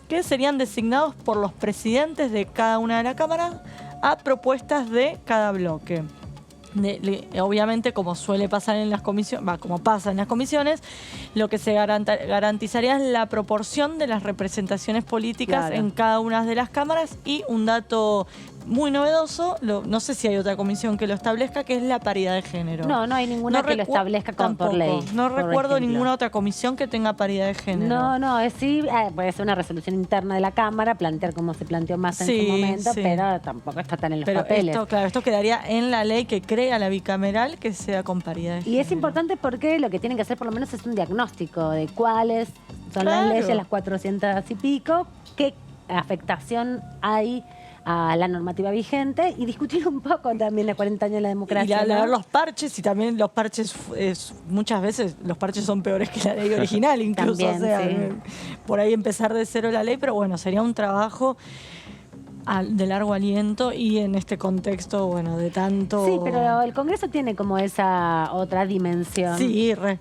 D: que serían designados por los presidentes de cada una de las cámaras a propuestas de cada bloque. Obviamente, como suele pasar en las comisiones, como pasa en las comisiones, lo que se garantizaría es la proporción de las representaciones políticas en cada una de las cámaras y un dato muy novedoso, no sé si hay otra comisión que lo establezca, que es la paridad de género.
A: No hay ninguna que lo establezca por ley.
D: No recuerdo ninguna otra comisión que tenga paridad de género.
A: No, puede ser una resolución interna de la Cámara, plantear como se planteó más en su momento, pero tampoco está tan en los papeles.
D: Esto quedaría en la ley que crea la bicameral, que sea con paridad de género.
A: Y es importante porque lo que tienen que hacer por lo menos es un diagnóstico de cuáles son las leyes, las 400 y pico, qué afectación hay a la normativa vigente y discutir un poco también de 40 años de la democracia.
D: Y leer los parches, y también los parches, muchas veces los parches son peores que la ley original, incluso.
A: También,
D: por ahí empezar de cero la ley, pero bueno, sería un trabajo de largo aliento y en este contexto, bueno, de tanto...
A: Sí, pero el Congreso tiene como esa otra dimensión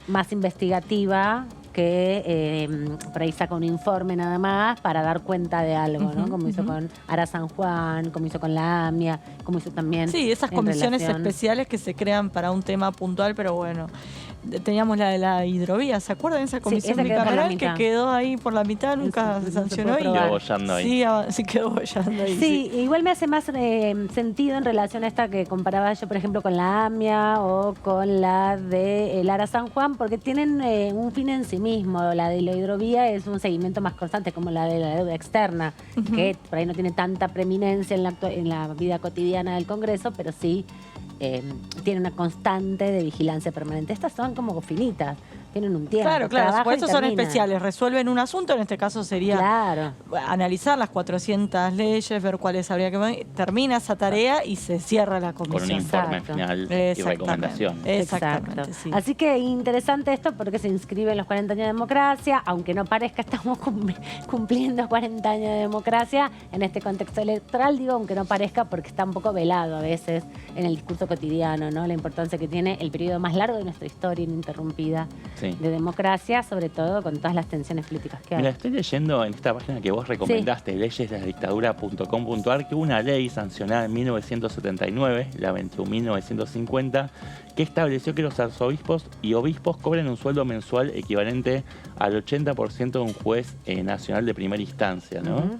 A: más investigativa, que por ahí saca un informe nada más para dar cuenta de algo, ¿no? Como hizo con Ara San Juan, como hizo con la AMIA, como hizo también...
D: Sí, esas comisiones especiales que se crean para un tema puntual, pero bueno... Teníamos la de la hidrovía, ¿se acuerdan de esa comisión bicameral que quedó ahí por la mitad? Nunca se sancionó.
C: Quedó bollando ahí.
D: Sí, quedó bollando ahí.
A: Sí, igual me hace más sentido en relación a esta que comparaba yo, por ejemplo, con la AMIA o con la de Lara San Juan, porque tienen un fin en sí mismo. La de la hidrovía es un seguimiento más constante, como la de la deuda externa, que por ahí no tiene tanta preeminencia en la vida cotidiana del Congreso, pero sí tiene una constante de vigilancia permanente. Estas son como finitas, tienen un tiempo.
D: Claro, por eso son especiales. Resuelven un asunto, en este caso sería analizar las 400 leyes, ver cuáles habría que... Termina esa tarea y se cierra la comisión.
C: Con un informe final y recomendación.
D: Exactamente. Sí.
A: Así que interesante esto porque se inscribe en los 40 años de democracia, aunque no parezca, estamos cumpliendo 40 años de democracia en este contexto electoral, digo, aunque no parezca porque está un poco velado a veces en el discurso cotidiano, ¿no? La importancia que tiene el periodo más largo de nuestra historia ininterrumpida de democracia, sobre todo con todas las tensiones políticas que hay.
C: Mira, estoy leyendo en esta página que vos recomendaste, leyesdeladictadura.com.ar, que hubo una ley sancionada en 1979, la 21.950, que estableció que los arzobispos y obispos cobren un sueldo mensual equivalente al 80% de un juez nacional de primera instancia, ¿no?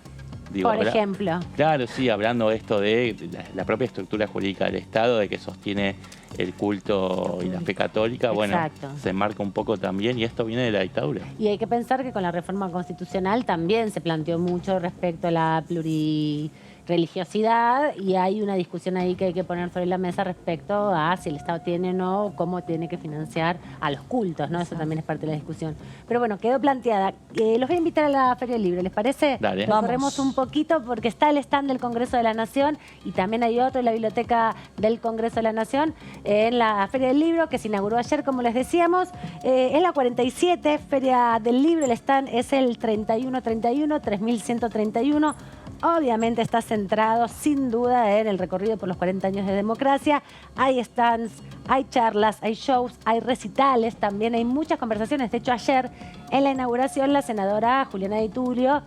C: Digo,
A: por ejemplo.
C: Claro, sí, hablando de esto de la propia estructura jurídica del Estado, de que sostiene el culto y la fe católica, bueno, se marca un poco también, y esto viene de la dictadura.
A: Y hay que pensar que con la reforma constitucional también se planteó mucho respecto a la religiosidad, y hay una discusión ahí que hay que poner sobre la mesa respecto a si el Estado tiene o no, cómo tiene que financiar a los cultos, ¿no? Eso también es parte de la discusión. Pero bueno, quedó planteada. Los voy a invitar a la Feria del Libro, ¿les parece?
C: Dale.
A: Corremos un poquito porque está el stand del Congreso de la Nación y también hay otro en la Biblioteca del Congreso de la Nación en la Feria del Libro que se inauguró ayer, como les decíamos. Es la 47 Feria del Libro, el stand es el 3131, 3131. Obviamente está centrado, sin duda, en el recorrido por los 40 años de democracia. Hay stands, hay charlas, hay shows, hay recitales, también hay muchas conversaciones. De hecho, ayer, en la inauguración, la senadora Juliana Di Tulio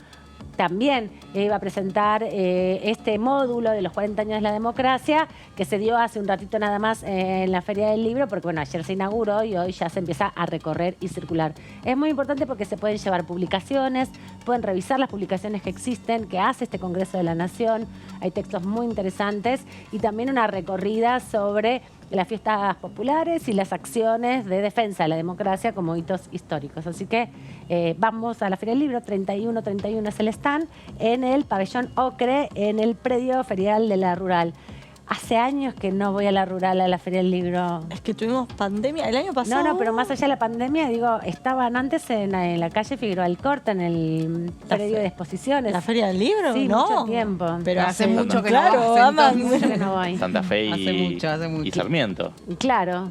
A: también iba a presentar este módulo de los 40 años de la democracia, que se dio hace un ratito nada más en la Feria del Libro, porque bueno, ayer se inauguró y hoy ya se empieza a recorrer y circular. Es muy importante porque se pueden llevar publicaciones, pueden revisar las publicaciones que existen, que hace este Congreso de la Nación. Hay textos muy interesantes y también una recorrida sobre las fiestas populares y las acciones de defensa de la democracia como hitos históricos. Así que vamos a la Feria del Libro, 31 es el stand, en el pabellón Ocre, en el predio ferial de la Rural. Hace años que no voy a la Rural, a la Feria del Libro.
D: Es que tuvimos pandemia el año pasado.
A: No, pero más allá de la pandemia, digo, estaban antes en la calle Figueroa Alcorta, en el predio de exposiciones.
D: ¿La Feria del Libro?
A: Sí,
D: no.
A: mucho tiempo.
D: Pero hace
E: mucho que
D: claro,
E: no
A: mucho que no voy.
C: Santa Fe y Sarmiento.
A: Claro.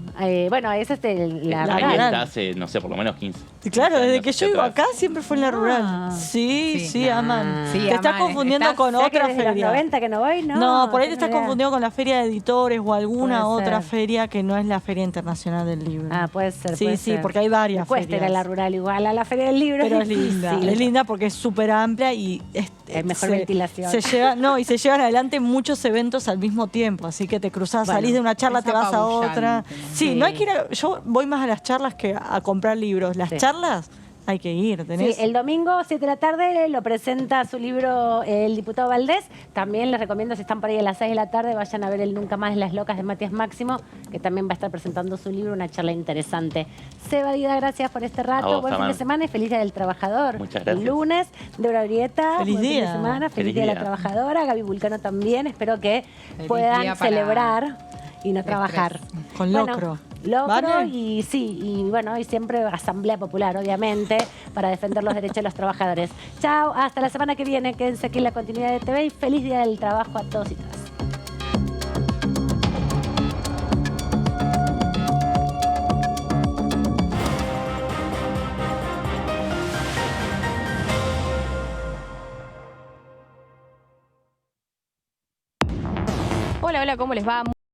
A: Bueno, esa es la
C: Ahí
A: Rural.
C: está hace, no sé, por lo menos 15.
D: Claro, desde que
C: hacia
D: yo iba
C: atrás.
D: acá siempre fue en la Rural. Sí, Aman.
E: Sí,
D: te estás
E: Aman,
D: confundiendo con
A: Sé que
D: otra
A: desde los
D: feria.
A: 90 que no voy, ¿no?
D: No, por ahí te
A: tengo
D: estás
A: idea.
D: confundiendo con la Feria de Editores o alguna
A: Puede
D: otra
A: ser.
D: feria que no es la Feria Internacional del Libro.
A: Ah, puede ser.
D: Sí,
A: puede
D: sí,
A: ser.
D: porque hay varias
A: Me cuesta ir
D: ferias.
A: a la Rural igual, a la Feria del Libro.
D: Pero es linda,
A: difícil.
D: es linda porque es súper amplia y
A: Hay mejor ventilación.
D: se llevan adelante muchos eventos al mismo tiempo, así que te cruzás,
A: Bueno,
D: salís de una charla,
E: es
D: te vas a otra.
E: apabullante.
D: Sí,
A: Sí.
D: no hay que ir yo voy más a las charlas que a comprar libros. Las
A: Sí.
D: charlas hay que ir, tenés.
A: Sí, el domingo, 7 de la tarde, lo presenta su libro el diputado Valdés. También les recomiendo, si están por ahí a las 6 de la tarde, vayan a ver el Nunca Más las Locas de Matías Máximo, que también va a estar presentando su libro, una charla interesante. Seba Dida, gracias por este
C: A
A: rato.
C: vos,
A: Buen fin de
C: Aman.
A: semana y feliz Día del Trabajador.
C: Muchas gracias.
A: El lunes, Débora Brieta,
D: Feliz
A: buen fin
D: día.
A: de semana, feliz
C: Feliz
A: Día de la
C: día.
A: Trabajadora. Gaby Vulcano también. Espero que
E: Feliz
A: puedan
E: día para
A: celebrar y no trabajar.
D: Con locro.
A: Locro
D: ¿Vale?
A: y sí, y bueno, y siempre Asamblea Popular, obviamente, para defender los derechos de los trabajadores. Chao, hasta la semana que viene. Quédense aquí en la continuidad de TV y feliz Día del Trabajo a todos y todas.
J: Hola, ¿cómo les va?